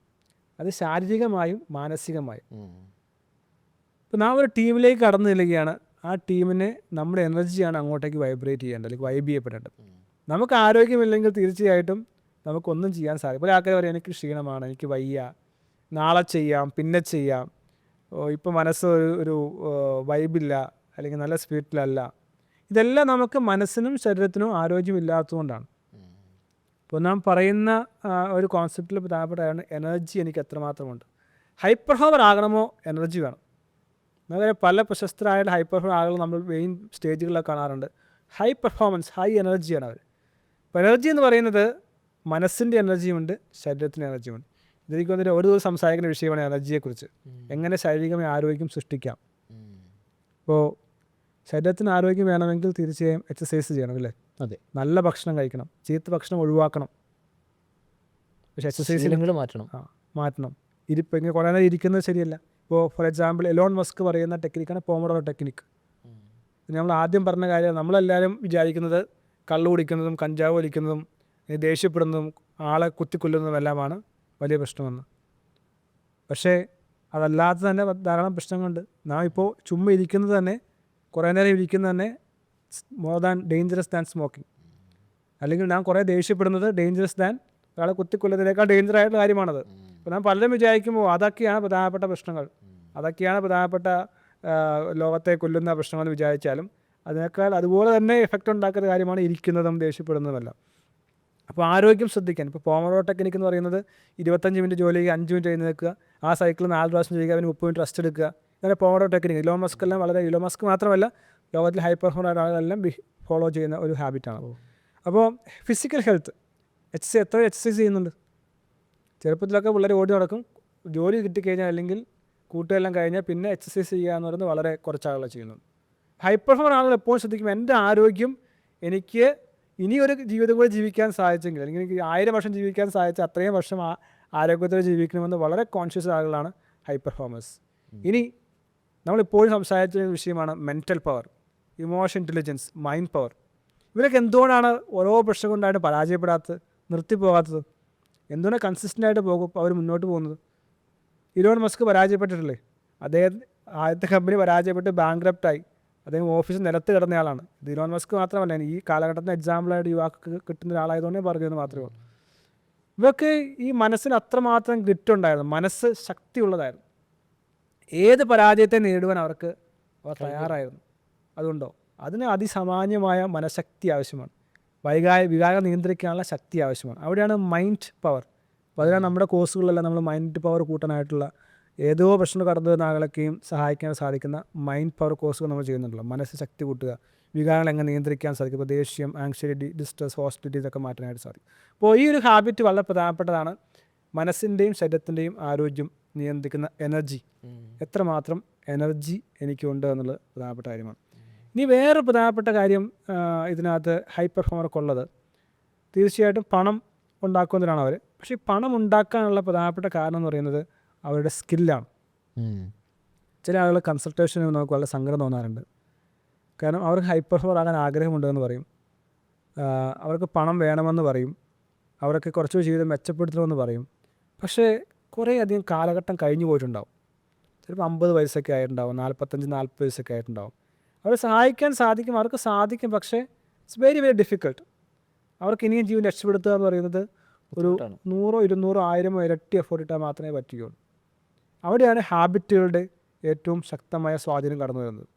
അത് ശാരീരികമായും മാനസികമായും. ഇപ്പോൾ നാം ഒരു ടീമിലേക്ക് കടന്നു ചെല്ലുകയാണ്, ആ ടീമിനെ നമ്മുടെ എനർജിയാണ് അങ്ങോട്ടേക്ക് വൈബ്രേറ്റ് ചെയ്യേണ്ടത്, അല്ലെങ്കിൽ വൈബ് ചെയ്യപ്പെടേണ്ടത്. നമുക്ക് ആരോഗ്യമില്ലെങ്കിൽ തീർച്ചയായിട്ടും നമുക്കൊന്നും ചെയ്യാൻ സാധിക്കും. ഇപ്പോൾ ആൾക്കാർ പറയും എനിക്ക് ക്ഷീണമാണ്, എനിക്ക് വയ്യ, നാളെ ചെയ്യാം, പിന്നെ ചെയ്യാം, ഇപ്പോൾ മനസ്സ് ഒരു വൈബില്ല, അല്ലെങ്കിൽ നല്ല സ്പിരിറ്റിലല്ല. ഇതെല്ലാം നമുക്ക് മനസ്സിനും ശരീരത്തിനും ആരോഗ്യമില്ലാത്തതുകൊണ്ടാണ്. ഇപ്പോൾ നാം പറയുന്ന ഒരു കോൺസെപ്റ്റിൽ പ്രധാനപ്പെട്ടതാണ് എനർജി എനിക്ക് എത്രമാത്രമുണ്ട്. ഹൈ പെർഫോമർ ആകണമോ എനർജി വേണം. നമുക്ക് പല പ്രശസ്തരായ ഹൈ പെർഫോമർ ആളുകൾ നമ്മൾ മെയിൻ സ്റ്റേജുകളിലൊക്കെ കാണാറുണ്ട്. ഹൈ പെർഫോമൻസ്, ഹൈ എനർജിയാണ് അവർ. അപ്പോൾ എനർജി എന്ന് പറയുന്നത് മനസ്സിൻ്റെ എനർജിയുമുണ്ട്, ശരീരത്തിൻ്റെ എനർജിയുമുണ്ട്. ഇതെനിക്ക് വന്നിട്ട് ഒരു ദിവസം സംസാരിക്കുന്ന വിഷയമാണ് എനർജിയെക്കുറിച്ച്. എങ്ങനെ ശാരീരികമായ ആരോഗ്യം സൃഷ്ടിക്കാം. ഇപ്പോൾ ശരീരത്തിന് ആരോഗ്യം വേണമെങ്കിൽ തീർച്ചയായും എക്സസൈസ് ചെയ്യണം, അല്ലേ? അതെ. നല്ല ഭക്ഷണം കഴിക്കണം, ചീത്ത ഭക്ഷണം ഒഴിവാക്കണം. പക്ഷേ എക്സസൈസ് മാറ്റണം. ഇരിപ്പോൾ ഇങ്ങനെ കുറേ നേരം ഇരിക്കുന്നത് ശരിയല്ല. ഇപ്പോൾ ഫോർ എക്സാമ്പിൾ എലോൺ മസ്ക് പറയുന്ന ടെക്നിക്കാണ് പോമഡോറോ ടെക്നിക്ക്. നമ്മൾ ആദ്യം പറഞ്ഞ കാര്യം, നമ്മളെല്ലാവരും വിചാരിക്കുന്നത് കള്ളു കുടിക്കുന്നതും കഞ്ചാവ് വലിക്കുന്നതും ദേഷ്യപ്പെടുന്നതും ആളെ കുത്തിക്കൊല്ലുന്നതും എല്ലാമാണ് വലിയ പ്രശ്നമെന്ന്. പക്ഷേ അതല്ലാതെ തന്നെ ധാരാളം പ്രശ്നങ്ങളുണ്ട്. നാം ഇപ്പോൾ ചുമ്മാ ഇരിക്കുന്നത് തന്നെ, കുറേ നേരം ഇരിക്കുന്നത് തന്നെ more than dangerous than smoking. അല്ലെങ്കിൽ നാം കുറേ ദേഷ്യപ്പെടുന്നത് ഡേഞ്ചറസ് ദാൻ ഒരാളെ കുത്തിക്കൊല്ലുന്നതിനേക്കാൾ ഡേഞ്ചറായിട്ടുള്ള കാര്യമാണത്. അപ്പോൾ നാം പലരും വിചാരിക്കുമ്പോൾ അതൊക്കെയാണ് പ്രധാനപ്പെട്ട പ്രശ്നങ്ങൾ, അതൊക്കെയാണ് പ്രധാനപ്പെട്ട ലോകത്തെ കൊല്ലുന്ന പ്രശ്നങ്ങൾ വിചാരിച്ചാലും അതിനേക്കാൾ അതുപോലെ തന്നെ എഫക്റ്റ് ഉണ്ടാക്കുന്ന കാര്യമാണ് ഇരിക്കുന്നതും ദേഷ്യപ്പെടുന്നതുമെല്ലാം. അപ്പോൾ ആരോഗ്യം ശ്രദ്ധിക്കാൻ, ഇപ്പോൾ പോമറോ ടെക്നിക്ക് എന്ന് പറയുന്നത് 25 മിനിറ്റ് ജോലി ചെയ്യുക, 5 മിനിറ്റ് എഴുന്നേൽക്കുക, ആ സൈക്കിൾ 4 പ്രാവശ്യം ചെയ്യുക, അതിന് 30 മിനിറ്റ് റെസ്റ്റ് എടുക്കുക. അങ്ങനെ പോമറോ ടെക്നിക്ക് ഇലോൺ മസ്ക് എല്ലാം വളരെ, ഇലോൺ മസ്ക് മാത്രമല്ല ലോകത്തിൽ ഹൈ പെർഫോമർ ആളുകളെല്ലാം ഫോളോ ചെയ്യുന്ന ഒരു ഹാബിറ്റാണ്. അപ്പോൾ ഫിസിക്കൽ ഹെൽത്ത്, എത്ര എക്സസൈസ് ചെയ്യുന്നുണ്ട്? ചെറുപ്പത്തിലൊക്കെ പിള്ളേർ ഓടി നടക്കും, ജോലി കിട്ടിക്കഴിഞ്ഞാൽ അല്ലെങ്കിൽ കൂട്ടുകാരെല്ലാം കഴിഞ്ഞാൽ പിന്നെ എക്സസൈസ് ചെയ്യുക എന്ന് പറയുന്നത് വളരെ കുറച്ച് ആളുകൾ ചെയ്യുന്നുണ്ട്. ഹൈ പെർഫോമർ ആളുകൾ എപ്പോഴും ശ്രദ്ധിക്കും, എൻ്റെ ആരോഗ്യം എനിക്ക് ഇനി ഒരു ജീവിതം കൂടി ജീവിക്കാൻ സാധിച്ചെങ്കിൽ, അല്ലെങ്കിൽ എനിക്ക് 1000 വർഷം ജീവിക്കാൻ സാധിച്ച അത്രയും വർഷം ആരോഗ്യത്തോടെ ജീവിക്കണമെന്ന് വളരെ കോൺഷ്യസ് ആളുകളാണ് ഹൈ പെർഫോമേഴ്സ്. ഇനി നമ്മളിപ്പോഴും സംസാരിച്ച വിഷയമാണ് mental power, emotion intelligence, mind power. ഇവരൊക്കെ എന്തുകൊണ്ടാണ് ഓരോ പ്രശ്നം കൊണ്ടായിട്ട് പരാജയപ്പെടാത്തത്, നിർത്തിപ്പോകാത്തത്? എന്തുകൊണ്ടാണ് കൺസിസ്റ്റൻ്റ് ആയിട്ട് അവർ മുന്നോട്ട് പോകുന്നത്? ഇലോൺ മസ്ക് പരാജയപ്പെട്ടിട്ടില്ലേ? അദ്ദേഹം ആദ്യത്തെ കമ്പനി പരാജയപ്പെട്ട് ബാങ്ക്രപ്റ്റായി, അദ്ദേഹം ഓഫീസിൽ നിലത്ത് കിടന്നയാളാണ്. ഇത് ഇലോൺ മസ്ക് മാത്രമല്ല, ഈ കാലഘട്ടത്തിന് എക്സാമ്പിളായിട്ട് യുവാക്കൾക്ക് കിട്ടുന്ന ഒരാളായതുകൊണ്ടേ പറഞ്ഞതെന്ന് മാത്രമേ ഉള്ളൂ. ഇവർക്ക് ഈ മനസ്സിന് അത്രമാത്രം ഗ്രിറ്റുണ്ടായിരുന്നു, മനസ്സ് ശക്തിയുള്ളതായിരുന്നു. ഏത് പരാജയത്തെ നേടുവാൻ അവർ തയ്യാറായിരുന്നു. അതുകൊണ്ടോ അതിന് അതിസാമാന്യമായ മനഃശക്തി ആവശ്യമാണ്, വികാരം നിയന്ത്രിക്കാനുള്ള ശക്തി ആവശ്യമാണ്. അവിടെയാണ് മൈൻഡ് പവർ. അപ്പോൾ അതിനാണ് നമ്മുടെ കോഴ്സുകളിലെല്ലാം നമ്മൾ മൈൻഡ് പവർ കൂട്ടാനായിട്ടുള്ള ഏതോ പ്രശ്നം കടന്നു വരുന്ന ആളുകളൊക്കെയും സഹായിക്കാൻ സാധിക്കുന്ന മൈൻഡ് പവർ കോഴ്സുകൾ നമ്മൾ ചെയ്യുന്നുണ്ടല്ലോ. മനസ്സ് ശക്തി കൂട്ടുക, വികാരങ്ങൾ എങ്ങനെ നിയന്ത്രിക്കാൻ സാധിക്കും, ഇപ്പോൾ ദേഷ്യം, ആങ്സൈറ്റി, ഡിസ്ട്രസ്, ഹോസ്റ്റിലിറ്റി ഇതൊക്കെ മാറ്റാനായിട്ട് സാധിക്കും. അപ്പോൾ ഈ ഒരു ഹാബിറ്റ് വളരെ പ്രധാനപ്പെട്ടതാണ്. മനസ്സിൻ്റെയും ശരീരത്തിൻ്റെയും ആരോഗ്യം നിയന്ത്രിക്കുന്ന എനർജി, എത്രമാത്രം എനർജി എനിക്കുണ്ട് എന്നുള്ളത് പ്രധാനപ്പെട്ട കാര്യമാണ്. ഇനി വേറെ പ്രധാനപ്പെട്ട കാര്യം ഇതിനകത്ത് ഹൈ പെർഫോമർക്കുള്ളത് തീർച്ചയായിട്ടും പണം ഉണ്ടാക്കുന്നതിനാണ് അവർ. പക്ഷേ ഈ പണം ഉണ്ടാക്കാനുള്ള പ്രധാനപ്പെട്ട കാരണം എന്ന് പറയുന്നത് അവരുടെ സ്കില്ലാണ്. ചില ആളുകൾ കൺസൾട്ടേഷന് നമുക്ക് വളരെ സങ്കടം തോന്നാറുണ്ട്. കാരണം അവർക്ക് ഹൈ പെർഫോമർ ആകാൻ ആഗ്രഹമുണ്ടെന്ന് പറയും, അവർക്ക് പണം വേണമെന്ന് പറയും, അവർക്ക് കുറച്ച് ജീവിതം മെച്ചപ്പെടുത്തണമെന്ന് പറയും. പക്ഷേ കുറേ അധികം കാലഘട്ടം കഴിഞ്ഞു പോയിട്ടുണ്ടാവും. ചിലപ്പോൾ 50 വയസ്സൊക്കെ ആയിട്ടുണ്ടാവും, 45-40 വയസ്സൊക്കെ ആയിട്ടുണ്ടാവും. അവരെ സഹായിക്കാൻ സാധിക്കും, അവർക്ക് സാധിക്കും. പക്ഷേ ഇറ്റ്സ് വെരി വെരി ഡിഫിക്കൾട്ട്. അവർക്ക് ഇനിയും ജീവൻ രക്ഷപ്പെടുത്തുക എന്ന് പറയുന്നത് ഒരു 100, 200, 1000 ഇരട്ടി എഫേർട്ട് ഇട്ടാൽ മാത്രമേ പറ്റുകയുള്ളൂ. അവിടെയാണ് ഹാബിറ്റുകളുടെ ഏറ്റവും ശക്തമായ സ്വാധീനം കടന്നു വരുന്നത്.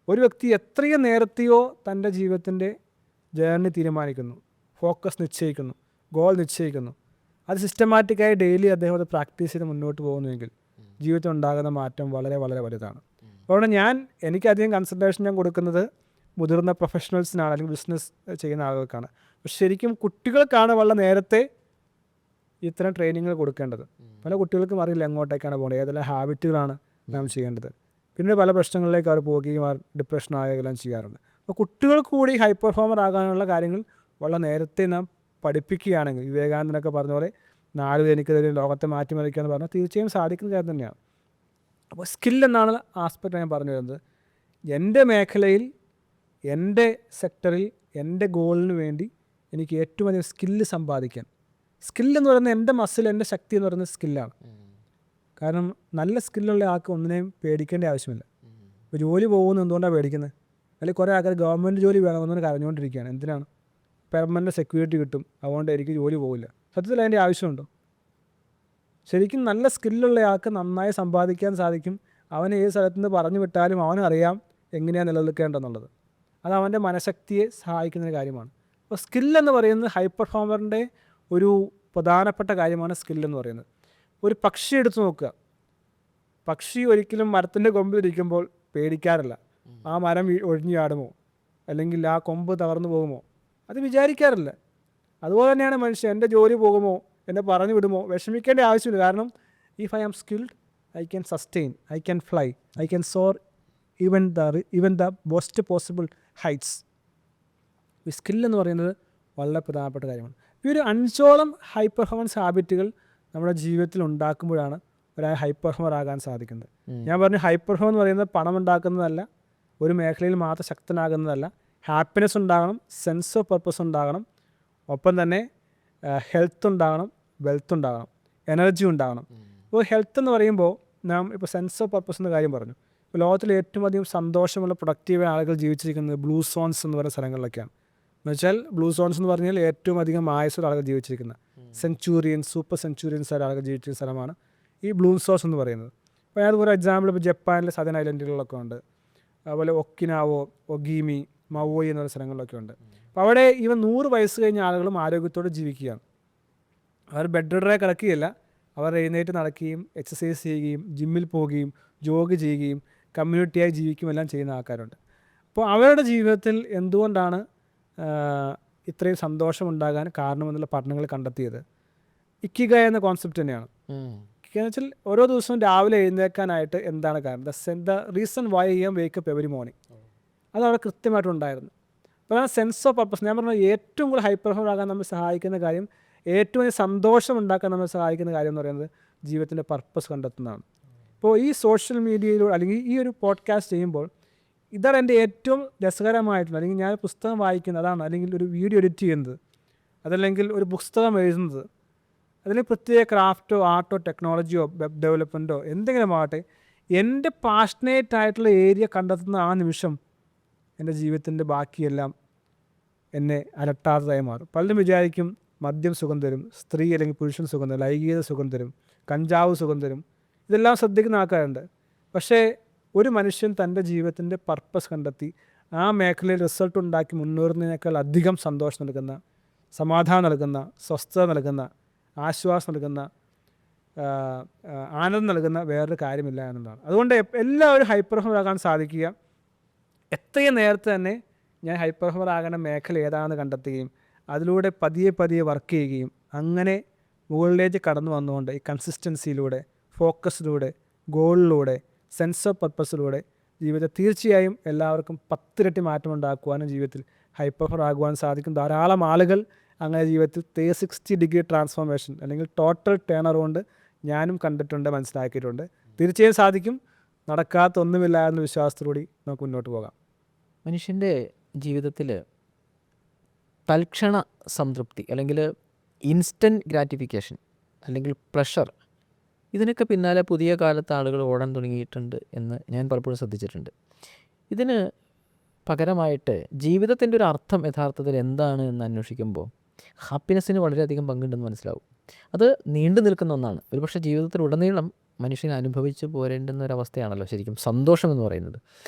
ഒരു വ്യക്തി എത്രയോ നേരത്തെയോ തൻ്റെ ജീവിതത്തിൻ്റെ ജേർണി തീരുമാനിക്കുന്നു, ഫോക്കസ് നിശ്ചയിക്കുന്നു, ഗോൾ നിശ്ചയിക്കുന്നു, അത് സിസ്റ്റമാറ്റിക്കായി ഡെയിലി അദ്ദേഹം അത് പ്രാക്ടീസ് ചെയ്ത് മുന്നോട്ട് പോകുന്നുവെങ്കിൽ ജീവിതത്തിൽ ഉണ്ടാകുന്ന മാറ്റം വളരെ വളരെ വലുതാണ്. അതുകൊണ്ട് എനിക്കധികം കൺസൾട്ടേഷൻ ഞാൻ കൊടുക്കുന്നത് മുതിർന്ന പ്രൊഫഷണൽസിനാണ്, അല്ലെങ്കിൽ ബിസിനസ് ചെയ്യുന്ന ആളുകൾക്കാണ്. പക്ഷെ ശരിക്കും കുട്ടികൾക്കാണ് വളരെ നേരത്തെ ഇത്തരം ട്രെയിനിങ്ങൾ കൊടുക്കേണ്ടത്. പല കുട്ടികൾക്കും അറിയില്ല എങ്ങോട്ടേക്കാണ് പോകേണ്ടത്, ഏതെല്ലാം ഹാബിറ്റുകളാണ് നാം ചെയ്യേണ്ടത്. പിന്നെ പല പ്രശ്നങ്ങളിലേക്ക് അവർ പോവുകയും ഡിപ്രഷൻ ആകുകയെല്ലാം ചെയ്യാറുണ്ട്. അപ്പോൾ കുട്ടികൾക്ക് കൂടി ഹൈ പെർഫോമർ ആകാനുള്ള കാര്യങ്ങൾ വളരെ നേരത്തെ നാം പഠിപ്പിക്കുകയാണെങ്കിൽ, വിവേകാനന്ദനൊക്കെ പറഞ്ഞ പോലെ 4 എനിക്കെതിരെ ലോകത്തെ മാറ്റിമറിക്കുക എന്ന് പറഞ്ഞാൽ തീർച്ചയായും സാധിക്കുന്ന കാര്യം തന്നെയാണ്. അപ്പോൾ സ്കില്ലെന്നാണ് ആസ്പെക്റ്റ് ഞാൻ പറഞ്ഞു വരുന്നത്. എൻ്റെ മേഖലയിൽ, എൻ്റെ സെക്ടറിൽ, എൻ്റെ ഗോളിന് വേണ്ടി എനിക്ക് ഏറ്റവും അധികം സ്കില്ല് സമ്പാദിക്കാൻ, സ്കില്ലെന്ന് പറയുന്നത് എൻ്റെ മസിൽ, എൻ്റെ ശക്തി എന്ന് പറയുന്നത് സ്കില്ലാണ്. കാരണം നല്ല സ്കില്ലുള്ള ആൾക്ക് ഒന്നിനെയും പേടിക്കേണ്ട ആവശ്യമില്ല. ഇപ്പോൾ ജോലി പോകുന്നത് എന്തുകൊണ്ടാണ് പേടിക്കുന്നത്? അല്ലെങ്കിൽ കുറേ ആൾക്കാർ ഗവൺമെൻറ് ജോലി വേണമെന്ന് കരഞ്ഞുകൊണ്ടിരിക്കുകയാണ്. എന്തിനാണ്? പെർമനൻറ്റ് സെക്യൂരിറ്റി കിട്ടും, അതുകൊണ്ട് എനിക്ക് ജോലി പോകില്ല. സത്യത്തിൽ അതിൻ്റെ ആവശ്യമുണ്ടോ? ശരിക്കും നല്ല സ്കില്ലുള്ള ആൾക്ക് നന്നായി സമ്പാദിക്കാൻ സാധിക്കും. അവനെ ഏത് സ്ഥലത്തു നിന്ന് പറഞ്ഞു വിട്ടാലും അവനറിയാം എങ്ങനെയാണ് നിലനിൽക്കേണ്ടതെന്നുള്ളത്. അത് അവൻ്റെ മനഃശക്തിയെ സഹായിക്കുന്നൊരു കാര്യമാണ്. അപ്പോൾ സ്കില്ലെന്ന് പറയുന്നത് ഹൈ പെർഫോമറിൻ്റെ ഒരു പ്രധാനപ്പെട്ട കാര്യമാണ് സ്കില്ലെന്ന് പറയുന്നത്. ഒരു പക്ഷി എടുത്തു നോക്കുക. പക്ഷി ഒരിക്കലും മരത്തിൻ്റെ കൊമ്പിലിരിക്കുമ്പോൾ പേടിക്കാറില്ല, ആ മരം ഒഴിഞ്ഞു ചാടുമോ അല്ലെങ്കിൽ ആ കൊമ്പ് തകർന്നു പോകുമോ, അത് വിചാരിക്കാറില്ല. അതുപോലെ തന്നെയാണ് മനുഷ്യൻ. എൻ്റെ ജോലി പോകുമോ, എന്നെ പറഞ്ഞു വിടുമോ, വിഷമിക്കേണ്ട ആവശ്യമില്ല. കാരണം if I am skilled I can sustain, I can fly, I can soar even the best possible heights. ഈ സ്കില്ലെന്ന് പറയുന്നത് വളരെ പ്രധാനപ്പെട്ട കാര്യമാണ്. ഈ ഒരു 5ഓളം ഹൈ പെർഫോമൻസ് ഹാബിറ്റുകൾ നമ്മുടെ ജീവിതത്തിൽ ഉണ്ടാക്കുമ്പോഴാണ് ഒരാൾ ഹൈ പെർഫോമർ ആകാൻ സാധിക്കുന്നത്. ഞാൻ പറഞ്ഞു, ഹൈ പെർഫോമർ എന്ന് പറയുന്നത് പണം ഉണ്ടാക്കുന്നതല്ല, ഒരു മേഖലയിൽ മാത്രം ശക്തനാകുന്നതല്ല. ഹാപ്പിനെസ് ഉണ്ടാകണം, സെൻസ് ഓഫ് പർപ്പസ് ഉണ്ടാകണം, ഒപ്പം തന്നെ ഹെൽത്ത് ഉണ്ടാകണം, വെൽത്ത് ഉണ്ടാകണം, എനർജി ഉണ്ടാകണം. അപ്പോൾ ഹെൽത്ത് എന്ന് പറയുമ്പോൾ നാം ഇപ്പോൾ സെൻസ് ഓഫ് പർപ്പസ് എന്ന കാര്യം പറഞ്ഞു. ഇപ്പോൾ ലോകത്തിൽ ഏറ്റവും അധികം സന്തോഷമുള്ള പ്രൊഡക്റ്റീവ് ആളുകൾ ജീവിച്ചിരിക്കുന്നത് ബ്ലൂ സോൺസ് എന്ന് പറയുന്ന സ്ഥലങ്ങളിലൊക്കെയാണ്. എന്നുവെച്ചാൽ ബ്ലൂ സോൺസ് എന്ന് പറഞ്ഞാൽ ഏറ്റവും അധികം ആയുസ്സുള്ള ആളുകൾ ജീവിച്ചിരിക്കുന്ന സെഞ്ചുറിയൻസ്, സൂപ്പർ സെഞ്ചുറിയൻസ് ആയ ആളുകൾ ജീവിച്ചിരിക്കുന്ന സ്ഥലമാണ് ഈ ബ്ലൂ സോൺസ് എന്ന് പറയുന്നത്. അപ്പോൾ അതുപോലെ എക്സാമ്പിൾ ഇപ്പോൾ ജപ്പാനിലെ സദൻ ഐലൻഡുകളിലൊക്കെ ഉണ്ട്. അതുപോലെ ഒക്കിനാവോ, ഒഗീമി, മവോയി എന്ന സ്ഥലങ്ങളിലൊക്കെ ഉണ്ട്. അപ്പോൾ അവിടെ ഇവൻ 100 വയസ്സ് കഴിഞ്ഞ ആളുകളും ആരോഗ്യത്തോടെ ജീവിക്കുകയാണ്. അവർ ബെഡ് റിഡറായി കിടക്കുകയില്ല, അവർ എഴുന്നേറ്റ് നടക്കുകയും എക്സസൈസ് ചെയ്യുകയും ജിമ്മിൽ പോവുകയും ജോഗ് ചെയ്യുകയും കമ്മ്യൂണിറ്റിയായി ജീവിക്കുകയും എല്ലാം ചെയ്യുന്ന ആൾക്കാരുണ്ട്. അപ്പോൾ അവരുടെ ജീവിതത്തിൽ എന്തുകൊണ്ടാണ് ഇത്രയും സന്തോഷമുണ്ടാകാൻ കാരണമെന്നുള്ള പഠനങ്ങൾ കണ്ടെത്തിയത് ഇക്കിഗ എന്ന കോൺസെപ്റ്റ് തന്നെയാണ്. ഇക്കിഗ എന്ന് വെച്ചാൽ ഓരോ ദിവസവും രാവിലെ എഴുന്നേൽക്കാനായിട്ട് എന്താണ് കാരണം, the reason why I M wake up every morning, അത് അവിടെ കൃത്യമായിട്ടുണ്ടായിരുന്നു. അപ്പോൾ ആ സെൻസ് ഓഫ് പർപ്പസ്, ഞാൻ പറഞ്ഞത് ഏറ്റവും കൂടുതൽ ഹൈപ്പർ ആകാൻ നമ്മെ സഹായിക്കുന്ന കാര്യം, ഏറ്റവും വലിയ സന്തോഷം ഉണ്ടാക്കാൻ നമ്മെ സഹായിക്കുന്ന കാര്യം എന്ന് പറയുന്നത് ജീവിതത്തിൻ്റെ പർപ്പസ് കണ്ടെത്തുന്നതാണ്. ഇപ്പോൾ ഈ സോഷ്യൽ മീഡിയയിലൂടെ അല്ലെങ്കിൽ ഈ ഒരു പോഡ്കാസ്റ്റ് ചെയ്യുമ്പോൾ ഇതാണ് എൻ്റെ ഏറ്റവും രസകരമായിട്ടുള്ള, അല്ലെങ്കിൽ ഞാൻ പുസ്തകം വായിക്കുന്നത് അതാണ്, അല്ലെങ്കിൽ ഒരു വീഡിയോ എഡിറ്റ് ചെയ്യുന്നത്, അതല്ലെങ്കിൽ ഒരു പുസ്തകം എഴുതുന്നത്, അതിൽ പ്രത്യേക ക്രാഫ്റ്റോ ആർട്ടോ ടെക്നോളജിയോ വെബ് ഡെവലപ്മെൻറ്റോ എന്തെങ്കിലും ആകട്ടെ, എൻ്റെ പാഷനേറ്റ് ആയിട്ടുള്ള ഏരിയ കണ്ടെത്തുന്ന ആ നിമിഷം എൻ്റെ ജീവിതത്തിൻ്റെ ബാക്കിയെല്ലാം എന്നെ അലട്ടാത്തതായി മാറും. പലരും വിചാരിക്കും മദ്യം സുഖം തരും, സ്ത്രീ അല്ലെങ്കിൽ പുരുഷൻ സുഖം തരും, ലൈംഗികത സുഖം തരും, കഞ്ചാവ് സുഖം തരും, ഇതെല്ലാം ശ്രദ്ധിക്കുന്ന ആൾക്കാരുണ്ട്. പക്ഷേ ഒരു മനുഷ്യൻ തൻ്റെ ജീവിതത്തിൻ്റെ പർപ്പസ് കണ്ടെത്തി ആ മേഖലയിൽ റിസൾട്ട് ഉണ്ടാക്കി മുന്നേറുന്നതിനേക്കാൾ അധികം സന്തോഷം നൽകുന്ന, സമാധാനം നൽകുന്ന, സ്വസ്ഥത നൽകുന്ന, ആശ്വാസം നൽകുന്ന, ആനന്ദം നൽകുന്ന വേറൊരു കാര്യമില്ല എന്നുള്ളതാണ്. അതുകൊണ്ട് എല്ലാവരും ഹൈപ്പർഫോമറാകാൻ സാധിക്കുക. എത്രയും നേരത്തെ തന്നെ ഞാൻ ഹൈപ്പർഫോമറാകുന്ന മേഖല ഏതാണെന്ന് കണ്ടെത്തുകയും അതിലൂടെ പതിയെ പതിയെ വർക്ക് ചെയ്യുകയും അങ്ങനെ മുകളിലേക്ക് കടന്നു വന്നുകൊണ്ട് ഈ കൺസിസ്റ്റൻസിയിലൂടെ, ഫോക്കസിലൂടെ, ഗോളിലൂടെ, സെൻസ് ഓഫ് പർപ്പസിലൂടെ ജീവിതത്തിൽ തീർച്ചയായും എല്ലാവർക്കും 10 ഇരട്ടി മാറ്റമുണ്ടാക്കുവാനും ജീവിതത്തിൽ ഹൈപ്പർഫോമറാകുവാനും സാധിക്കും. ധാരാളം ആളുകൾ അങ്ങനെ ജീവിതത്തിൽ 360 ഡിഗ്രി ട്രാൻസ്ഫോർമേഷൻ അല്ലെങ്കിൽ ടോട്ടൽ ടേൺ അറൗണ്ട് ഞാനും കണ്ടിട്ടുണ്ട്, മനസ്സിലാക്കിയിട്ടുണ്ട്. തീർച്ചയായും സാധിക്കും. നടക്കാത്ത ഒന്നുമില്ല എന്ന വിശ്വാസത്തോടുകൂടി നമുക്ക് മുന്നോട്ട് പോകാം. മനുഷ്യൻ്റെ ജീവിതത്തിൽ തൽക്ഷണ സംതൃപ്തി അല്ലെങ്കിൽ ഇൻസ്റ്റൻറ്റ് ഗ്രാറ്റിഫിക്കേഷൻ അല്ലെങ്കിൽ പ്ലഷർ, ഇതിനൊക്കെ പിന്നാലെ പുതിയ കാലത്ത് ആളുകൾ ഓടാൻ തുടങ്ങിയിട്ടുണ്ട് എന്ന് ഞാൻ പലപ്പോഴും ശ്രദ്ധിച്ചിട്ടുണ്ട്. ഇതിന് പകരമായിട്ട് ജീവിതത്തിൻ്റെ ഒരു അർത്ഥം യഥാർത്ഥത്തിൽ എന്താണ് എന്ന് അന്വേഷിക്കുമ്പോൾ ഹാപ്പിനെസ്സിന് വളരെയധികം പങ്കുണ്ടെന്ന് മനസ്സിലാവും. അത് നീണ്ടു നിൽക്കുന്ന ഒന്നാണ്. ഒരുപക്ഷെ ജീവിതത്തിലുടനീളം മനുഷ്യൻ അനുഭവിച്ച് പോരേണ്ടുന്ന ഒരവസ്ഥയാണല്ലോ ശരിക്കും സന്തോഷം എന്ന് പറയുന്നത്.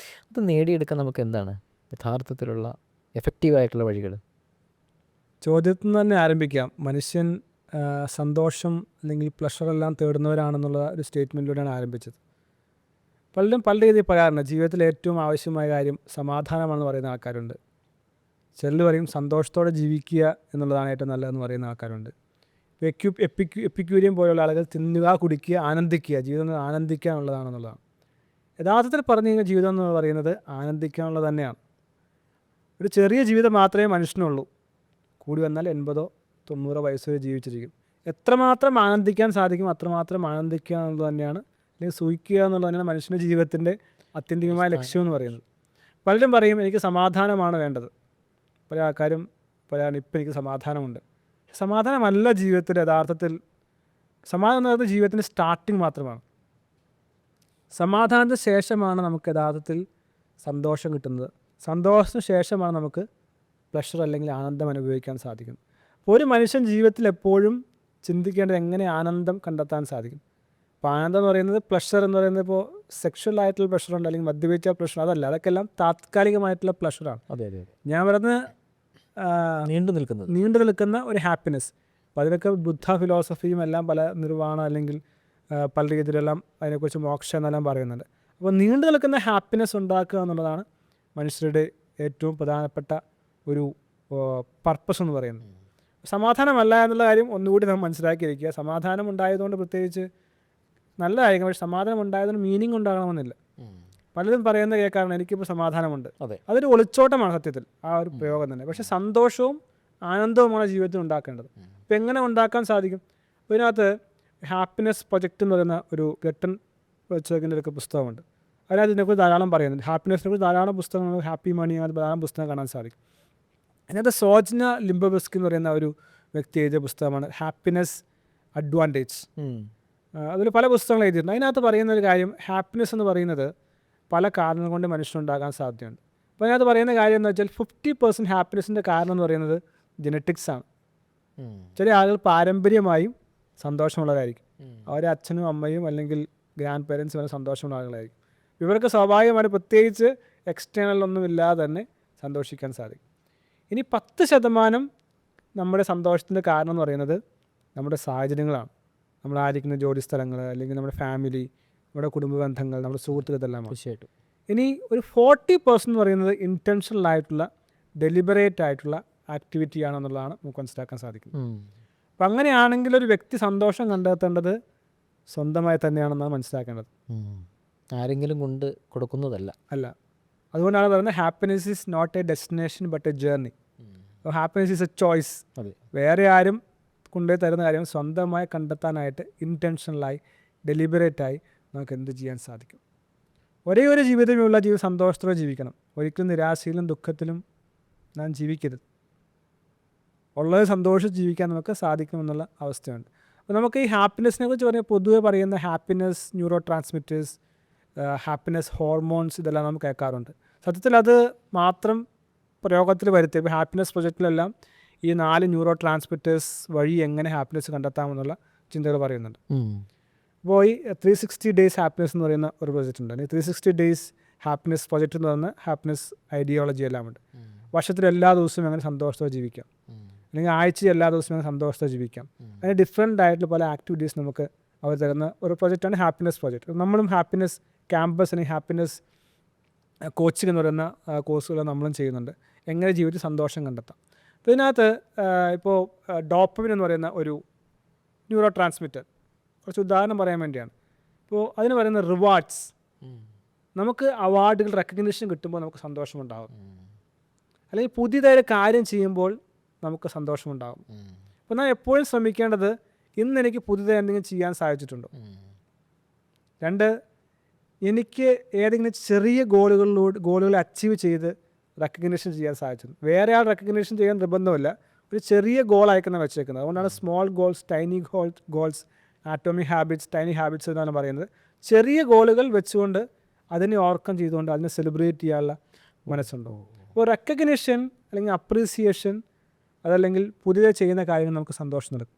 അത് നേടിയെടുക്കാൻ നമുക്ക് എന്താണ് യഥാർത്ഥത്തിലുള്ള എഫക്റ്റീവായിട്ടുള്ള വഴികൾ? ചോദ്യത്തിൽ നിന്ന് തന്നെ ആരംഭിക്കാം. മനുഷ്യൻ സന്തോഷം അല്ലെങ്കിൽ പ്ലഷറെല്ലാം തേടുന്നവരാണെന്നുള്ള ഒരു സ്റ്റേറ്റ്മെൻറ്റിലൂടെയാണ് ആരംഭിച്ചത്. പലരും പല രീതിയിൽ പറയാറുണ്ട് ജീവിതത്തിൽ ഏറ്റവും ആവശ്യമായ കാര്യം സമാധാനമാണെന്ന് പറയുന്ന ആൾക്കാരുണ്ട്. ചിലർ പറയും സന്തോഷത്തോടെ ജീവിക്കുക എന്നുള്ളതാണ് ഏറ്റവും നല്ലതെന്ന് പറയുന്ന ആൾക്കാരുണ്ട്. എപ്പിക്യൂരിയം പോലെയുള്ള ആളുകൾ തിന്നുക, കുടിക്കുക, ആനന്ദിക്കുക, ജീവിതം ആനന്ദിക്കുക എന്നുള്ളതാണെന്നുള്ളതാണ്. യഥാർത്ഥത്തിൽ പറഞ്ഞു കഴിഞ്ഞാൽ ജീവിതം എന്ന് പറയുന്നത് ആനന്ദിക്കുക എന്നുള്ളത് തന്നെയാണ്. ഒരു ചെറിയ ജീവിതം മാത്രമേ മനുഷ്യനുള്ളൂ. കൂടി വന്നാൽ 80-90 വയസ്സ് വരെ ജീവിച്ചിരിക്കും. എത്രമാത്രം ആനന്ദിക്കാൻ സാധിക്കും അത്രമാത്രം ആനന്ദിക്കുക എന്നുള്ളത് തന്നെയാണ്, അല്ലെങ്കിൽ സൂഹിക്കുക എന്നുള്ളത് തന്നെയാണ് മനുഷ്യൻ്റെ ജീവിതത്തിൻ്റെ അത്യന്തികമായ ലക്ഷ്യം എന്ന് പറയുന്നത്. പലരും പറയും എനിക്ക് സമാധാനമാണ് വേണ്ടത്. പല ആൾക്കാരും പറയാൻ ഇപ്പം എനിക്ക് സമാധാനമുണ്ട്. സമാധാനമല്ല ജീവിതത്തിൽ. യഥാർത്ഥത്തിൽ സമാധാനം എന്ന് പറയുന്നത് ജീവിതത്തിൻ്റെ സ്റ്റാർട്ടിങ് മാത്രമാണ്. സമാധാനത്തിന് ശേഷമാണ് നമുക്ക് യഥാർത്ഥത്തിൽ സന്തോഷം കിട്ടുന്നത്. സന്തോഷത്തിന് ശേഷമാണ് നമുക്ക് പ്ലഷർ അല്ലെങ്കിൽ ആനന്ദം അനുഭവിക്കാൻ സാധിക്കും. അപ്പോൾ ഒരു മനുഷ്യൻ ജീവിതത്തിൽ എപ്പോഴും ചിന്തിക്കേണ്ടത് എങ്ങനെ ആനന്ദം കണ്ടെത്താൻ സാധിക്കും. അപ്പോൾ ആനന്ദം എന്ന് പറയുന്നത്, പ്ലഷർ എന്ന് പറയുന്നത് ഇപ്പോൾ സെക്ഷൽ ആയിട്ടുള്ള പ്ലഷറുണ്ട്, അല്ലെങ്കിൽ മദ്യപിച്ച പ്ലഷർ, അതല്ല. അതൊക്കെ എല്ലാം താത്കാലികമായിട്ടുള്ള പ്ലഷറാണ്. ഞാൻ പറയുന്നത് നീണ്ടു നിൽക്കുന്ന ഒരു ഹാപ്പിനെസ്. അപ്പോൾ അതിനൊക്കെ ബുദ്ധ ഫിലോസഫിയും എല്ലാം പല നിർവ്വാണം അല്ലെങ്കിൽ പല രീതിയിലെല്ലാം അതിനെക്കുറിച്ച് മോക്ഷം എന്നെല്ലാം പറയുന്നുണ്ട്. അപ്പോൾ നീണ്ടു നിൽക്കുന്ന ഹാപ്പിനെസ് ഉണ്ടാക്കുക എന്നുള്ളതാണ് മനുഷ്യരുടെ ഏറ്റവും പ്രധാനപ്പെട്ട ഒരു പർപ്പസ് എന്ന് പറയുന്നത്. സമാധാനമല്ല എന്നുള്ള കാര്യം ഒന്നുകൂടി നാം മനസ്സിലാക്കിയിരിക്കുക. സമാധാനം ഉണ്ടായതുകൊണ്ട് പ്രത്യേകിച്ച് നല്ലതായിരിക്കും, പക്ഷേ സമാധാനം ഉണ്ടായതുകൊണ്ട് മീനിങ് ഉണ്ടാകണമെന്നില്ല. പലരും പറയുന്നത് കേൾക്കാറുണ്ട് എനിക്കിപ്പോൾ സമാധാനമുണ്ട്. അതൊരു ഒളിച്ചോട്ടമാണ് സത്യത്തിൽ ആ ഒരു പ്രയോഗം തന്നെ. പക്ഷേ സന്തോഷവും ആനന്ദവുമാണ് ജീവിതത്തിൽ ഉണ്ടാക്കേണ്ടത്. അപ്പോൾ എങ്ങനെ ഉണ്ടാക്കാൻ സാധിക്കും? ഇതിനകത്ത് ഹാപ്പിനെസ് പ്രൊജക്റ്റ് എന്ന് പറയുന്ന ഒരു ഗട്ടൻ വെച്ചതിൻ്റെ ഒക്കെ പുസ്തകമുണ്ട്. അതിനകത്ത് ഇതിനെക്കുറിച്ച് ധാരാളം പറയുന്നുണ്ട്. ഹാപ്പിനെസ്സിനെ കുറിച്ച് ധാരാളം പുസ്തകങ്ങൾ, ഹാപ്പി മണി, അങ്ങനെ ധാരാളം പുസ്തകം കാണാൻ സാധിക്കും. അതിനകത്ത് സോജ്ന ലിംബോവ്സ്കി എന്ന് പറയുന്ന ഒരു വ്യക്തി എഴുതിയ പുസ്തകമാണ് ഹാപ്പിനെസ് അഡ്വാൻറ്റേജ്. അതിൽ പല പുസ്തകങ്ങൾ എഴുതിയിട്ടുണ്ട്. അതിനകത്ത് പറയുന്ന ഒരു കാര്യം, ഹാപ്പിനെസ് എന്ന് പറയുന്നത് പല കാരണങ്ങൾ കൊണ്ട് മനുഷ്യനുണ്ടാകാൻ സാധ്യതയുണ്ട്. അപ്പോൾ അതിനകത്ത് പറയുന്ന കാര്യം എന്ന് വെച്ചാൽ 50% ഹാപ്പിനെസ്സിൻ്റെ കാരണം എന്ന് പറയുന്നത് ജെനറ്റിക്സ് ആണ്. ചില ആളുകൾ പാരമ്പര്യമായും സന്തോഷമുള്ളവരായിരിക്കും. അവരെ അച്ഛനും അമ്മയും അല്ലെങ്കിൽ ഗ്രാൻഡ് പേരൻസും വരെ സന്തോഷമുള്ള ആളുകളായിരിക്കും. ഇവർക്ക് സ്വാഭാവികമായിട്ട് പ്രത്യേകിച്ച് എക്സ്റ്റേണൽ ഒന്നും ഇല്ലാതെ തന്നെ സന്തോഷിക്കാൻ സാധിക്കും. ഇനി 10% നമ്മുടെ സന്തോഷത്തിൻ്റെ കാരണം എന്ന് പറയുന്നത് നമ്മുടെ സാഹചര്യങ്ങളാണ്. നമ്മളായിരിക്കുന്ന ജോലി സ്ഥലങ്ങൾ, അല്ലെങ്കിൽ നമ്മുടെ ഫാമിലി, നമ്മുടെ കുടുംബ ബന്ധങ്ങൾ, നമ്മുടെ സുഹൃത്തുക്കൾ, ഇതെല്ലാം. തീർച്ചയായിട്ടും. ഇനി ഒരു 40% എന്ന് പറയുന്നത് ഇൻറ്റൻഷണൽ ആയിട്ടുള്ള, ഡെലിബറേറ്റ് ആയിട്ടുള്ള ആക്ടിവിറ്റി ആണെന്നുള്ളതാണ് നമുക്ക് മനസ്സിലാക്കാൻ സാധിക്കുന്നത്. അപ്പം അങ്ങനെയാണെങ്കിൽ ഒരു വ്യക്തി സന്തോഷം കണ്ടെത്തേണ്ടത് സ്വന്തമായി തന്നെയാണെന്നാണ് മനസ്സിലാക്കേണ്ടത്, ആരെങ്കിലും കൊണ്ട് കൊടുക്കുന്നതല്ല. അല്ല. അതുകൊണ്ടാണ് പറയുന്നത് happiness is not a destination but a journey. Happiness is a choice. വേറെ ആരും കൊണ്ടുപോയി തരുന്ന കാര്യം സ്വന്തമായി കണ്ടെത്താനായിട്ട് ഇൻറ്റൻഷണലായി, ഡെലിബറേറ്റായി നമുക്ക് എന്ത് ചെയ്യാൻ സാധിക്കും. ഒരേ ഒരു ജീവിതമുള്ള സന്തോഷത്തോടെ ജീവിക്കണം. ഒരിക്കലും നിരാശയിലും ദുഃഖത്തിലും നാം ജീവിക്കരുത്. ഉള്ളത് സന്തോഷിച്ച് ജീവിക്കാൻ നമുക്ക് സാധിക്കുമെന്നുള്ള അവസ്ഥയുണ്ട്. അപ്പോൾ നമുക്ക് ഈ ഹാപ്പിനെസ്സിനെ കുറിച്ച് പറഞ്ഞാൽ പൊതുവെ പറയുന്ന happiness neuro transmitters, happiness hormones, ഇതെല്ലാം നമുക്ക് കേൾക്കാറുണ്ട്. സത്യത്തിൽ അത് മാത്രം പ്രയോഗത്തിൽ വരുത്തി. ഇപ്പോൾ ഹാപ്പിനെസ് പ്രൊജക്റ്റിലെല്ലാം ഈ 4 ന്യൂറോ ട്രാൻസ്മിറ്റേഴ്സ് വഴി എങ്ങനെ ഹാപ്പിനെസ് കണ്ടെത്താമെന്നുള്ള ചിന്തകൾ പറയുന്നുണ്ട്. അപ്പോൾ ഈ 360 ഡേയ്സ് ഹാപ്പിനെസ് എന്ന് പറയുന്ന ഒരു പ്രൊജക്റ്റ് ഉണ്ട്. 360 ഡേയ്സ് ഹാപ്പിനെസ് പ്രൊജക്റ്റ് എന്ന് പറയുന്ന ഹാപ്പിനെസ് ഐഡിയോളജി എല്ലാം ഉണ്ട്. വർഷത്തിൽ എല്ലാ ദിവസവും അങ്ങനെ സന്തോഷത്തോടെ ജീവിക്കാം, അല്ലെങ്കിൽ ആഴ്ചയിൽ എല്ലാ ദിവസവും അങ്ങനെ സന്തോഷത്തോടെ ജീവിക്കാം. അതിന് ഡിഫറെൻ്റ് ആയിട്ടുള്ള പല ആക്ടിവിറ്റീസ് നമുക്ക് അവർ തരുന്ന ഒരു പ്രൊജക്റ്റാണ് ഹാപ്പിനെസ് പ്രൊജക്റ്റ്. നമ്മളും ഹാപ്പിനെസ് ക്യാമ്പസ്, അല്ലെങ്കിൽ ഹാപ്പിനെസ് കോച്ചിങ് എന്ന് പറയുന്ന കോഴ്സുകൾ നമ്മളും ചെയ്യുന്നുണ്ട്. എങ്ങനെ ജീവിതത്തിൽ സന്തോഷം കണ്ടെത്താം. അപ്പോൾ ഇതിനകത്ത് ഇപ്പോൾ ഡോപ്പമിൻ എന്ന് പറയുന്ന ഒരു ന്യൂറോ ട്രാൻസ്മിറ്റർ, കുറച്ച് ഉദാഹരണം പറയാൻ വേണ്ടിയാണ്. ഇപ്പോൾ അതിന് പറയുന്ന റിവാർഡ്സ്. നമുക്ക് അവാർഡുകൾ, റെക്കഗ്നിഷൻ കിട്ടുമ്പോൾ നമുക്ക് സന്തോഷമുണ്ടാകും, അല്ലെങ്കിൽ പുതിയതായൊരു കാര്യം ചെയ്യുമ്പോൾ നമുക്ക് സന്തോഷമുണ്ടാകും. അപ്പോൾ നാം എപ്പോഴും ശ്രമിക്കേണ്ടത് ഇന്ന് എനിക്ക് പുതിയതായി എന്തെങ്കിലും ചെയ്യാൻ സാധിച്ചിട്ടുണ്ടോ. 2, എനിക്ക് ഏതെങ്കിലും ചെറിയ ഗോളുകൾ അച്ചീവ് ചെയ്ത് റെക്കഗ്നിഷൻ ചെയ്യാൻ സാധിച്ചിട്ടുണ്ട്. വേറെ ആൾ റെക്കഗ്നിഷൻ ചെയ്യാൻ നിർബന്ധമില്ല, ഒരു ചെറിയ ഗോൾ അയക്കുന്ന വെച്ചേക്കുന്നത്. അതുകൊണ്ടാണ് small goals, tiny goals, atomic habits, tiny habits എന്നാണ് പറയുന്നത്. ചെറിയ ഗോളുകൾ വെച്ചുകൊണ്ട് അതിനെ ഓവർകം ചെയ്തുകൊണ്ട് അതിനെ സെലിബ്രേറ്റ് ചെയ്യാനുള്ള മനസ്സുണ്ടോ. അപ്പോൾ റെക്കഗ്നിഷൻ അല്ലെങ്കിൽ അപ്രീസിയേഷൻ, അതല്ലെങ്കിൽ പുതിയതായി ചെയ്യുന്ന കാര്യങ്ങൾ നമുക്ക് സന്തോഷം നൽകും.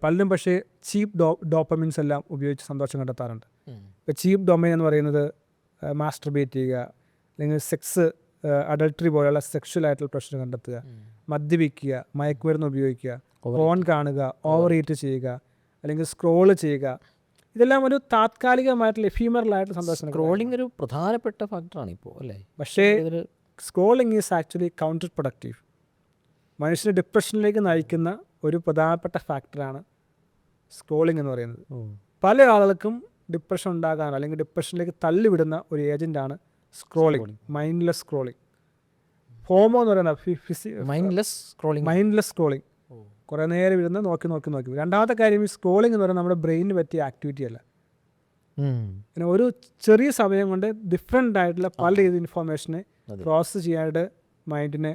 പലരും പക്ഷേ ചീപ്പ് ഡോപ്പമിൻസ് എല്ലാം ഉപയോഗിച്ച് സന്തോഷം കണ്ടെത്താറുണ്ട്. ഇപ്പോൾ ചീപ്പ് ഡൊമൈൻ എന്ന് പറയുന്നത് മാസ്റ്റർബേറ്റ് ചെയ്യുക, അല്ലെങ്കിൽ സെക്സ്, അഡൾട്ടറി പോലെയുള്ള സെക്ഷൽ ആയിട്ടുള്ള പ്രശ്നം കണ്ടെത്തുക, മദ്യപിക്കുക, മയക്കുമരുന്ന് ഉപയോഗിക്കുക, ഫോൺ കാണുക, ഓവർ ഈറ്റ് ചെയ്യുക, അല്ലെങ്കിൽ സ്ക്രോള് ചെയ്യുക. ഇതെല്ലാം ഒരു താത്കാലികമായിട്ടുള്ള എഫീമറലായിട്ട് സന്തോഷം. സ്ക്രോളിംഗ് ഒരു പ്രധാനപ്പെട്ട ഫാക്ടറാണ് ഇപ്പോൾ, അല്ലേ? പക്ഷേ scrolling is actually counter productive. മനുഷ്യനെ ഡിപ്രഷനിലേക്ക് നയിക്കുന്ന ഒരു പ്രധാനപ്പെട്ട ഫാക്ടറാണ് സ്ക്രോളിംഗ് എന്ന് പറയുന്നത്. പല ആളുകൾക്കും ഡിപ്രഷൻ ഉണ്ടാകാനോ അല്ലെങ്കിൽ ഡിപ്രഷനിലേക്ക് തള്ളിവിടുന്ന ഒരു ഏജൻ്റാണ് സ്ക്രോളിംഗ്, മൈൻഡ്ലെസ് സ്ക്രോളിംഗ്. ഫോമോ എന്ന് പറയുന്ന മൈൻഡ്ലെസ് സ്ക്രോളിംഗ്, കുറേ നേരം ഇരുന്ന് നോക്കി. രണ്ടാമത്തെ കാര്യം, ഈ സ്ക്രോളിംഗ് എന്ന് പറയുന്നത് നമ്മുടെ ബ്രെയിനിന് പറ്റിയ ആക്ടിവിറ്റി അല്ല. പിന്നെ ഒരു ചെറിയ സമയം കൊണ്ട് ഡിഫറെൻ്റ് ആയിട്ടുള്ള പല രീതി ഇൻഫോർമേഷനെ പ്രോസസ്സ് ചെയ്യാനായിട്ട് മൈൻഡിനെ,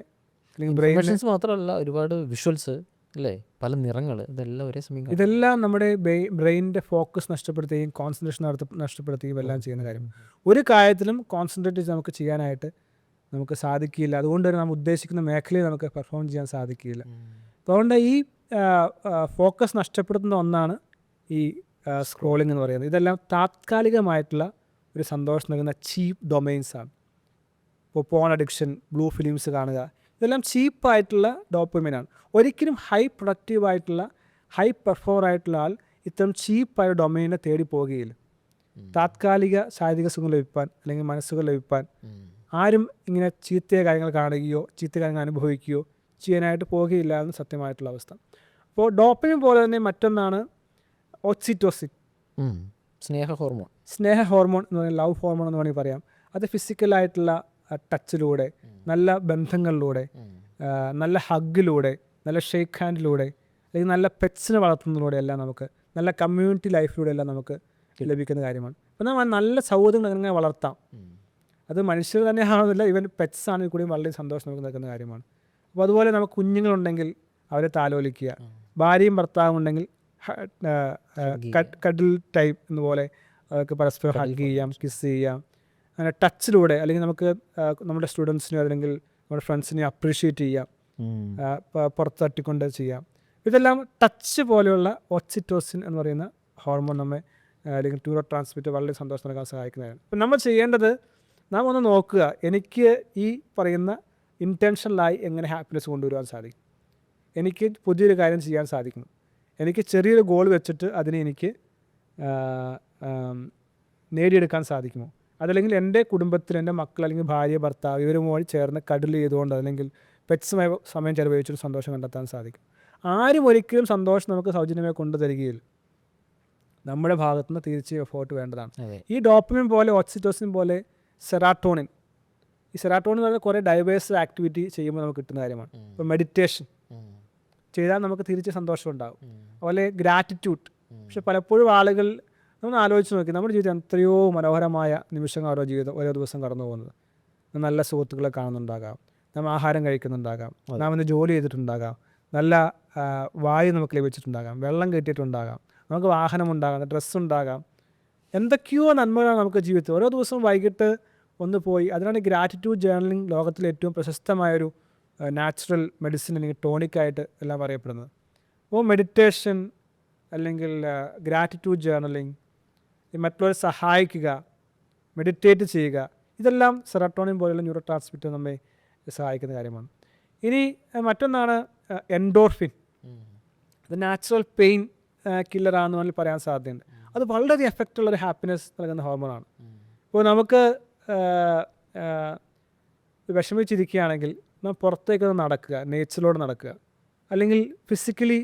അല്ലെങ്കിൽ ബ്രെയിൻ മാത്രമല്ല, ഒരുപാട് വിഷ്വൽസ്, അല്ലേ, പല നിറങ്ങൾ, ഇതെല്ലാം ഒരേ സമയം, ഇതെല്ലാം നമ്മുടെ ബ്രെയിനിൻ്റെ ഫോക്കസ് നഷ്ടപ്പെടുത്തുകയും കോൺസെൻട്രേഷൻ നഷ്ടപ്പെടുത്തുകയും എല്ലാം ചെയ്യുന്ന കാര്യം. ഒരു കാര്യത്തിലും കോൺസെൻട്രേറ്റ് ചെയ്ത് നമുക്ക് ചെയ്യാനായിട്ട് നമുക്ക് സാധിക്കില്ല. അതുകൊണ്ട് തന്നെ നാം ഉദ്ദേശിക്കുന്ന മേഖലയിൽ നമുക്ക് പെർഫോം ചെയ്യാൻ സാധിക്കില്ല. അതുകൊണ്ട് ഈ ഫോക്കസ് നഷ്ടപ്പെടുത്തുന്ന ഒന്നാണ് ഈ സ്ക്രോളിംഗ് എന്ന് പറയുന്നത്. ഇതെല്ലാം താത്കാലികമായിട്ടുള്ള ഒരു സന്തോഷം നൽകുന്ന ചീപ്പ് ഡൊമൈൻസാണ്. ഇപ്പോൾ പോൺ അഡിക്ഷൻ, ബ്ലൂ ഫിലിംസ് കാണുക, ഇതെല്ലാം ചീപ്പായിട്ടുള്ള ഡോപ്പമിനാണ്. ഒരിക്കലും ഹൈ പ്രൊഡക്റ്റീവായിട്ടുള്ള, ഹൈ പെർഫോമർ ആയിട്ടുള്ള ആൾ ഇത്തരം ചീപ്പായ ഡൊമൈനെ തേടി പോവുകയില്ല. താത്കാലിക ശാരീരിക സുഖം ലഭിപ്പാൻ, അല്ലെങ്കിൽ മനസ്സുകൾ ലഭിപ്പാൻ ആരും ഇങ്ങനെ ചീത്തയ കാര്യങ്ങൾ കാണുകയോ ചീത്ത കാര്യങ്ങൾ അനുഭവിക്കുകയോ ചെയ്യാനായിട്ട് പോവുകയില്ല എന്ന് സത്യമായിട്ടുള്ള അവസ്ഥ. അപ്പോൾ ഡോപ്പമിൻ പോലെ തന്നെ മറ്റൊന്നാണ് ഓക്സിറ്റോസിൻ, സ്നേഹ ഹോർമോൺ എന്ന് പറയുന്നത്, ലവ് ഹോർമോൺ എന്ന് വേണമെങ്കിൽ പറയാം. അത് ഫിസിക്കലായിട്ടുള്ള ടച്ചിലൂടെ, നല്ല ബന്ധങ്ങളിലൂടെ, നല്ല ഹഗ്ഗിലൂടെ, നല്ല ഷേക്ക് ഹാൻഡിലൂടെ, അല്ലെങ്കിൽ നല്ല പെറ്റ്സിനെ വളർത്തുന്നതിലൂടെ എല്ലാം നമുക്ക്, നല്ല കമ്മ്യൂണിറ്റി ലൈഫിലൂടെ എല്ലാം നമുക്ക് ലഭിക്കുന്ന കാര്യമാണ്. അപ്പോൾ നമ്മൾ നല്ല സൗഹൃദങ്ങൾ അങ്ങനെ വളർത്താം. അത് മനുഷ്യർ തന്നെ ആണെന്നില്ല, ഈവൻ പെറ്റ്സ് ആണെങ്കിൽ കൂടി വളരെ സന്തോഷം നമുക്ക് നൽകുന്ന കാര്യമാണ്. അപ്പോൾ അതുപോലെ നമുക്ക് കുഞ്ഞുങ്ങളുണ്ടെങ്കിൽ അവരെ താലോലിക്കുക, ഭാര്യയും ഭർത്താവും ഉണ്ടെങ്കിൽ കഡിൽ ടൈപ്പ് എന്നുപോലെ അവർക്ക് പരസ്പരം ഹഗ് ചെയ്യാം, കിസ് ചെയ്യാം. അങ്ങനെ ടച്ചിലൂടെ, അല്ലെങ്കിൽ നമുക്ക് നമ്മുടെ സ്റ്റുഡൻസിനെയോ അല്ലെങ്കിൽ നമ്മുടെ ഫ്രണ്ട്സിനെയോ അപ്രീഷിയേറ്റ് ചെയ്യാം, പുറത്ത് തട്ടിക്കൊണ്ട് ചെയ്യാം. ഇതെല്ലാം ടച്ച് പോലെയുള്ള ഓക്സിറ്റോസിൻ എന്ന് പറയുന്ന ഹോർമോൺ നമ്മെ, അല്ലെങ്കിൽ ന്യൂറോ ട്രാൻസ്മിറ്റർ വളരെ സന്തോഷം നൽകാൻ സഹായിക്കുന്നതാണ്. അപ്പം നമ്മൾ ചെയ്യേണ്ടത് നാം ഒന്ന് നോക്കുക, എനിക്ക് ഈ പറയുന്ന ഇൻറ്റൻഷനലായി എങ്ങനെ ഹാപ്പിനെസ് കൊണ്ടുവരുവാൻ സാധിക്കും, എനിക്ക് പുതിയൊരു കാര്യം ചെയ്യാൻ സാധിക്കും, എനിക്ക് ചെറിയൊരു ഗോൾ വെച്ചിട്ട് അതിനെ എനിക്ക് നേടിയെടുക്കാൻ സാധിക്കുമോ, അതല്ലെങ്കിൽ എൻ്റെ കുടുംബത്തിൽ എൻ്റെ മക്കൾ അല്ലെങ്കിൽ ഭാര്യ ഭർത്താവ് ഇവരുമായി ചേർന്ന് കഡിൽ ചെയ്തുകൊണ്ട് അല്ലെങ്കിൽ പെറ്റ്സുമായി സമയം ചെലവഴിച്ചൊരു സന്തോഷം കണ്ടെത്താൻ സാധിക്കും. ആരും ഒരിക്കലും സന്തോഷം നമുക്ക് സൗജന്യമായി കൊണ്ടു തരികയില്ല. നമ്മുടെ ഭാഗത്തുനിന്ന് തീർച്ചയായും എഫോർട്ട് വേണ്ടതാണ്. ഈ ഡോപ്പമിൻ പോലെ ഓക്സിറ്റോസിൻ പോലെ സെറാട്ടോണിൻ, ഈ സെറാട്ടോണിൻ എന്ന് പറഞ്ഞാൽ കുറേ ഡൈവേഴ്സ് ആക്ടിവിറ്റി ചെയ്യുമ്പോൾ നമുക്ക് കിട്ടുന്ന കാര്യമാണ്. ഇപ്പോൾ മെഡിറ്റേഷൻ ചെയ്താൽ നമുക്ക് തിരിച്ച് സന്തോഷം ഉണ്ടാകും. അതുപോലെ ഗ്രാറ്റിറ്റ്യൂഡ്. പക്ഷെ പലപ്പോഴും ആളുകൾ നമ്മൾ ആലോചിച്ച് നോക്കി, നമ്മുടെ ജീവിതം എത്രയോ മനോഹരമായ നിമിഷങ്ങൾ ഓരോ ദിവസം കടന്നു പോകുന്നത്. നല്ല സുഹൃത്തുക്കളെ കാണുന്നുണ്ടാകാം, നാം ആഹാരം കഴിക്കുന്നുണ്ടാകാം, നാം ഇന്ന് ജോലി ചെയ്തിട്ടുണ്ടാകാം, നല്ല വായു നമുക്ക് ലഭിച്ചിട്ടുണ്ടാകാം, വെള്ളം കിട്ടിയിട്ടുണ്ടാകാം, നമുക്ക് വാഹനമുണ്ടാകാം, ഡ്രസ്സുണ്ടാകാം, എന്തൊക്കെയോ നന്മകളാണ് നമുക്ക് ജീവിതത്തിൽ. ഓരോ ദിവസവും വൈകിട്ട് ഒന്ന് പോയി, അതിനാണ് ഗ്രാറ്റിറ്റ്യൂഡ് ജേർണലിംഗ് ലോകത്തിലെ ഏറ്റവും പ്രശസ്തമായൊരു നാച്ചുറൽ മെഡിസിൻ അല്ലെങ്കിൽ ടോണിക്കായിട്ട് എല്ലാം അറിയപ്പെടുന്നത്. അപ്പോൾ മെഡിറ്റേഷൻ അല്ലെങ്കിൽ ഗ്രാറ്റിറ്റ്യൂഡ് ജേർണലിംഗ്, മറ്റുള്ളവരെ സഹായിക്കുക, മെഡിറ്റേറ്റ് ചെയ്യുക, ഇതെല്ലാം സെറട്ടോണിൻ പോലെയുള്ള ന്യൂറോ ട്രാൻസ്മിറ്റർ നമ്മെ സഹായിക്കുന്ന കാര്യമാണ്. ഇനി മറ്റൊന്നാണ് എൻഡോർഫിൻ. അത് നാച്ചുറൽ പെയിൻ കില്ലറാണെന്ന് വേണമെങ്കിൽ പറയാൻ സാധ്യതയുണ്ട്. അത് വളരെ എഫക്റ്റുള്ളൊരു ഹാപ്പിനെസ് നൽകുന്ന ഹോർമോണാണ്. ഇപ്പോൾ നമുക്ക് വിഷമിച്ചിരിക്കുകയാണെങ്കിൽ നമ്മൾ പുറത്തേക്കൊന്ന് നടക്കുക, നേച്ചറിലൂടെ നടക്കുക, അല്ലെങ്കിൽ ഫിസിക്കലി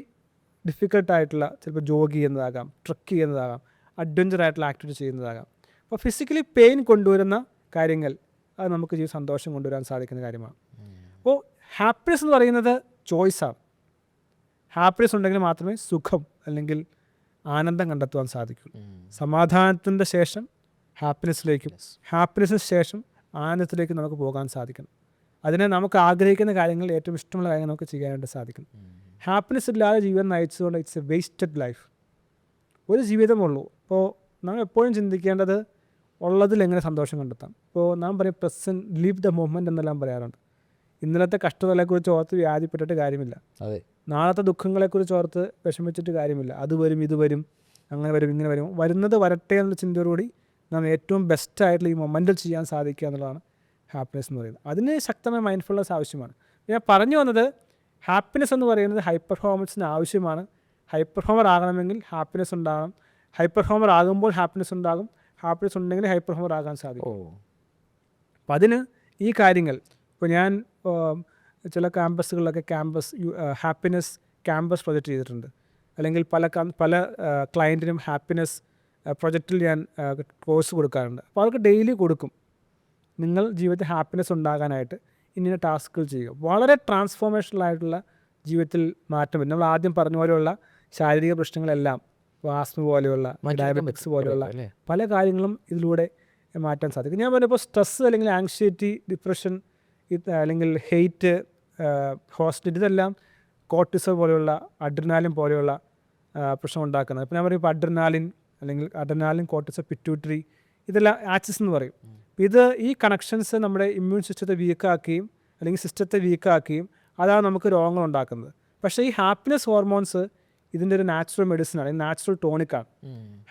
ഡിഫിക്കൽട്ടായിട്ടുള്ള ചിലപ്പോൾ ജോഗ് ചെയ്യുന്നതാകാം, ട്രക്ക് ചെയ്യുന്നതാകാം, അഡ്വഞ്ചറായിട്ടുള്ള ആക്ടിവിറ്റി ചെയ്യുന്നതാകാം. അപ്പോൾ ഫിസിക്കലി പെയിൻ കൊണ്ടുവരുന്ന കാര്യങ്ങൾ അത് നമുക്ക് സന്തോഷം കൊണ്ടുവരാൻ സാധിക്കുന്ന കാര്യമാണ്. അപ്പോൾ ഹാപ്പിനെസ് എന്ന് പറയുന്നത് ചോയ്സാണ്. ഹാപ്പിനെസ് ഉണ്ടെങ്കിൽ മാത്രമേ സുഖം അല്ലെങ്കിൽ ആനന്ദം കണ്ടെത്തുവാൻ സാധിക്കൂ. സമാധാനത്തിൻ്റെ ശേഷം ഹാപ്പിനെസ്സിലേക്കും ഹാപ്പിനെസ്സിന് ശേഷം ആനന്ദത്തിലേക്കും നമുക്ക് പോകാൻ സാധിക്കണം. അതിനെ നമുക്ക് ആഗ്രഹിക്കുന്ന കാര്യങ്ങൾ, ഏറ്റവും ഇഷ്ടമുള്ള കാര്യങ്ങൾ നമുക്ക് ചെയ്യാനായിട്ട് സാധിക്കും. ഹാപ്പിനെസ് ഇല്ലാതെ ജീവിതം നയിച്ചുകൊണ്ട് ഇറ്റ്സ് എ വേസ്റ്റഡ് ലൈഫ്. ഒരു ജീവിതമുള്ളൂ. അപ്പോൾ നാം എപ്പോഴും ചിന്തിക്കേണ്ടത് ഉള്ളതിൽ എങ്ങനെ സന്തോഷം കണ്ടെത്താം. ഇപ്പോൾ നാം പറയും പ്രസൻറ്റ്, ലീവ് ദ മൊമെൻ്റ് എന്നെല്ലാം പറയാറുണ്ട്. ഇന്നലത്തെ കഷ്ടതകളെക്കുറിച്ച് ഓർത്ത് വ്യാധിപ്പെട്ടിട്ട് കാര്യമില്ല. നാളത്തെ ദുഃഖങ്ങളെക്കുറിച്ച് ഓർത്ത് വിഷമിച്ചിട്ട് കാര്യമില്ല. അത് വരും, ഇത് വരും, അങ്ങനെ വരും, ഇങ്ങനെ വരും. വരുന്നത് വരട്ടെ എന്നുള്ള ചിന്തയോടുകൂടി നാം ഏറ്റവും ബെസ്റ്റായിട്ടുള്ള ഈ മൊമെൻറ്റിൽ ചെയ്യാൻ സാധിക്കുക എന്നുള്ളതാണ് ഹാപ്പിനെസ് എന്ന് പറയുന്നത്. അതിന് ശക്തമായ മൈൻഡ്ഫുൾനെസ് ആവശ്യമാണ്. ഞാൻ പറഞ്ഞു വന്നത്, ഹാപ്പിനെസ് എന്ന് പറയുന്നത് ഹൈ പെർഫോമൻസിന് ആവശ്യമാണ്. ഹൈ പെർഫോമർ ആകണമെങ്കിൽ ഹാപ്പിനെസ് ഉണ്ടാകണം. ഹൈ പെർഫോമർ ആകുമ്പോൾ ഹാപ്പിനെസ് ഉണ്ടാകും. ഹാപ്പിനെസ് ഉണ്ടെങ്കിൽ ഹൈ പെർഫോമർ ആകാൻ സാധിക്കും. അപ്പം അതിന് ഈ കാര്യങ്ങൾ, ഇപ്പോൾ ഞാൻ ചില ക്യാമ്പസുകളിലൊക്കെ ഹാപ്പിനെസ് ക്യാമ്പസ് പ്രൊജക്റ്റ് ചെയ്തിട്ടുണ്ട്. അല്ലെങ്കിൽ പല ക്ലയൻറ്റിനും ഹാപ്പിനെസ് പ്രൊജക്റ്റിൽ ഞാൻ കോഴ്സ് കൊടുക്കാറുണ്ട്. അപ്പോൾ അവർക്ക് ഡെയിലി കൊടുക്കും, നിങ്ങൾ ജീവിതത്തിൽ ഹാപ്പിനെസ് ഉണ്ടാകാനായിട്ട് ഇന്ന ടാസ്കുകൾ ചെയ്യുക. വളരെ ട്രാൻസ്ഫോർമേഷണലായിട്ടുള്ള ജീവിതത്തിൽ മാറ്റം വരും. നമ്മൾ ആദ്യം പറഞ്ഞ പോലെയുള്ള ശാരീരിക പ്രശ്നങ്ങളെല്ലാം, ആസ്മ പോലെയുള്ള, ഡയബറ്റിക്സ് പോലെയുള്ള പല കാര്യങ്ങളും ഇതിലൂടെ മാറ്റാൻ സാധിക്കും. ഞാൻ പറഞ്ഞപ്പോൾ സ്ട്രെസ്സ് അല്ലെങ്കിൽ ആങ്സൈറ്റി, ഡിപ്രഷൻ, അല്ലെങ്കിൽ ഹെയ്റ്റ്, ഹോസ്റ്റിറ്റ്, ഇതെല്ലാം കോർട്ടിസോൾ പോലെയുള്ള, അഡ്രിനാലിൻ പോലെയുള്ള പ്രശ്നം ഉണ്ടാക്കുന്നത്. ഇപ്പോൾ ഞാൻ പറയും, ഇപ്പോൾ അഡ്രിനാലിൻ, കോർട്ടിസോൾ, പിറ്റ്യൂട്ടറി, ഇതെല്ലാം ആക്സിസ് എന്ന് പറയും. ഇത് ഈ കണക്ഷൻസ് നമ്മുടെ ഇമ്മ്യൂൺ സിസ്റ്റത്തെ വീക്കാക്കുകയും അല്ലെങ്കിൽ സിസ്റ്റത്തെ വീക്കാക്കുകയും അതാണ് നമുക്ക് രോഗങ്ങൾ ഉണ്ടാക്കുന്നത്. പക്ഷേ ഈ ഹാപ്പിനെസ് ഹോർമോൺസ് ഇതിൻ്റെ ഒരു നാച്ചുറൽ മെഡിസിനാണ്, നാച്ചുറൽ ടോണിക്കാണ്.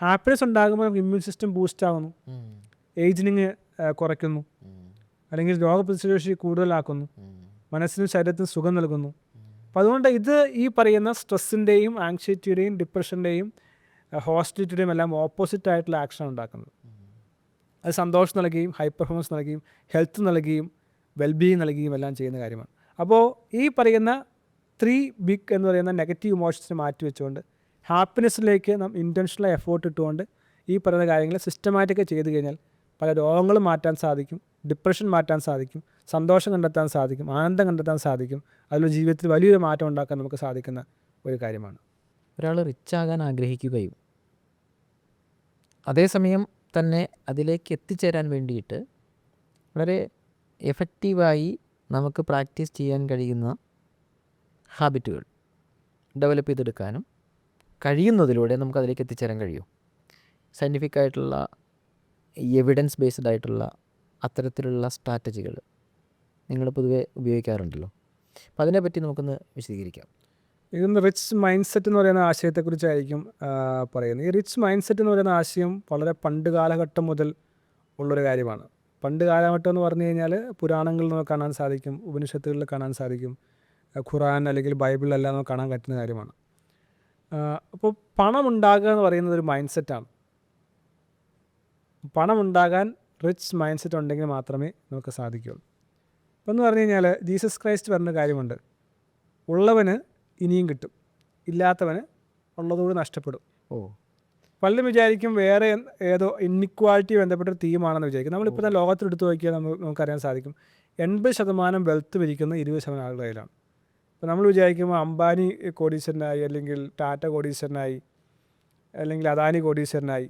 ഹാപ്പിനെസ് ഉണ്ടാകുമ്പോൾ നമുക്ക് ഇമ്മ്യൂൺ സിസ്റ്റം ബൂസ്റ്റ് ആകുന്നു, ഏജിനിങ് കുറയ്ക്കുന്നു, അല്ലെങ്കിൽ രോഗപ്രതിരോധശേഷി കൂടുതലാക്കുന്നു, മനസ്സിനും ശരീരത്തിനും സുഖം നൽകുന്നു. അപ്പോൾ അതുകൊണ്ട് ഇത് ഈ പറയുന്ന സ്ട്രെസ്സിൻ്റെയും ആങ്സൈറ്റിയുടെയും ഡിപ്രഷൻ്റെയും ഹോസ്റ്റിലിറ്റിയുടെയും എല്ലാം ഓപ്പോസിറ്റ് ആയിട്ടുള്ള ആക്ഷൻ ഉണ്ടാക്കുന്നത്. അത് സന്തോഷം നൽകുകയും ഹൈ പെർഫോമൻസ് നൽകുകയും ഹെൽത്ത് നൽകുകയും വെൽബീയിങ് നൽകുകയും എല്ലാം ചെയ്യുന്ന കാര്യമാണ്. അപ്പോൾ ഈ പറയുന്ന 3 ബിഗ് എന്ന് പറയുന്ന നെഗറ്റീവ് ഇമോഷൻസിനെ മാറ്റി വെച്ചുകൊണ്ട് ഹാപ്പിനെസ്സിലേക്ക് നാം ഇൻറ്റൻഷണലായി എഫോർട്ട് ഇട്ടുകൊണ്ട് ഈ പറയുന്ന കാര്യങ്ങൾ സിസ്റ്റമാറ്റിക്കായി ചെയ്ത് കഴിഞ്ഞാൽ പല രോഗങ്ങളും മാറ്റാൻ സാധിക്കും, ഡിപ്രഷൻ മാറ്റാൻ സാധിക്കും, സന്തോഷം കണ്ടെത്താൻ സാധിക്കും, ആനന്ദം കണ്ടെത്താൻ സാധിക്കും. അതിലൊരു ജീവിതത്തിൽ വലിയൊരു മാറ്റം ഉണ്ടാക്കാൻ നമുക്ക് സാധിക്കുന്ന ഒരു കാര്യമാണ്. ഒരാൾ റിച്ചാകാൻ ആഗ്രഹിക്കുകയും അതേസമയം തന്നെ അതിലേക്ക് എത്തിച്ചേരാൻ വേണ്ടിയിട്ട് വളരെ എഫക്റ്റീവായി നമുക്ക് പ്രാക്ടീസ് ചെയ്യാൻ കഴിയുന്ന ഹാബിറ്റുകൾ ഡെവലപ്പ് ചെയ്തെടുക്കാനും കഴിയുന്നതിലൂടെ നമുക്ക് അതിലേക്ക് എത്തിച്ചേരാൻ കഴിയും. സയൻറ്റിഫിക് ആയിട്ടുള്ള, എവിഡൻസ് ബേസ്ഡ് ആയിട്ടുള്ള അത്തരത്തിലുള്ള സ്ട്രാറ്റജികൾ നിങ്ങൾ പൊതുവെ ഉപയോഗിക്കാറുണ്ടല്ലോ. അപ്പോൾ അതിനെപ്പറ്റി നമുക്കൊന്ന് വിശദീകരിക്കാം. ഇതൊന്ന് റിച്ച് മൈൻഡ് സെറ്റ് എന്ന് പറയുന്ന ആശയത്തെക്കുറിച്ചായിരിക്കും പറയുന്നത്. ഈ റിച്ച് മൈൻഡ് സെറ്റ് എന്ന് പറയുന്ന ആശയം വളരെ പണ്ട് കാലഘട്ടം മുതൽ ഉള്ളൊരു കാര്യമാണ്. പണ്ട് കാലഘട്ടം എന്ന് പറഞ്ഞു കഴിഞ്ഞാൽ പുരാണങ്ങളിൽ നമുക്ക് കാണാൻ സാധിക്കും, ഉപനിഷത്തുകളിൽ കാണാൻ സാധിക്കും, ഖുറാൻ അല്ലെങ്കിൽ ബൈബിളിലെല്ലാം നമുക്ക് കാണാൻ പറ്റുന്ന കാര്യമാണ്. അപ്പോൾ പണം ഉണ്ടാകുക എന്ന് പറയുന്നത് ഒരു മൈൻഡ് സെറ്റാണ്. പണം ഉണ്ടാകാൻ റിച്ച് മൈൻഡ് സെറ്റ് ഉണ്ടെങ്കിൽ മാത്രമേ നമുക്ക് സാധിക്കുകയുള്ളൂ. അപ്പോൾ എന്ന് പറഞ്ഞു കഴിഞ്ഞാൽ ജീസസ് ക്രൈസ്റ്റ് പറഞ്ഞ കാര്യമുണ്ട്, ഉള്ളവന് ഇനിയും കിട്ടും, ഇല്ലാത്തവന് ഉള്ളതുകൂടി നഷ്ടപ്പെടും. പലരും വിചാരിക്കും വേറെ ഏതോ ഇന്നിക്വാലിറ്റി ബന്ധപ്പെട്ട തീമാണെന്ന് വിചാരിക്കും. നമ്മളിപ്പോൾ തന്നെ ലോകത്തിലെടുത്ത് നോക്കിയാൽ നമുക്കറിയാൻ സാധിക്കും 80% വെൽത്ത് വിരിക്കുന്ന 20% ആളുകളുടെ കയ്യിലാണ്. ഇപ്പോൾ നമ്മൾ വിചാരിക്കുമ്പോൾ അംബാനി കോടീശ്വരനായി, അല്ലെങ്കിൽ ടാറ്റ കോടീശ്വരനായി, അല്ലെങ്കിൽ അദാനി കോടീശ്വരനായി.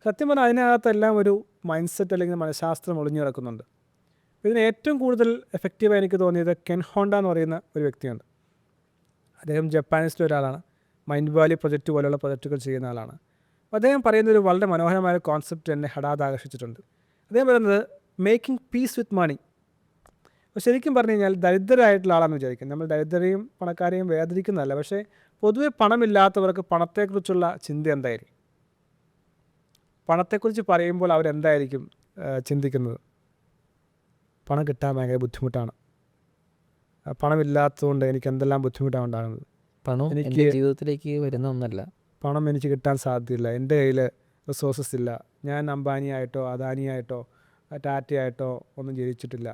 സത്യം പറഞ്ഞാൽ അതിനകത്തെല്ലാം ഒരു മൈൻഡ് സെറ്റ് അല്ലെങ്കിൽ മനഃശാസ്ത്രം ഒളിഞ്ഞു കിടക്കുന്നുണ്ട്. ഇതിന് ഏറ്റവും കൂടുതൽ എഫക്റ്റീവായി എനിക്ക് തോന്നിയത് കെൻ ഹോണ്ട എന്ന് പറയുന്ന ഒരു വ്യക്തിയുണ്ട്. അദ്ദേഹം ജപ്പാനീസിലെ ഒരാളാണ്. മൈൻഡ് വാലി പ്രൊജക്റ്റ് പോലെയുള്ള പ്രൊജക്റ്റുകൾ ചെയ്യുന്ന ആളാണ്. അപ്പോൾ അദ്ദേഹം പറയുന്നൊരു വളരെ മനോഹരമായ കോൺസെപ്റ്റ് എന്നെ ഹഠാത് ആകർഷിച്ചിട്ടുണ്ട്. അദ്ദേഹം പറയുന്നത് മേക്കിംഗ് പീസ് വിത്ത് മണി. അപ്പോൾ ശരിക്കും പറഞ്ഞു കഴിഞ്ഞാൽ ദരിദ്രരായിട്ടുള്ള ആളാണെന്ന് വിചാരിക്കും. നമ്മൾ ദരിദ്രരെയും പണക്കാരെയും വേദനിക്കുന്നതല്ല, പക്ഷേ പൊതുവെ പണമില്ലാത്തവർക്ക് പണത്തെക്കുറിച്ചുള്ള ചിന്ത എന്തായിരിക്കും? പണത്തെക്കുറിച്ച് പറയുമ്പോൾ അവരെന്തായിരിക്കും ചിന്തിക്കുന്നത്? പണം കിട്ടാൻ ഭയങ്കര ബുദ്ധിമുട്ടാണ്, പണമില്ലാത്തതുകൊണ്ട് എനിക്ക് എന്തെല്ലാം ബുദ്ധിമുട്ടാണ് ഉണ്ടാകുന്നത്, പണം എൻ്റെ ജീവിതത്തിലേക്ക് വരുന്ന ഒന്നല്ല, പണം എനിക്ക് കിട്ടാൻ സാധ്യതയില്ല, എൻ്റെ കയ്യിൽ റിസോഴ്സസ് ഇല്ല, ഞാൻ അംബാനിയായിട്ടോ അദാനിയായിട്ടോ ടാറ്റയായിട്ടോ ഒന്നും ജനിച്ചിട്ടില്ല.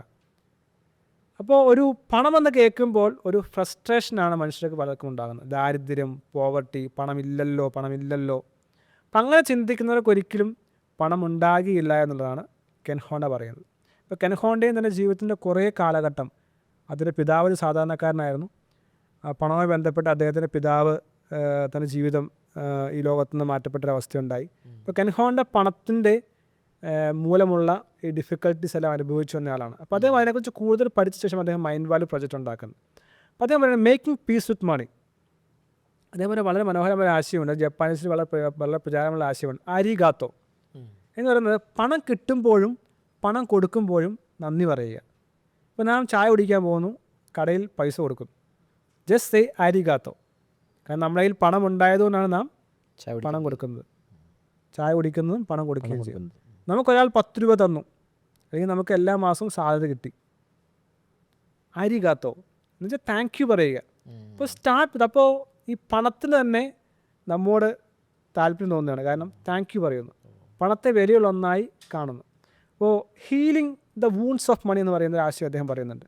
അപ്പോൾ ഒരു പണമെന്ന് കേൾക്കുമ്പോൾ ഒരു ഫ്രസ്ട്രേഷനാണ് മനുഷ്യർക്ക് പലർക്കും ഉണ്ടാകുന്നത്. ദാരിദ്ര്യം, പോവർട്ടി, പണമില്ലല്ലോ. അപ്പം അങ്ങനെ ചിന്തിക്കുന്നവർക്ക് ഒരിക്കലും പണം ഉണ്ടാകിയില്ല എന്നുള്ളതാണ് കെൻ ഹോണ്ട പറയുന്നത്. ഇപ്പോൾ കെൻ ഹോണ്ടയും തൻ്റെ ജീവിതത്തിൻ്റെ കുറേ കാലഘട്ടം, അതിൻ്റെ പിതാവ് ഒരു സാധാരണക്കാരനായിരുന്നു. പണവുമായി ബന്ധപ്പെട്ട് അദ്ദേഹത്തിൻ്റെ പിതാവ് തൻ്റെ ജീവിതം ഈ ലോകത്തു നിന്ന് മാറ്റപ്പെട്ടൊരവസ്ഥയുണ്ടായി. ഇപ്പോൾ കെൻ ഹോണ്ട പണത്തിൻ്റെ മൂലമുള്ള ഈ ഡിഫിക്കൽട്ടീസ് എല്ലാം അനുഭവിച്ചു വന്ന ആളാണ്. അപ്പോൾ അദ്ദേഹം അതിനെക്കുറിച്ച് കൂടുതൽ പഠിച്ച ശേഷം അദ്ദേഹം മൈൻഡ് വാല്യൂ പ്രൊജക്റ്റ് ഉണ്ടാക്കുന്നത്. അപ്പോൾ അദ്ദേഹം പറയുന്നത് മേക്കിംഗ് പീസ് വിത്ത് മണി. അതേപോലെ വളരെ മനോഹരമായ ആശയമുണ്ട്, ജപ്പാനീസിൽ വളരെ പ്രചാരമുള്ള ആശയമുണ്ട്, അരിഗാത്തോ എന്ന് പറയുന്നത് പണം കിട്ടുമ്പോഴും പണം കൊടുക്കുമ്പോഴും നന്ദി പറയുക. ഇപ്പോൾ നാം ചായ കുടിക്കാൻ പോകുന്നു, കടയിൽ പൈസ കൊടുക്കുന്നു, ജസ്റ്റ് സേ അരിഗാത്തോ. കാരണം നമ്മുടെ കയ്യിൽ പണം ഉണ്ടായതുകൊണ്ടാണ് നാം പണം കൊടുക്കുന്നത്, ചായ കുടിക്കുന്നതും പണം കൊടുക്കുകയും ചെയ്യുന്നത്. നമുക്കൊരാൾ 10 രൂപ തന്നു, അല്ലെങ്കിൽ നമുക്ക് എല്ലാ മാസവും സാലറി കിട്ടി, അരിഗാത്തോ എന്ന് വെച്ചാൽ താങ്ക് യു പറയുക. ഇപ്പോൾ സ്റ്റാർട്ട്. അപ്പോൾ ഈ പണത്തിന് തന്നെ നമ്മോട് താല്പര്യം തോന്നുകയാണ്, കാരണം താങ്ക് യു പറയുന്നു, പണത്തെ വിലയുള്ള ഒന്നായി കാണുന്നു. അപ്പോൾ healing the wounds of money എന്ന് പറയുന്ന ഒരു ആശയം അദ്ദേഹം പറയുന്നുണ്ട്.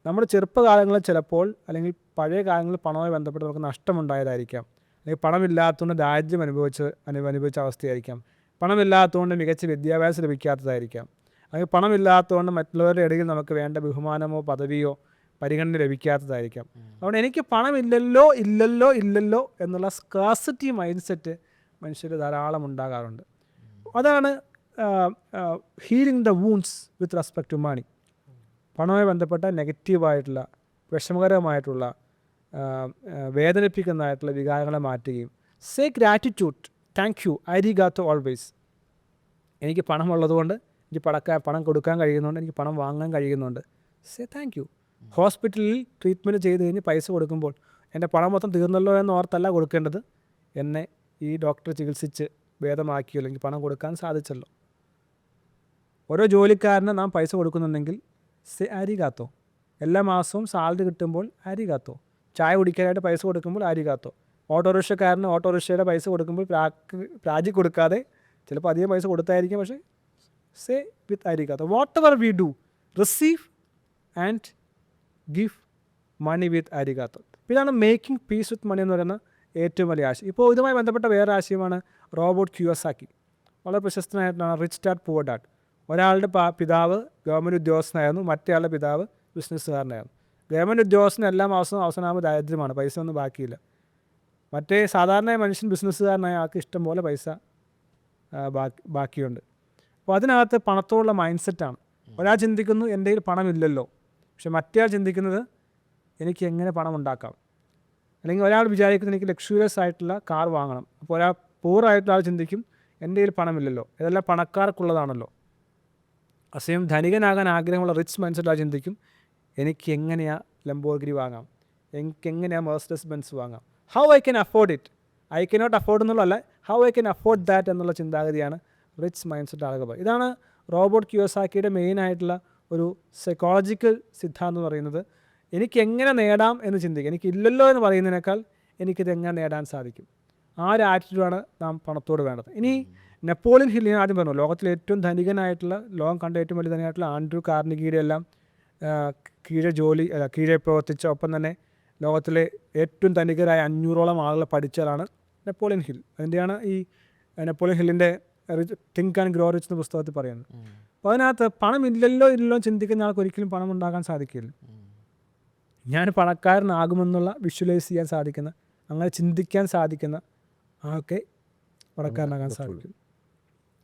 നമ്മുടെ ചെറുപ്പകാലങ്ങളിൽ ചിലപ്പോൾ, അല്ലെങ്കിൽ പഴയ കാലങ്ങളിൽ പണവുമായി ബന്ധപ്പെട്ട് നമുക്ക് നഷ്ടമുണ്ടായതായിരിക്കാം, അല്ലെങ്കിൽ പണമില്ലാത്തതുകൊണ്ട് ദാരിദ്ര്യം അനുഭവിച്ച അവസ്ഥയായിരിക്കാം, പണമില്ലാത്തതുകൊണ്ട് മികച്ച വിദ്യാഭ്യാസം ലഭിക്കാത്തതായിരിക്കാം, അല്ലെങ്കിൽ പണമില്ലാത്തതുകൊണ്ട് മറ്റുള്ളവരുടെ ഇടയിൽ നമുക്ക് വേണ്ട ബഹുമാനമോ പദവിയോ പരിഗണന ലഭിക്കാത്തതായിരിക്കാം. അതുകൊണ്ട് എനിക്ക് പണമില്ലല്ലോ എന്നുള്ള സ്കാർസിറ്റി മൈൻഡ് സെറ്റ് മനുഷ്യർ ധാരാളം ഉണ്ടാകാറുണ്ട്. അതാണ് healing the wounds with respect to money. പണവുമായി ബന്ധപ്പെട്ട നെഗറ്റീവായിട്ടുള്ള, വിഷമകരമായിട്ടുള്ള, വേദനിപ്പിക്കുന്നതായിട്ടുള്ള വികാരങ്ങളെ മാറ്റുകയും സേ ഗ്രാറ്റിറ്റ്യൂഡ്, താങ്ക് യു, അരിഗാത്തോ ഓൾവേസ്. എനിക്ക് പണമുള്ളതുകൊണ്ട്, എനിക്ക് പണം കൊടുക്കാൻ കഴിയുന്നുണ്ട്, എനിക്ക് പണം വാങ്ങാൻ കഴിയുന്നുണ്ട്, സേ താങ്ക് യു. ഹോസ്പിറ്റലിൽ ട്രീറ്റ്മെൻറ്റ് ചെയ്ത് കഴിഞ്ഞ് പൈസ കൊടുക്കുമ്പോൾ എൻ്റെ പണം മൊത്തം തീർന്നല്ലോ എന്ന് ഓർത്തല്ല കൊടുക്കേണ്ടത്, എന്നെ ഈ ഡോക്ടർ ചികിത്സിച്ച് ഭേദമാക്കിയോ, അല്ലെങ്കിൽ പണം കൊടുക്കാൻ സാധിച്ചല്ലോ. ഓരോ ജോലിക്കാരന് നാം പൈസ കൊടുക്കുന്നുണ്ടെങ്കിൽ സേ അരിഗാത്തോ. എല്ലാ മാസവും സാലറി കിട്ടുമ്പോൾ അരിഗാത്തോ. ചായ കുടിക്കാനായിട്ട് പൈസ കൊടുക്കുമ്പോൾ അരിഗാത്തോ. ഓട്ടോറിക്ഷക്കാരന് ഓട്ടോറിക്ഷയുടെ പൈസ കൊടുക്കുമ്പോൾ പ്രാജി കൊടുക്കാതെ ചിലപ്പോൾ അധികം പൈസ കൊടുത്തായിരിക്കും, പക്ഷേ സേ വിത്ത് അരിഗാത്തോ. Whatever we do, receive and give money with അരിഗാത്തോ. ഇതാണ് മേക്കിംഗ് പീസ് വിത്ത് മണി എന്ന് പറയുന്ന ഏറ്റവും വലിയ ആശയം. ഇപ്പോൾ ഇതുമായി ബന്ധപ്പെട്ട വേറെ ആശയമാണ് റോബർട്ട് കിയോസാക്കി. വളരെ പ്രശസ്തനായിട്ടുള്ള റിച്ച് ഡാഡ് പുവർ ഡാഡ്. ഒരാളുടെ പിതാവ് ഗവൺമെൻറ് ഉദ്യോഗസ്ഥനായിരുന്നു, മറ്റേയാളുടെ പിതാവ് ബിസിനസ്സുകാരനായിരുന്നു. ഗവൺമെൻറ് ഉദ്യോഗസ്ഥന് എല്ലാ മാസവും അവസാനമാകുമ്പോൾ ദാരിദ്ര്യമാണ്, പൈസ ഒന്നും ബാക്കിയില്ല. മറ്റേ സാധാരണ മനുഷ്യൻ ബിസിനസ്സുകാരനായ ആൾക്ക് ഇഷ്ടം പോലെ പൈസ ബാക്കിയുണ്ട്. അപ്പോൾ അതിനകത്ത് പണത്തോടുള്ള മൈൻഡ് സെറ്റാണ്. ഒരാൾ ചിന്തിക്കുന്നു എൻ്റെ കയ്യിൽ പണമില്ലല്ലോ, പക്ഷെ മറ്റേയാൾ ചിന്തിക്കുന്നത് എനിക്ക് എങ്ങനെ പണം ഉണ്ടാക്കാം. അല്ലെങ്കിൽ ഒരാൾ വിചാരിക്കുന്നത് എനിക്ക് ലക്ഷൂറിയസ് ആയിട്ടുള്ള കാർ വാങ്ങണം. അപ്പോൾ ഒരാൾ പൂറായിട്ടുള്ള ആൾ ചിന്തിക്കും എൻ്റെ കയ്യിൽ പണമില്ലല്ലോ, ഇതെല്ലാം പണക്കാർക്കുള്ളതാണല്ലോ. അസയം ധനികനാകാൻ ആഗ്രഹമുള്ള റിച്ച് മൈൻഡ് സെറ്റ് ആൾ ചിന്തിക്കും എനിക്ക് എങ്ങനെയാണ് ലംബോർഗിനി വാങ്ങാം, എനിക്ക് എങ്ങനെയാണ് മെർസിഡസ് ബെൻസ് വാങ്ങാം, how I can afford it, I cannot afford എന്നുള്ളതല്ല, how I can afford that എന്നുള്ള ചിന്താഗതിയാണ് റിച്ച് മൈൻഡ് സെറ്റ് ആളുകൾ. ഇതാണ് റോബർട്ട് കിയോസാക്കിയുടെ മെയിനായിട്ടുള്ള ഒരു സൈക്കോളജിക്കൽ സിദ്ധാന്തം എന്ന് പറയുന്നത് എനിക്ക് എങ്ങനെ നേടാം എന്ന് ചിന്തിക്കുക. എനിക്കില്ലല്ലോ എന്ന് പറയുന്നതിനേക്കാൾ എനിക്കിത് എങ്ങനെ നേടാൻ സാധിക്കും. ആ ഒരു ആറ്റിറ്റ്യൂഡാണ് നാം പണത്തോട് വേണ്ടത്. ഇനി നെപ്പോളിയൻ ഹിൽ ഞാൻ ആദ്യം പറഞ്ഞു, ലോകത്തിലെ ഏറ്റവും ധനികനായിട്ടുള്ള, ലോകം കണ്ട ഏറ്റവും വലിയ ധനികനായിട്ടുള്ള ആൻഡ്രൂ കാർണിഗിയുടെ എല്ലാം കീഴെ പ്രവർത്തിച്ച, ഒപ്പം തന്നെ ലോകത്തിലെ ഏറ്റവും ധനികരായ 500ഓളം ആളുകളെ പഠിച്ചതാണ് നെപ്പോളിയൻ ഹിൽ. അതിൻ്റെയാണ് ഈ നെപ്പോളിയൻ ഹില്ലിൻ്റെ തിങ്ക് ആൻഡ് ഗ്രോ റിച്ച് എന്ന പുസ്തകത്തിൽ പറയുന്നത്. അപ്പോൾ അതിനകത്ത് പണം ഇല്ലല്ലോ ചിന്തിക്കുന്ന ആൾക്ക് ഒരിക്കലും പണം ഉണ്ടാക്കാൻ സാധിക്കില്ല. ഞാൻ പണക്കാരനാകുമെന്നുള്ള വിഷ്വലൈസ് ചെയ്യാൻ സാധിക്കുന്ന, അങ്ങനെ ചിന്തിക്കാൻ സാധിക്കുന്ന ആൾക്ക് പണക്കാരനാകാൻ സാധിക്കും.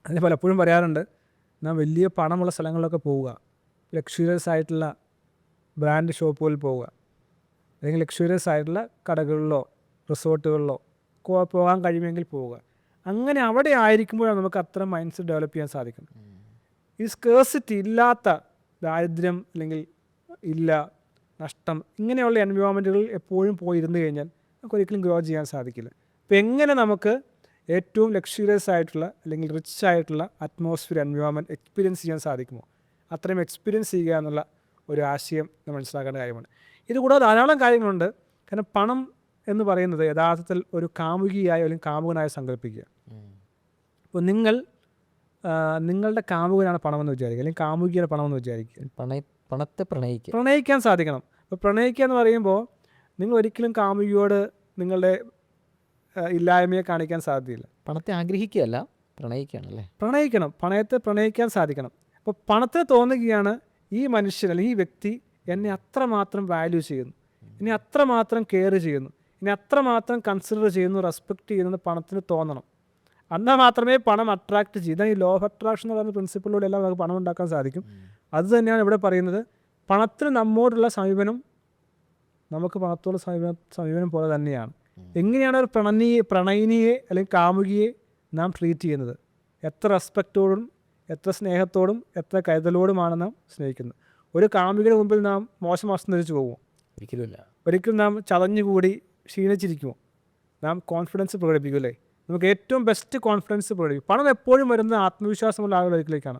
അതിന് പലപ്പോഴും പറയാറുണ്ട്, നാം വലിയ പണമുള്ള സ്ഥലങ്ങളിലൊക്കെ പോവുക, ലക്ഷറിയസ് ആയിട്ടുള്ള ബ്രാൻഡ് ഷോപ്പുകളിൽ പോവുക, അല്ലെങ്കിൽ ലക്ഷറിയസ് ആയിട്ടുള്ള കടകളിലോ റിസോർട്ടുകളിലോ പോകാൻ കഴിയുമെങ്കിൽ പോവുക. അങ്ങനെ അവിടെ ആയിരിക്കുമ്പോഴാണ് നമുക്ക് അത്ര മൈൻഡ് സെറ്റ് ഡെവലപ്പ് ചെയ്യാൻ സാധിക്കുന്നത്. ഈ സ്കേഴ്സിറ്റി, ഇല്ലാത്ത ദാരിദ്ര്യം അല്ലെങ്കിൽ ഇല്ല നഷ്ടം, ഇങ്ങനെയുള്ള എൻവയോൺമെൻറ്റുകളിൽ എപ്പോഴും പോയിരുന്നു കഴിഞ്ഞാൽ നമുക്ക് ഒരിക്കലും ഗ്രോ ചെയ്യാൻ സാധിക്കില്ല. അപ്പോൾ എങ്ങനെ നമുക്ക് ഏറ്റവും ലക്ഷറിയസ് ആയിട്ടുള്ള അല്ലെങ്കിൽ റിച്ച് ആയിട്ടുള്ള അറ്റ്മോസ്ഫിയർ, എൻവയോൺമെൻറ്റ് എക്സ്പീരിയൻസ് ചെയ്യാൻ സാധിക്കുമോ, അത്രയും എക്സ്പീരിയൻസ് ചെയ്യുക എന്നുള്ള ഒരു ആശയം നമ്മൾ മനസ്സിലാക്കേണ്ട കാര്യമാണ്. ഇതുകൂടാതെ ധാരാളം കാര്യങ്ങളുണ്ട്. കാരണം പണം എന്ന് പറയുന്നത് യഥാർത്ഥത്തിൽ ഒരു കാമുകിയായ അല്ലെങ്കിൽ കാമുകനായി സങ്കല്പിക്കുക. അപ്പോൾ നിങ്ങളുടെ കാമുകനാണ് പണമെന്ന് വിചാരിക്കുക, അല്ലെങ്കിൽ കാമുകിയുടെ പണമെന്ന് വിചാരിക്കുക. പണത്തെ പ്രണയിക്കാൻ സാധിക്കണം. അപ്പോൾ പ്രണയിക്കുക എന്ന് പറയുമ്പോൾ നിങ്ങൾ ഒരിക്കലും കാമുകിയോട് നിങ്ങളുടെ ഇല്ലായ്മയെ കാണിക്കാൻ സാധ്യതയില്ല. പണത്തെ ആഗ്രഹിക്കുകയല്ല, പ്രണയിക്കുകയാണല്ലേ. പണത്തെ പ്രണയിക്കാൻ സാധിക്കണം. അപ്പോൾ പണത്തിന് തോന്നുകയാണ് ഈ മനുഷ്യൻ അല്ലെങ്കിൽ ഈ വ്യക്തി എന്നെ അത്രമാത്രം വാല്യൂ ചെയ്യുന്നു, എന്നെ അത്രമാത്രം കെയർ ചെയ്യുന്നു, എന്നെ അത്രമാത്രം കൺസിഡർ ചെയ്യുന്നു, റെസ്പെക്റ്റ് ചെയ്യുന്നത് പണത്തിന് തോന്നണം. എന്നാൽ മാത്രമേ പണം അട്രാക്റ്റ് ചെയ്യും. ഇതാണ് ഈ ലോ ഓഫ് അട്രാക്ഷൻ എന്ന് പറയുന്ന പ്രിൻസിപ്പിളിലൂടെ എല്ലാം നമുക്ക് പണം ഉണ്ടാക്കാൻ സാധിക്കും. അത് തന്നെയാണ് ഇവിടെ പറയുന്നത്. പണത്തിന് നമ്മോടുള്ള സമീപനം നമുക്ക് പണത്തോടുള്ള സമീപനം പോലെ തന്നെയാണ്. എങ്ങനെയാണ് ഒരു പ്രണയിനിയെ അല്ലെങ്കിൽ കാമുകിയെ നാം ട്രീറ്റ് ചെയ്യുന്നത്? എത്ര റെസ്പെക്റ്റോടും എത്ര സ്നേഹത്തോടും എത്ര കരുതലോടുമാണ് നാം സ്നേഹിക്കുന്നത്. ഒരു കാമുകിയുടെ മുമ്പിൽ നാം മോശം വസ്ത്രം ധരിച്ചു പോകുമോ? ഒരിക്കലും നാം ചതഞ്ഞുകൂടി ക്ഷീണിച്ചിരിക്കുമോ? നാം കോൺഫിഡൻസ് പ്രകടിപ്പിക്കും അല്ലേ? നമുക്ക് ഏറ്റവും ബെസ്റ്റ് കോൺഫിഡൻസ് പ്രകടിപ്പിക്കും. പണം എപ്പോഴും വരുന്ന ആത്മവിശ്വാസമുള്ള ആളുകളിലേക്കാണ്,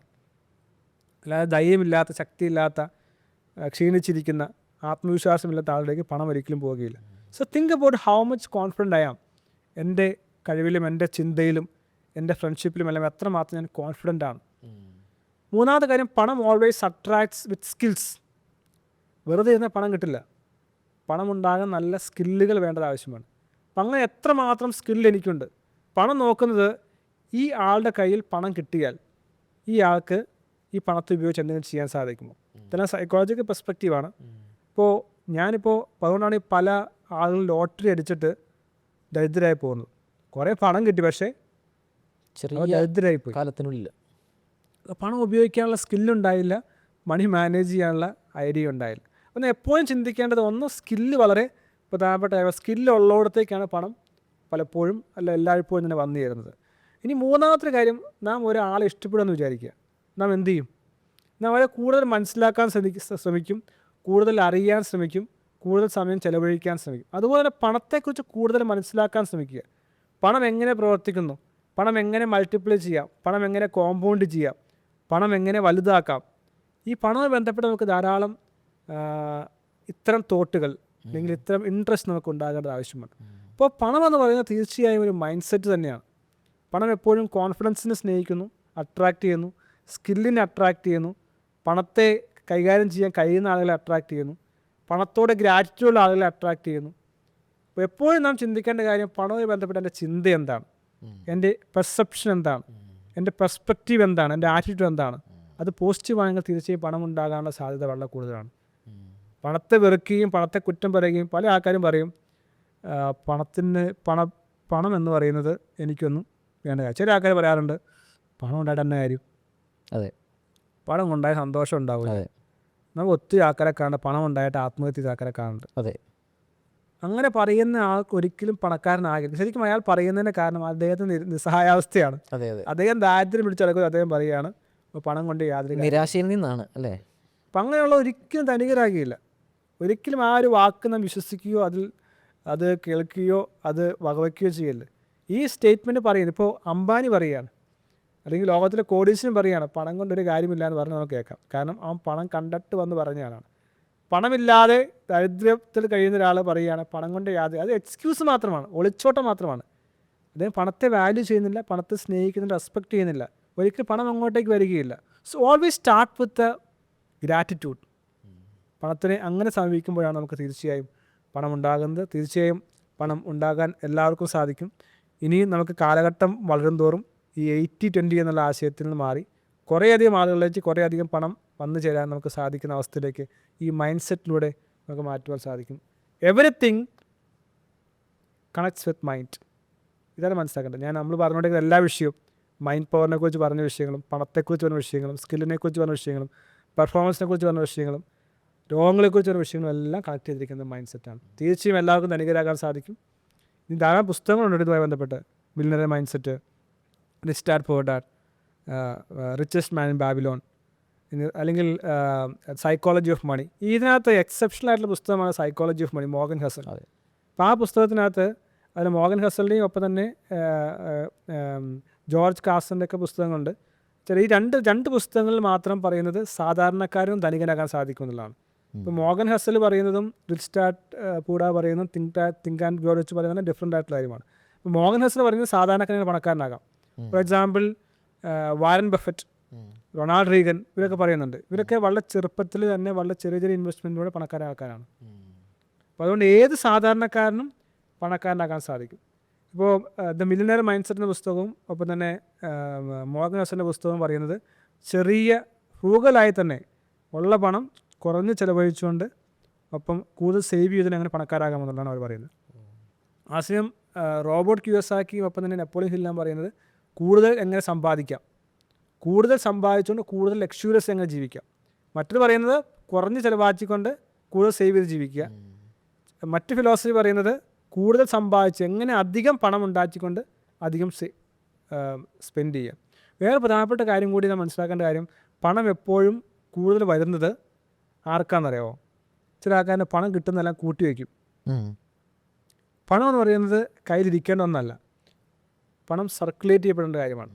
അല്ലാതെ ധൈര്യമില്ലാത്ത, ശക്തിയില്ലാത്ത, ക്ഷീണിച്ചിരിക്കുന്ന, ആത്മവിശ്വാസമില്ലാത്ത ആളുകളിലേക്ക് പണം ഒരിക്കലും പോവുകയില്ല. So think about how much confident I am. എൻ്റെ കഴിവിലും എൻ്റെ ചിന്തയിലും എൻ്റെ ഫ്രണ്ട്ഷിപ്പിലും എല്ലാം എത്രമാത്രം ഞാൻ കോൺഫിഡൻ്റ് ആണ്. മൂന്നാമത്തെ കാര്യം, പണം ഓൾവേസ് അട്രാക്ട്സ് വിത്ത് സ്കിൽസ്. വെറുതെ ഇരുന്ന പണം കിട്ടില്ല. പണം ഉണ്ടാകാൻ നല്ല സ്കില്ലുകൾ വേണ്ടത് ആവശ്യമാണ്. അപ്പം അങ്ങനെ എത്രമാത്രം സ്കില്ല് എനിക്കുണ്ട്. പണം നോക്കുന്നത് ഈ ആളുടെ കയ്യിൽ പണം കിട്ടിയാൽ ഈ ആൾക്ക് ഈ പണത്തെ ഉപയോഗിച്ച് എന്തെങ്കിലും ചെയ്യാൻ സാധിക്കുമോ? ഇതെല്ലാം സൈക്കോളജിക്കൽ പെർസ്പെക്റ്റീവാണ്. ഇപ്പോൾ അതുകൊണ്ടാണ് ഈ പല ആളുകൾ ലോട്ടറി അടിച്ചിട്ട് ദരിദ്രരായി പോകുന്നത്. കുറേ പണം കിട്ടി, പക്ഷേ ദരിദ്രരായി പോയി. കാലത്തിനുള്ളിൽ പണം ഉപയോഗിക്കാനുള്ള സ്കില്ലുണ്ടായില്ല, മണി മാനേജ് ചെയ്യാനുള്ള ഐഡിയ ഉണ്ടായില്ല. ഒന്ന് എപ്പോഴും ചിന്തിക്കേണ്ടത്, ഒന്ന് സ്കില്ല് വളരെ പ്രധാനപ്പെട്ട, സ്കില്ലുള്ളിടത്തേക്കാണ് പണം പലപ്പോഴും എല്ലായ്പ്പോഴും തന്നെ വന്നു ചേരുന്നത്. ഇനി മൂന്നാമത്തെ കാര്യം, നാം ഒരാളെ ഇഷ്ടപ്പെടുമെന്ന് വിചാരിക്കുക. നാം എന്ത് ചെയ്യും? നാം അവരെ കൂടുതൽ മനസ്സിലാക്കാൻ ശ്രമിക്കും, കൂടുതൽ അറിയാൻ ശ്രമിക്കും, കൂടുതൽ സമയം ചെലവഴിക്കാൻ ശ്രമിക്കും. അതുപോലെ തന്നെ പണത്തെക്കുറിച്ച് കൂടുതൽ മനസ്സിലാക്കാൻ ശ്രമിക്കുക. പണം എങ്ങനെ പ്രവർത്തിക്കുന്നു, പണം എങ്ങനെ മൾട്ടിപ്ലൈ ചെയ്യാം, പണം എങ്ങനെ കോമ്പൗണ്ട് ചെയ്യാം, പണം എങ്ങനെ വലുതാക്കാം. ഈ പണവുമായി ബന്ധപ്പെട്ട് നമുക്ക് ധാരാളം ഇത്തരം തോട്ടുകൾ അല്ലെങ്കിൽ ഇത്തരം ഇൻട്രസ്റ്റ് നമുക്ക് ഉണ്ടാകേണ്ടത് ആവശ്യമാണ്. അപ്പോൾ പണം എന്ന് പറയുന്നത് തീർച്ചയായും ഒരു മൈൻഡ് സെറ്റ് തന്നെയാണ്. പണം എപ്പോഴും കോൺഫിഡൻസിനെ സ്നേഹിക്കുന്നു, അട്രാക്റ്റ് ചെയ്യുന്നു, സ്കില്ലിനെ അട്രാക്റ്റ് ചെയ്യുന്നു, പണത്തെ കൈകാര്യം ചെയ്യാൻ കഴിയുന്ന ആളുകളെ അട്രാക്റ്റ് ചെയ്യുന്നു, പണത്തോടെ ഗ്രാറ്റിറ്റ്യൂഡുള്ള ആളുകളെ അട്രാക്റ്റ് ചെയ്യുന്നു. അപ്പോൾ എപ്പോഴും നാം ചിന്തിക്കേണ്ട കാര്യം, പണവുമായി ബന്ധപ്പെട്ട എൻ്റെ ചിന്ത എന്താണ്, എൻ്റെ പെർസെപ്ഷൻ എന്താണ്, എൻ്റെ പെർസ്പെക്റ്റീവ് എന്താണ്, എൻ്റെ ആറ്റിറ്റ്യൂഡ് എന്താണ്. അത് പോസിറ്റീവാണെങ്കിൽ തീർച്ചയായും പണം ഉണ്ടാകാനുള്ള സാധ്യത വളരെ കൂടുതലാണ്. പണത്തെ വെറുക്കുകയും പണത്തെ കുറ്റം പറയുകയും, പല ആൾക്കാരും പറയും പണം എന്ന് പറയുന്നത് എനിക്കൊന്നും വേണ്ട കാര്യം. ചില ആൾക്കാർ പറയാറുണ്ട്, പണം ഉണ്ടായിട്ട് തന്നെ കാര്യം. അതെ, പണം ഉണ്ടായ സന്തോഷം ഉണ്ടാവില്ല. നമുക്ക് ഒത്തിരി ആൾക്കാരെ കാണുന്നുണ്ട്, പണം ഉണ്ടായിട്ട് ആത്മഹത്യ ചെയ്ത ആൾക്കാരെ കാണുന്നുണ്ട്. അതെ, അങ്ങനെ പറയുന്ന ആൾക്ക് ഒരിക്കലും പണക്കാരനാകരുത്. ശരിക്കും അയാൾ പറയുന്നതിന് കാരണം അദ്ദേഹത്തിന് നിസ്സഹായാവസ്ഥയാണ്. അദ്ദേഹം ദാരിദ്ര്യം പിടിച്ചെടുക്കുന്നത് അദ്ദേഹം പറയുകയാണ്, പണം കൊണ്ട് യാതൊരു നിരാശയിൽ നിന്നാണ് അല്ലേ. അപ്പം അങ്ങനെയുള്ള ഒരിക്കലും ധനികരാകിയില്ല. ഒരിക്കലും ആ ഒരു വാക്ക് നാം വിശ്വസിക്കുകയോ അത് കേൾക്കുകയോ അത് വകവയ്ക്കുകയോ ചെയ്യല്ല. ഈ സ്റ്റേറ്റ്മെൻറ്റ് പറയുന്നത്, ഇപ്പോൾ അംബാനി പറയുകയാണ്, അല്ലെങ്കിൽ ലോകത്തിലെ കോടീശ്വരൻ പറയുകയാണ് പണം കൊണ്ടൊരു കാര്യമില്ല എന്ന് പറഞ്ഞ് നമുക്ക് കേൾക്കാം. കാരണം അവൻ പണം കണ്ടിട്ട് വന്ന് പറഞ്ഞ ആളാണ്. പണമില്ലാതെ ദരിദ്രത്തിൽ കഴിയുന്ന ഒരാൾ പറയുകയാണ് പണം കൊണ്ട് അത് എക്സ്ക്യൂസ് മാത്രമാണ്, ഒളിച്ചോട്ടം മാത്രമാണ്. അദ്ദേഹം പണത്തെ വാല്യൂ ചെയ്യുന്നില്ല, പണത്തെ സ്നേഹിക്കുന്നില്ല, റെസ്പെക്റ്റ് ചെയ്യുന്നില്ല. ഒരിക്കലും പണം അങ്ങോട്ടേക്ക് വരികയില്ല. So always start with gratitude. പണത്തിനെ അങ്ങനെ സമീപിക്കുമ്പോഴാണ് നമുക്ക് തീർച്ചയായും പണം ഉണ്ടാകുന്നത്. തീർച്ചയായും പണം ഉണ്ടാകാൻ എല്ലാവർക്കും സാധിക്കും. ഇനിയും നമുക്ക് കാലഘട്ടം വളരും തോറും ഈ 80-20 എന്നുള്ള ആശയത്തിൽ നിന്ന് മാറി കുറേയധികം ആളുകളിലേക്ക് കുറേയധികം പണം വന്നു ചേരാൻ നമുക്ക് സാധിക്കുന്ന അവസ്ഥയിലേക്ക് ഈ മൈൻഡ് സെറ്റിലൂടെ നമുക്ക് മാറ്റുവാൻ സാധിക്കും. എവറിത്തിങ് കണക്ട്സ് വിത്ത് മൈൻഡ്. ഇതാണ് മനസ്സിലാക്കേണ്ടത്. നമ്മൾ പറഞ്ഞുകൊണ്ടിരിക്കുന്ന എല്ലാ വിഷയവും മൈൻഡ് പവറിനെ കുറിച്ച് പറഞ്ഞ വിഷയങ്ങളും, പണത്തെക്കുറിച്ച് പറഞ്ഞ വിഷയങ്ങളും, സ്കില്ലിനെക്കുറിച്ച് പറഞ്ഞ വിഷയങ്ങളും, പെർഫോമൻസിനെ കുറിച്ച് പറഞ്ഞ വിഷയങ്ങളും, രോഗങ്ങളെക്കുറിച്ച് പറഞ്ഞ വിഷയങ്ങളും എല്ലാം കണക്ട് ചെയ്തിരിക്കുന്നത് മൈൻഡ് സെറ്റാണ്. തീർച്ചയായും എല്ലാവർക്കും ധനികരാകാൻ സാധിക്കും. ഇനി ധാരാളം പുസ്തകങ്ങളുണ്ട് ഇതുമായി ബന്ധപ്പെട്ട്. Millionaire mindset, rich dad poor dad, richest man in Babylon, അല്ലെങ്കിൽ സൈക്കോളജി ഓഫ് മണി. ഇതിനകത്ത് എക്സെപ്ഷണൽ ആയിട്ടുള്ള പുസ്തകമാണ് psychology of money, Morgan Housel. അപ്പോൾ ആ പുസ്തകത്തിനകത്ത് അതിൽ മോർഗൻ ഹസലിൻ്റെയും ഒപ്പം തന്നെ ജോർജ് കാസറിൻ്റെ ഒക്കെ പുസ്തകങ്ങളുണ്ട്. ഈ രണ്ട് പുസ്തകങ്ങളിൽ മാത്രം പറയുന്നത് സാധാരണക്കാരും ധനികനാകാൻ സാധിക്കും എന്നുള്ളതാണ്. ഇപ്പോൾ മോർഗൻ ഹസൽ പറയുന്നതും റിച്ച് ഡാഡ് പൂർ ഡാഡ് പറയുന്നതും തിങ്ക് ആൻഡ് ഗ്രോ റിച്ച് പറയുന്നത് ഡിഫറെൻ്റ് ആയിട്ടുള്ള കാര്യമാണ്. ഇപ്പോൾ മോർഗൻ ഹസൽ പറയുന്നത് സാധാരണക്കാരന് പണക്കാരനാകാം. For example Warren Buffett, Ronald Reagan, ഇവരൊക്കെ പറയുന്നുണ്ട്. ഇവരൊക്കെ വളരെ ചെറുപ്പത്തിൽ തന്നെ വളരെ ചെറിയ ചെറിയ ഇൻവെസ്റ്റ്മെൻറ്റിലൂടെ പണക്കാരാക്കാനാണ്. അപ്പോൾ അതുകൊണ്ട് ഏത് സാധാരണക്കാരനും പണക്കാരനാകാൻ സാധിക്കും. ഇപ്പോൾ ദ മില്യണറി മൈൻഡ് സെറ്റിൻ്റെ പുസ്തകവും ഒപ്പം തന്നെ മോർഗൻ ഹസലിൻ്റെ പുസ്തകവും പറയുന്നത് ചെറിയ ഫ്രൂഗലായി തന്നെ ഉള്ള പണം കുറഞ്ഞ് ചിലവഴിച്ചുകൊണ്ട് ഒപ്പം കൂടുതൽ സേവ് ചെയ്തതിന് അങ്ങനെ പണക്കാരാകാമെന്നുള്ളതാണ് അവർ പറയുന്നത്. ആശയം റോബർട്ട് കിയോസാക്കിയും ഒപ്പം തന്നെ നെപ്പോളിയൻ ഹില്ലാണ് പറയുന്നത് കൂടുതൽ എങ്ങനെ സമ്പാദിക്കാം, കൂടുതൽ സമ്പാദിച്ചുകൊണ്ട് കൂടുതൽ ലക്ഷൂറിയസ് എങ്ങനെ ജീവിക്കാം. മറ്റൊരു പറയുന്നത് കുറഞ്ഞ് ചിലവാക്കിക്കൊണ്ട് കൂടുതൽ സേവ് ചെയ്ത് ജീവിക്കുക. മറ്റ് ഫിലോസഫി പറയുന്നത് കൂടുതൽ സമ്പാദിച്ച് എങ്ങനെ അധികം പണം ഉണ്ടാക്കിക്കൊണ്ട് അധികം സ്പെൻഡ് ചെയ്യുക. വേറെ പ്രധാനപ്പെട്ട കാര്യം കൂടി നാം മനസ്സിലാക്കേണ്ട കാര്യം, പണം എപ്പോഴും കൂടുതൽ വരുന്നത് ആർക്കാണെന്നറിയാമോ? ചില ആൾക്കാരുടെ പണം കിട്ടുന്നതെല്ലാം കൂട്ടി വയ്ക്കും. പണം എന്ന് പറയുന്നത് കയ്യിലിരിക്കേണ്ട ഒന്നല്ല, പണം സർക്കുലേറ്റ് ചെയ്യപ്പെടേണ്ട കാര്യമാണ്.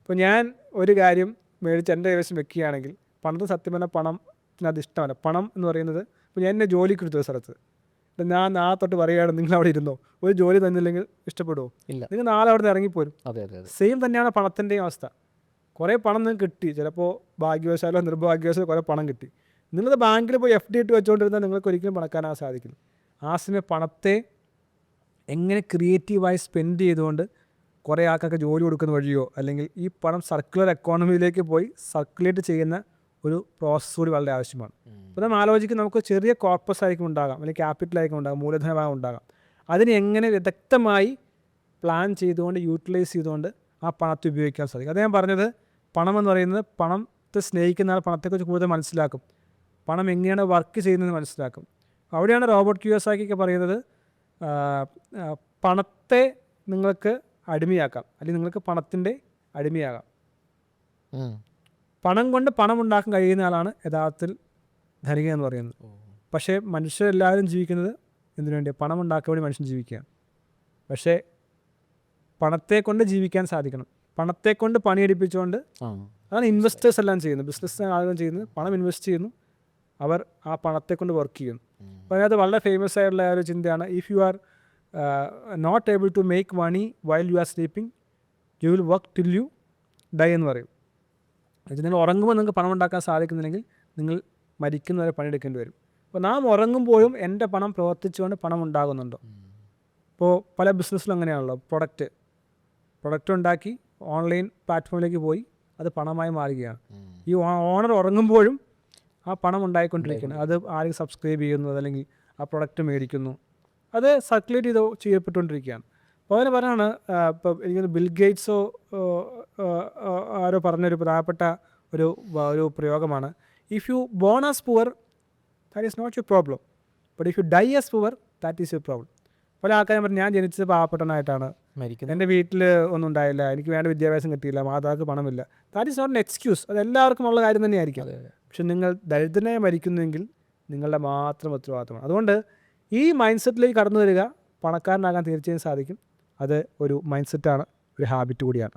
ഇപ്പോൾ ഞാൻ ഒരു കാര്യം മേടിച്ച് എൻ്റെ കൈവശം വെക്കുകയാണെങ്കിൽ പണത്തിന് സത്യം പറഞ്ഞാൽ പണത്തിനത് ഇഷ്ടമല്ല. പണം എന്ന് പറയുന്നത്, ഇപ്പോൾ ഞാൻ എന്നെ ജോലിക്ക് എടുത്തു സ്ഥലത്ത്, ഞാൻ നാളെ തൊട്ട് പറയുകയാണ് നിങ്ങൾ അവിടെ ഇരുന്നോ, ഒരു ജോലി തന്നില്ലെങ്കിൽ ഇഷ്ടപ്പെടുമോ? ഇല്ല, നിങ്ങൾ നാളെ അവിടെ നിന്ന് ഇറങ്ങിപ്പോരും. സെയിം തന്നെയാണ് പണത്തിൻ്റെയും അവസ്ഥ. കുറേ പണം നിങ്ങൾക്ക് കിട്ടി, ചിലപ്പോൾ ഭാഗ്യവശാലോ നിർഭാഗ്യവശാലോ കുറേ പണം കിട്ടി. നിങ്ങളത് ബാങ്കിൽ പോയി FD ഇട്ട് വെച്ചുകൊണ്ടിരുന്നാൽ നിങ്ങൾക്ക് ഒരിക്കലും പണക്കാനാകാൻ സാധിക്കില്ല. ആ സമയം പണത്തെ എങ്ങനെ ക്രിയേറ്റീവായി സ്പെൻഡ് ചെയ്തുകൊണ്ട് കുറേ ആൾക്കൊക്കെ ജോലി കൊടുക്കുന്ന വഴിയോ അല്ലെങ്കിൽ ഈ പണം സർക്കുലർ എക്കോണമിയിലേക്ക് പോയി സർക്കുലേറ്റ് ചെയ്യുന്ന ഒരു പ്രോസസ്സ് കൂടി വളരെ ആവശ്യമാണ്. അപ്പോൾ നാം ആലോചിക്കും നമുക്ക് ചെറിയ കോർപ്പസ് ആയിരിക്കും ഉണ്ടാകാം, അല്ലെങ്കിൽ ക്യാപിറ്റലായിരിക്കും ഉണ്ടാകാം, മൂലധനഭാഗം ഉണ്ടാകാം. അതിനെ എങ്ങനെ വിദഗ്ധമായി പ്ലാൻ ചെയ്തുകൊണ്ട് യൂട്ടിലൈസ് ചെയ്തുകൊണ്ട് ആ പണത്തെ ഉപയോഗിക്കാൻ സാധിക്കും. അത് ഞാൻ പറഞ്ഞത്, പണം എന്ന് പറയുന്നത്, പണത്തെ സ്നേഹിക്കുന്ന ആൾ പണത്തെക്കുറിച്ച് കൂടുതൽ മനസ്സിലാക്കും, പണം എങ്ങനെയാണ് വർക്ക് ചെയ്യുന്നതെന്ന് മനസ്സിലാക്കും. അവിടെയാണ് റോബർട്ട് കിയോസാക്കിയൊക്കെ പറയുന്നത് പണത്തെ നിങ്ങൾക്ക് അടിമയാക്കാം, അല്ലെങ്കിൽ നിങ്ങൾക്ക് പണത്തിൻ്റെ അടിമയാകാം. പണം കൊണ്ട് പണം ഉണ്ടാക്കാൻ കഴിയുന്ന ആളാണ് യഥാർത്ഥത്തിൽ ധനികൻ എന്ന് പറയുന്നത്. പക്ഷേ മനുഷ്യരെല്ലാവരും ജീവിക്കുന്നത് എന്തിനു വേണ്ടിയാണ്? പണം ഉണ്ടാക്കാൻ വേണ്ടി മനുഷ്യൻ ജീവിക്കുകയാണ്. പക്ഷേ പണത്തെ കൊണ്ട് ജീവിക്കാൻ സാധിക്കണം. പണത്തെ കൊണ്ട് പണിയെടുപ്പിച്ചുകൊണ്ട്, അതാണ് ഇൻവെസ്റ്റേഴ്സ് എല്ലാം ചെയ്യുന്നത്, ബിസിനസ് ആളുകൾ ചെയ്യുന്നത്. പണം ഇൻവെസ്റ്റ് ചെയ്യുന്നു, അവർ ആ പണത്തെ കൊണ്ട് വർക്ക് ചെയ്യുന്നു. അപ്പോൾ അതിനകത്ത് വളരെ ഫേമസ് ആയിട്ടുള്ള ഒരു ചിന്തയാണ്, if you are not able to make money while you are sleeping you will work till you die എന്ന് പറയും. നിങ്ങൾ ഉറങ്ങുമ്പോൾ നിങ്ങൾക്ക് പണം ഉണ്ടാക്കാൻ സാധിക്കുന്നില്ലെങ്കിൽ നിങ്ങൾ മരിക്കുന്നവരെ പണിയെടുക്കേണ്ടി വരും. അപ്പോൾ നാം ഉറങ്ങുമ്പോഴും എൻ്റെ പണം പ്രവർത്തിച്ചുകൊണ്ട് പണം ഉണ്ടാകുന്നുണ്ടോ? ഇപ്പോൾ പല ബിസിനസ്സിലും അങ്ങനെയാണല്ലോ. പ്രൊഡക്റ്റ് ഉണ്ടാക്കി ഓൺലൈൻ പ്ലാറ്റ്ഫോമിലേക്ക് പോയി അത് പണമായി മാറുകയാണ്. ഈ ഓണർ ഉറങ്ങുമ്പോഴും ആ പണം ഉണ്ടായിക്കൊണ്ടിരിക്കുകയാണ്. അത് ആരും സബ്സ്ക്രൈബ് ചെയ്യുന്നു, അതല്ലെങ്കിൽ ആ പ്രൊഡക്റ്റ് മേടിക്കുന്നു, അത് സർക്കുലേറ്റ് ചെയ്യപ്പെട്ടുകൊണ്ടിരിക്കുകയാണ്. അപ്പോൾ അതിന് പറയാണ്, ഇപ്പോൾ എനിക്ക് ബിൽ ഗേറ്റ്സോ ആരോ പറഞ്ഞൊരു പ്രധാനപ്പെട്ട ഒരു പ്രയോഗമാണ്, if you born as poor that is not your problem, but if you die as poor that is your problem. പല ആൾക്കാരും പറഞ്ഞു, ഞാൻ ജനിച്ചത് പാവപ്പെട്ടവനായിട്ടാണ്, എൻ്റെ വീട്ടിൽ ഒന്നും ഉണ്ടായില്ല, എനിക്ക് വേണ്ട വിദ്യാഭ്യാസം കിട്ടിയില്ല, മാതാക്ക് പണമില്ല. That is not an excuse. അത് എല്ലാവർക്കും ഉള്ള കാര്യം തന്നെയായിരിക്കും. പക്ഷെ നിങ്ങൾ ദരിദ്രനായി മരിക്കുന്നുവെങ്കിൽ നിങ്ങളുടെ മാത്രം ഉത്തരവാദിത്തമാണ്. അതുകൊണ്ട് ഈ മൈൻഡ് സെറ്റിലേക്ക് കടന്നു വരിക, പണക്കാരനാകാൻ തീർച്ചയായും സാധിക്കും. അത് ഒരു മൈൻഡ് സെറ്റാണ്, ഒരു ഹാബിറ്റ് കൂടിയാണ്.